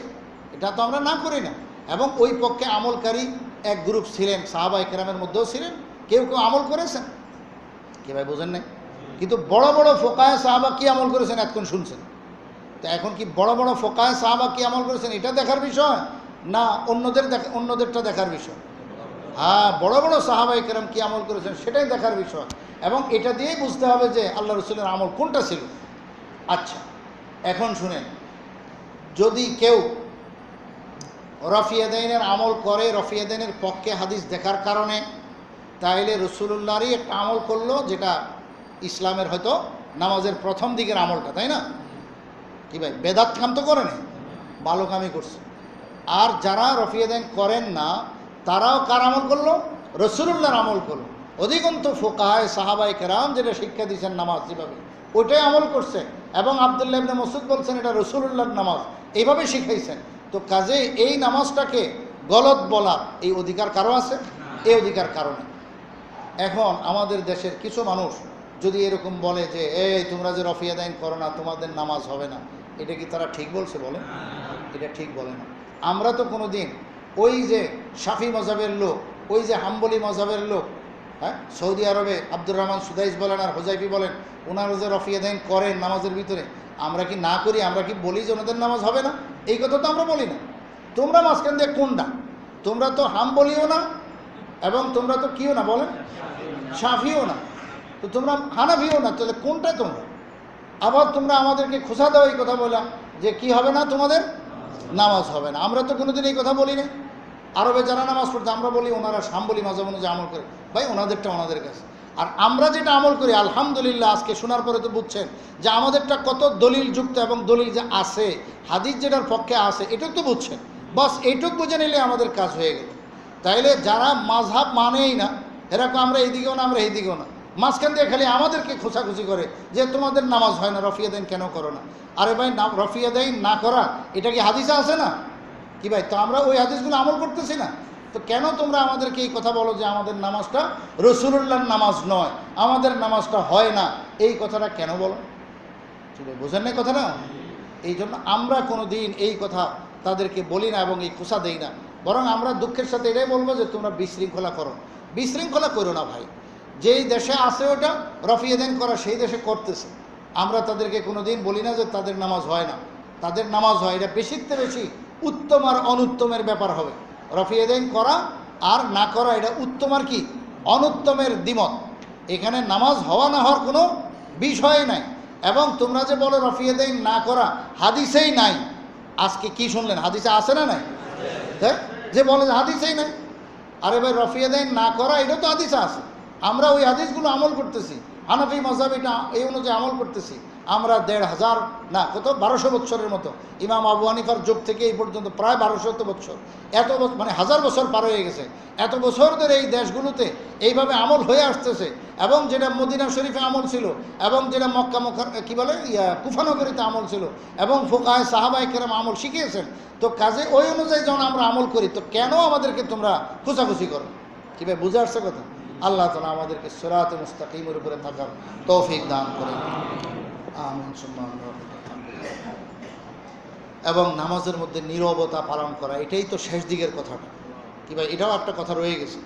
এটা তো আমরা না করি না। এবং ওই পক্ষে আমলকারী এক গ্রুপ ছিলেন, সাহাবায়ে কেরামের মধ্যেও ছিলেন, কেউ কেউ আমল করেছেন। কি ভাই বোঝেন না? কিন্তু বড় বড় ফোকায়ে সাহাবা কি আমল করেছেন এতক্ষণ শুনছেন। তো এখন কি বড় বড় ফোকায়ে সাহাবা কি আমল করেছেন এটা দেখার বিষয় না অন্যদেরটা দেখার বিষয়? হ্যাঁ, বড় বড় সাহাবায়ে কেরাম কি আমল করেছেন সেটাই দেখার বিষয়, এবং এটা দিয়েই বুঝতে হবে যে আল্লাহ রসুলের আমল কোনটা ছিল। আচ্ছা, এখন শুনেন, যদি কেউ রফিয়াদাইনের আমল করে রফিয়াদাইনের পক্ষে হাদিস দেখার কারণে, তাইলে রসুলুল্লাহরই একটা আমল করলো, যেটা ইসলামের হয়তো নামাজের প্রথম দিকের আমলটা, তাই না? কি ভাই, বেদাত কাম তো করে না, ভালো কামই করছে। আর যারা রফিয়াদাইন করেন না তারাও কার আমল করলো? রসুলুল্লাহর আমল করলো। অধিকন্ত ফোকাহায় সাহাবায়ে কেরাম যেটা শিক্ষা দিয়েছেন নামাজ যেভাবে, ওইটাই আমল করছে। এবং আব্দুল্লাহ ইবনে মাসউদ বলছেন এটা রসুলুল্লাহর নামাজ, এইভাবে শিখাইছেন। তো কাজে এই নামাজটাকে গলত বলার এই অধিকার কারো আছে? এই অধিকার কারণে এখন আমাদের দেশের কিছু মানুষ যদি এরকম বলে যে এই তোমরা যে রফিয়াদাইন করো না তোমাদের নামাজ হবে না, এটা কি তারা ঠিক বলছে? বলে এটা ঠিক বলে না। আমরা তো কোনো দিন ওই যে শাফি মজাবের লোক, ওই যে হাম্বলি মজাবের লোক, হ্যাঁ, সৌদি আরবে আব্দুর রহমান সুদাইস বলেন আর হোজাইফি বলেন, ওনারা যে রফিয়াদাইন করেন নামাজের ভিতরে, আমরা কি না করি? আমরা কি বলি যে ওনাদের নামাজ হবে না? এই কথা তো আমরা বলি না। তোমরা মাঝখান দিয়ে কোনটা? তোমরা তো হাম্বলিও না এবং তোমরা তো কিও না, বলেন শাফিও না, তো তোমরা হানাফিও না, তাহলে কোনটা তোমরা? আবার তোমরা আমাদেরকে খোঁচা দাও এই কথা বললাম যে কি হবে না, তোমাদের নামাজ হবে না। আমরা তো কোনোদিন এই কথা বলি না। আরবে যারা নামাজ পড়তে আমরা বলি ওনারা হাম্বলি মাযহাব অনুযায়ী আমল করে, ভাই ওনাদেরটা ওনাদের কাছে। আর আমরা যেটা আমল করি আলহামদুলিল্লাহ আজকে শোনার পরে তো বুঝছেন যে আমাদেরটা কত দলিলযুক্ত এবং দলিল যে আছে, হাদিস যেটার পক্ষে আছে এটাও তো বুঝছেন। বাস এইটুক বুঝে নিলে আমাদের কাজ হয়ে গেল। তাইলে যারা মাযহাব মানেই না, এরকম আমরা এইদিকেও না আমরা এইদিকেও না, মাঝখান দিয়ে খালি আমাদেরকে খোঁচাখুচি করে যে তোমাদের নামাজ হয় না, রফিয়াদাইন কেন করো না? আরে ভাই রফিয়াদাইন না করা এটা কি হাদিসে আছে না কি ভাই? তো আমরা ওই হাদিসগুলো আমল করতেছি না, তো কেন তোমরা আমাদেরকে এই কথা বলো যে আমাদের নামাজটা রসুলুল্লাহর নামাজ নয়, আমাদের নামাজটা হয় না? এই কথাটা কেন বলো? ঠিক আছে, বোঝেন না কথাটা? এই জন্য আমরা কোনো দিন এই কথা তাদেরকে বলি না এবং এই খোঁচা দেই না। বরং আমরা দুঃখের সাথে এটাই বলবো যে তোমরা বিশৃঙ্খলা করো। বিশৃঙ্খলা করো না ভাই। যেই দেশে আছে ওটা রফিয়াদাইন করা সেই দেশে করতেছে, আমরা তাদেরকে কোনো দিন বলি না যে তাদের নামাজ হয় না। তাদের নামাজ হয়, এটা বেশিতে বেশি উত্তম আর অনুত্তমের ব্যাপার হবে। রফিয়াদাইন করা আর না করা এটা উত্তম আর কি অনুত্তমের দ্বিমত। এখানে নামাজ হওয়া না হওয়ার কোনো বিষয় নাই। এবং তোমরা যে বলো রফিয়াদাইন না করা হাদিসেই নাই, আজকে কি শুনলেন? হাদিসে আছে না নাই? যে বলে যে হাদিসেই নাই, আরে ভাই রফিয়াদাইন না করা এটা তো হাদিসে আছে, আমরা ওই হাদিসগুলো আমল করতেছি। হানাফি মাযহাব এটা এই অনুযায়ী আমল করতেছি। আমরা ১,৫০০ না কত ১২০০ বছরের মতো, ইমাম আবু হানিফার যুগ থেকে এই পর্যন্ত প্রায় ১২০০ বছর, এত মানে ১০০০ বছর পার হয়ে গেছে। এত বছর ধরে এই দেশগুলোতে এইভাবে আমল হয়ে আসতেছে। এবং যেটা মদিনা শরীফে আমল ছিল এবং যেটা মক্কা কি বলে কুফানগরীতে আমল ছিল এবং ফোকায়ে সাহাবায়ে কেরাম আমল শিখিয়েছেন। তো কাজে ওই অনুযায়ী যখন আমরা আমল করি, তো কেন আমাদেরকে তোমরা খোঁচাখুচি করো? কী ভাই, বুঝে আসছে কথা? আল্লাহ তাআলা আমাদেরকে সিরাতে মুস্তাকিমের উপরে থাকার তৌফিক দান করেন, আমিন সুম্মা আমিন। এবং নামাজের মধ্যে নীরবতা পালন করা, এটাই তো শেষ দিকের কথাটা। কি ভাই, এটাও একটা কথা রয়ে গেছে।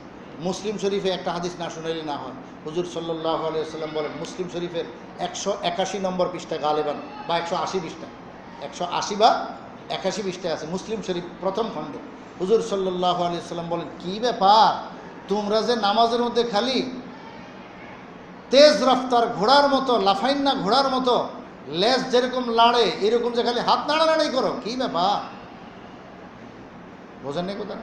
মুসলিম শরীফে একটা হাদিস না শুনাইলে না হয়। হুজুর সাল্লাল্লাহু আলাইহি ওয়াসাল্লাম বলেন, মুসলিম শরীফের ১৮১ নম্বর পৃষ্ঠা গালেবান বা ১৮০ পৃষ্ঠা, ১৮০ বা ৮১ পৃষ্ঠায় আছে মুসলিম শরীফ প্রথম খণ্ডে। হুজুর সাল্লাল্লাহু আলাইহি ওয়াসাল্লাম বলেন, কী ব্যাপার তোমরা যে নামাজের মধ্যে খালি তেজ রফতার ঘোড়ার মতো, লাফাইন্না ঘোড়ার মতো লেজ যেরকম লাড়ে এরকম যে খালি হাত নাড়ানাড়ি করো, কী ব্যাপার? বোঝেন না কথা?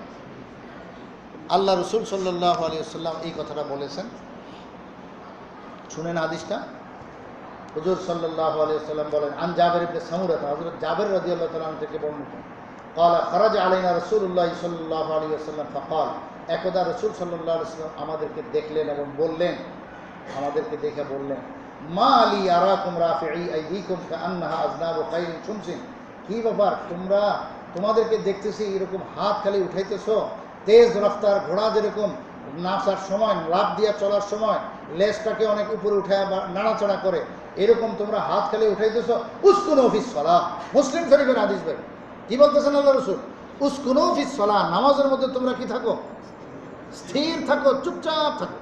আল্লাহ রসুল সাল্লাল্লাহু আলাইহি ওয়াসাল্লাম এই কথাটা বলেছেন। শুনেন হাদিসটা। হুজুর সাল্লাল্লাহু আলাইহি ওয়াসাল্লাম বলেন, আন জাবের ইবনে সামুরা, হযরত জাবের রাদিয়াল্লাহু তাআলা থেকে বর্ণিত, قال خرج علينا رسول الله صلى الله عليه وسلم فقال, একদা রাসূল সাল্লাল্লাহু আলাইহি ওয়াসাল্লাম আমাদেরকে দেখলেন এবং বললেন, আমাদেরকে দেখে বললেন, মা লি আরাকুম রাফিঈ আইদিকুম কাআন্নাহা আযনাবু খাইরিন শুমসিন, কি ব্যাপার তোমাদেরকে দেখতেছি এরকম হাত খালি উঠাইতেছো, তেজ রফতার ঘোড়া যেরকম নাচার সময় লাফ দিয়া চলার সময় লেজটাকে অনেক উপরে উঠায় বা নাড়াচাড়া করে, এরকম তোমরা হাত খালি উঠাইতেছো। উসকুনু ফিস সালাহ, মুসলিম শরীফের হাদিস। ভাই কি বলতেছেন আল্লাহ রসুল? উসকুনু ফিস সালাহ, নামাজের মধ্যে তোমরা কি থাকো? স্থির থাকো, চুপচাপ থাকো।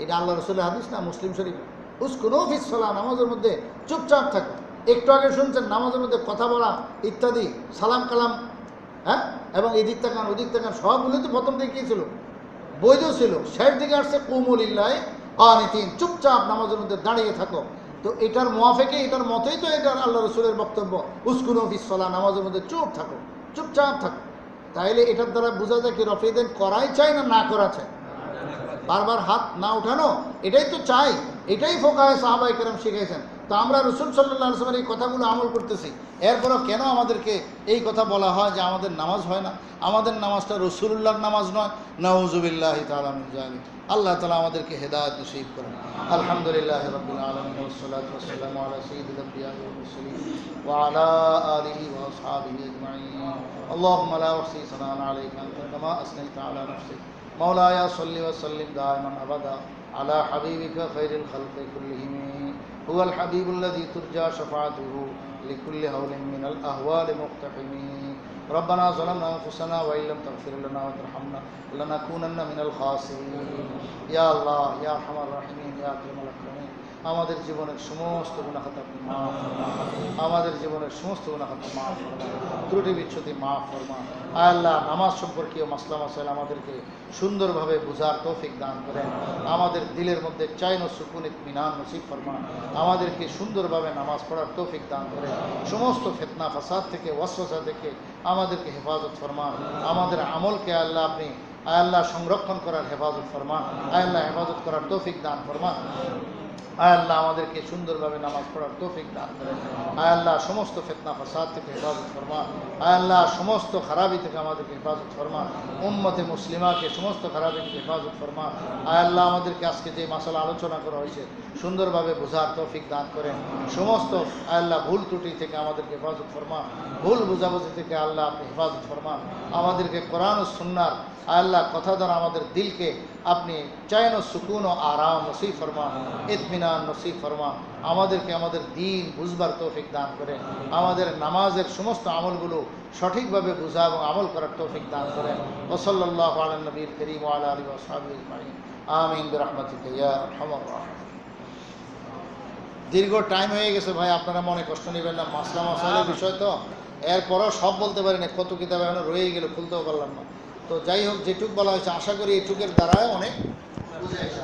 এটা আল্লাহ রসুলের হাদিস না, মুসলিম শরীফ। উসকুনু ফিস সালাহ, নামাজের মধ্যে চুপচাপ থাকো। একটু আগে শুনছেন নামাজের মধ্যে কথা বলা ইত্যাদি, সালাম কালাম, হ্যাঁ, এবং এদিক তাকান ওদিক তাকান, সবগুলো তো প্রথম দিকে ছিল, বৈধ ছিল। শেষ দিকে আসছে কুমু লিল্লাহি কানিতিন, চুপচাপ নামাজের মধ্যে দাঁড়িয়ে থাকো। তো এটার মুআফিকে, এটার মতোই তো এটার আল্লাহ রসুলের বক্তব্য, উসকুনু ফিস সালাহ, নামাজের মধ্যে চুপ থাকো, চুপচাপ থাকো। তাইলে এটার দ্বারা বোঝা যায় কি রফিদাইন করাই চাই না না করা চাই? বারবার হাত না উঠানো, এটাই তো চাই, এটাই ফোকায়ে সাহাবায়ে কেরাম শিখাইছেন। তো আমরা রসুল সাল্লাল্লাহু আলাইহি ওয়াসাল্লামের এই কথাগুলো আমল করতেছি, এরপরও কেন আমাদেরকে এই কথা বলা হয় যে আমাদের নামাজ হয় না? আমাদের নামাজটা রসুলুল্লাহর নামাজ নয়। নাউযুবিল্লাহি তাআলা মিন যালিক। আল্লাহ তাআলা আমাদেরকে হেদায়েত নসিব করেন। আলহামদুলিল্লাহি রাব্বিল আলামিন ওয়াসসালাতু ওয়াসসালামু আলা সাইয়্যিদিল আমবিয়া ওয়াল মুরসালিন ওয়া আলা আলিহি ওয়া আসহাবিহি আজমাইন। আল্লাহুম্মা লা উহসি সানাআন আলাইকা আনতা কামা আসনাইতা আলা নাফসিক। মাওলায়া সাল্লি ওয়া সাল্লিম দাইমান আবাদা আলা হাবিবিকা খায়রিল খালqi কুল্লিহিম। হুয়াল হাবিবুল্লাযী তুরজা শাফাআতুহু লিকুল্লি হাওলিন মিনাল আহওয়ালি মুক্তাহিমিন। ربنا ظلمنا أنفسنا وإن لم تغفر لنا وترحمنا لنكونن من الخاسرين. يا الله يا أرحم الراحمين يا أكرم الأكرمين. আমাদের জীবনের সমস্ত গুনাহ খাতা আপনি মাফ ফরমান। আমাদের জীবনের সমস্ত গুনাহ খাতা মাফ ফরমান, ত্রুটি বিচ্ছুতি মাফ ফরমান। আয় আল্লাহ, নামাজ সম্পর্কীয় মাসলা মাসাইল আমাদেরকে সুন্দরভাবে বুঝার তৌফিক দান করেন। আমাদের দিলের মধ্যে চাইন ও সুকুন ইতমিনান নসিব ফরমান। আমাদেরকে সুন্দরভাবে নামাজ পড়ার তৌফিক দান করেন। সমস্ত ফিতনা ফাসাদ থেকে, ওয়াসওয়াসা থেকে আমাদেরকে হেফাজত ফরমান। আমাদের আমলকে আল্লাহ আপনি আয় আল্লাহ সংরক্ষণ করার হেফাজত ফরমান। আয় আল্লাহ হেফাজত করার তৌফিক দান ফরমান। আয় আল্লাহ আমাদেরকে সুন্দরভাবে নামাজ পড়ার তৌফিক দান করেন। আয় আল্লাহ সমস্ত ফিতনা ফাসাদ থেকে হেফাজত ফরমান। আয় আল্লাহ সমস্ত খারাপি থেকে আমাদেরকে হেফাজত ফরমান। উম্মতে মুসলিমাকে সমস্ত খারাপি থেকে হেফাজত ফরমান। আয় আল্লাহ আমাদেরকে আজকে যে মাসালা আলোচনা করা হয়েছে সুন্দরভাবে বোঝার তৌফিক দান করেন। সমস্ত আয় আল্লাহ ভুল ত্রুটি থেকে আমাদেরকে হেফাজত ফরমান। ভুল বুঝাবুঝি থেকে আল্লাহ আপনি হেফাজত ফরমান। আমাদেরকে কোরআন ও সুন্নাহর আল্লাহ কথা দ্বারা আমাদের দিলকে আপনি চাইন ও সুকুন ও আরাম নসিব ফরমান, ইতমিনান নসিব ফরমান। আমাদেরকে আমাদের দিন বুঝবার তৌফিক দান করেন। আমাদের নামাজের সমস্ত আমলগুলো সঠিকভাবে বুঝা এবং আমল করার তৌফিক দান করেন। ওয়া সাল্লাল্লাহু আলা নবীল করিম ওয়া আলা আলিহি ওয়া সাহবিহি আজমাইন। আমিন বিরহমাতিকা ইয়া আরহামার রাহিমিন। দীর্ঘ টাইম হয়ে গেছে ভাই, আপনারা মনে কষ্ট নেবেন না, মাসলা মাসাইলের বিষয় তো, এরপরও সব বলতে পারি না, কত কিতাব এখনো রয়ে গেল, খুলতেও পারলাম না। তো যাই হোক, যেটুক বলা হয়েছে আশা করি এটুকের দ্বারাই অনেক বুঝে আসে।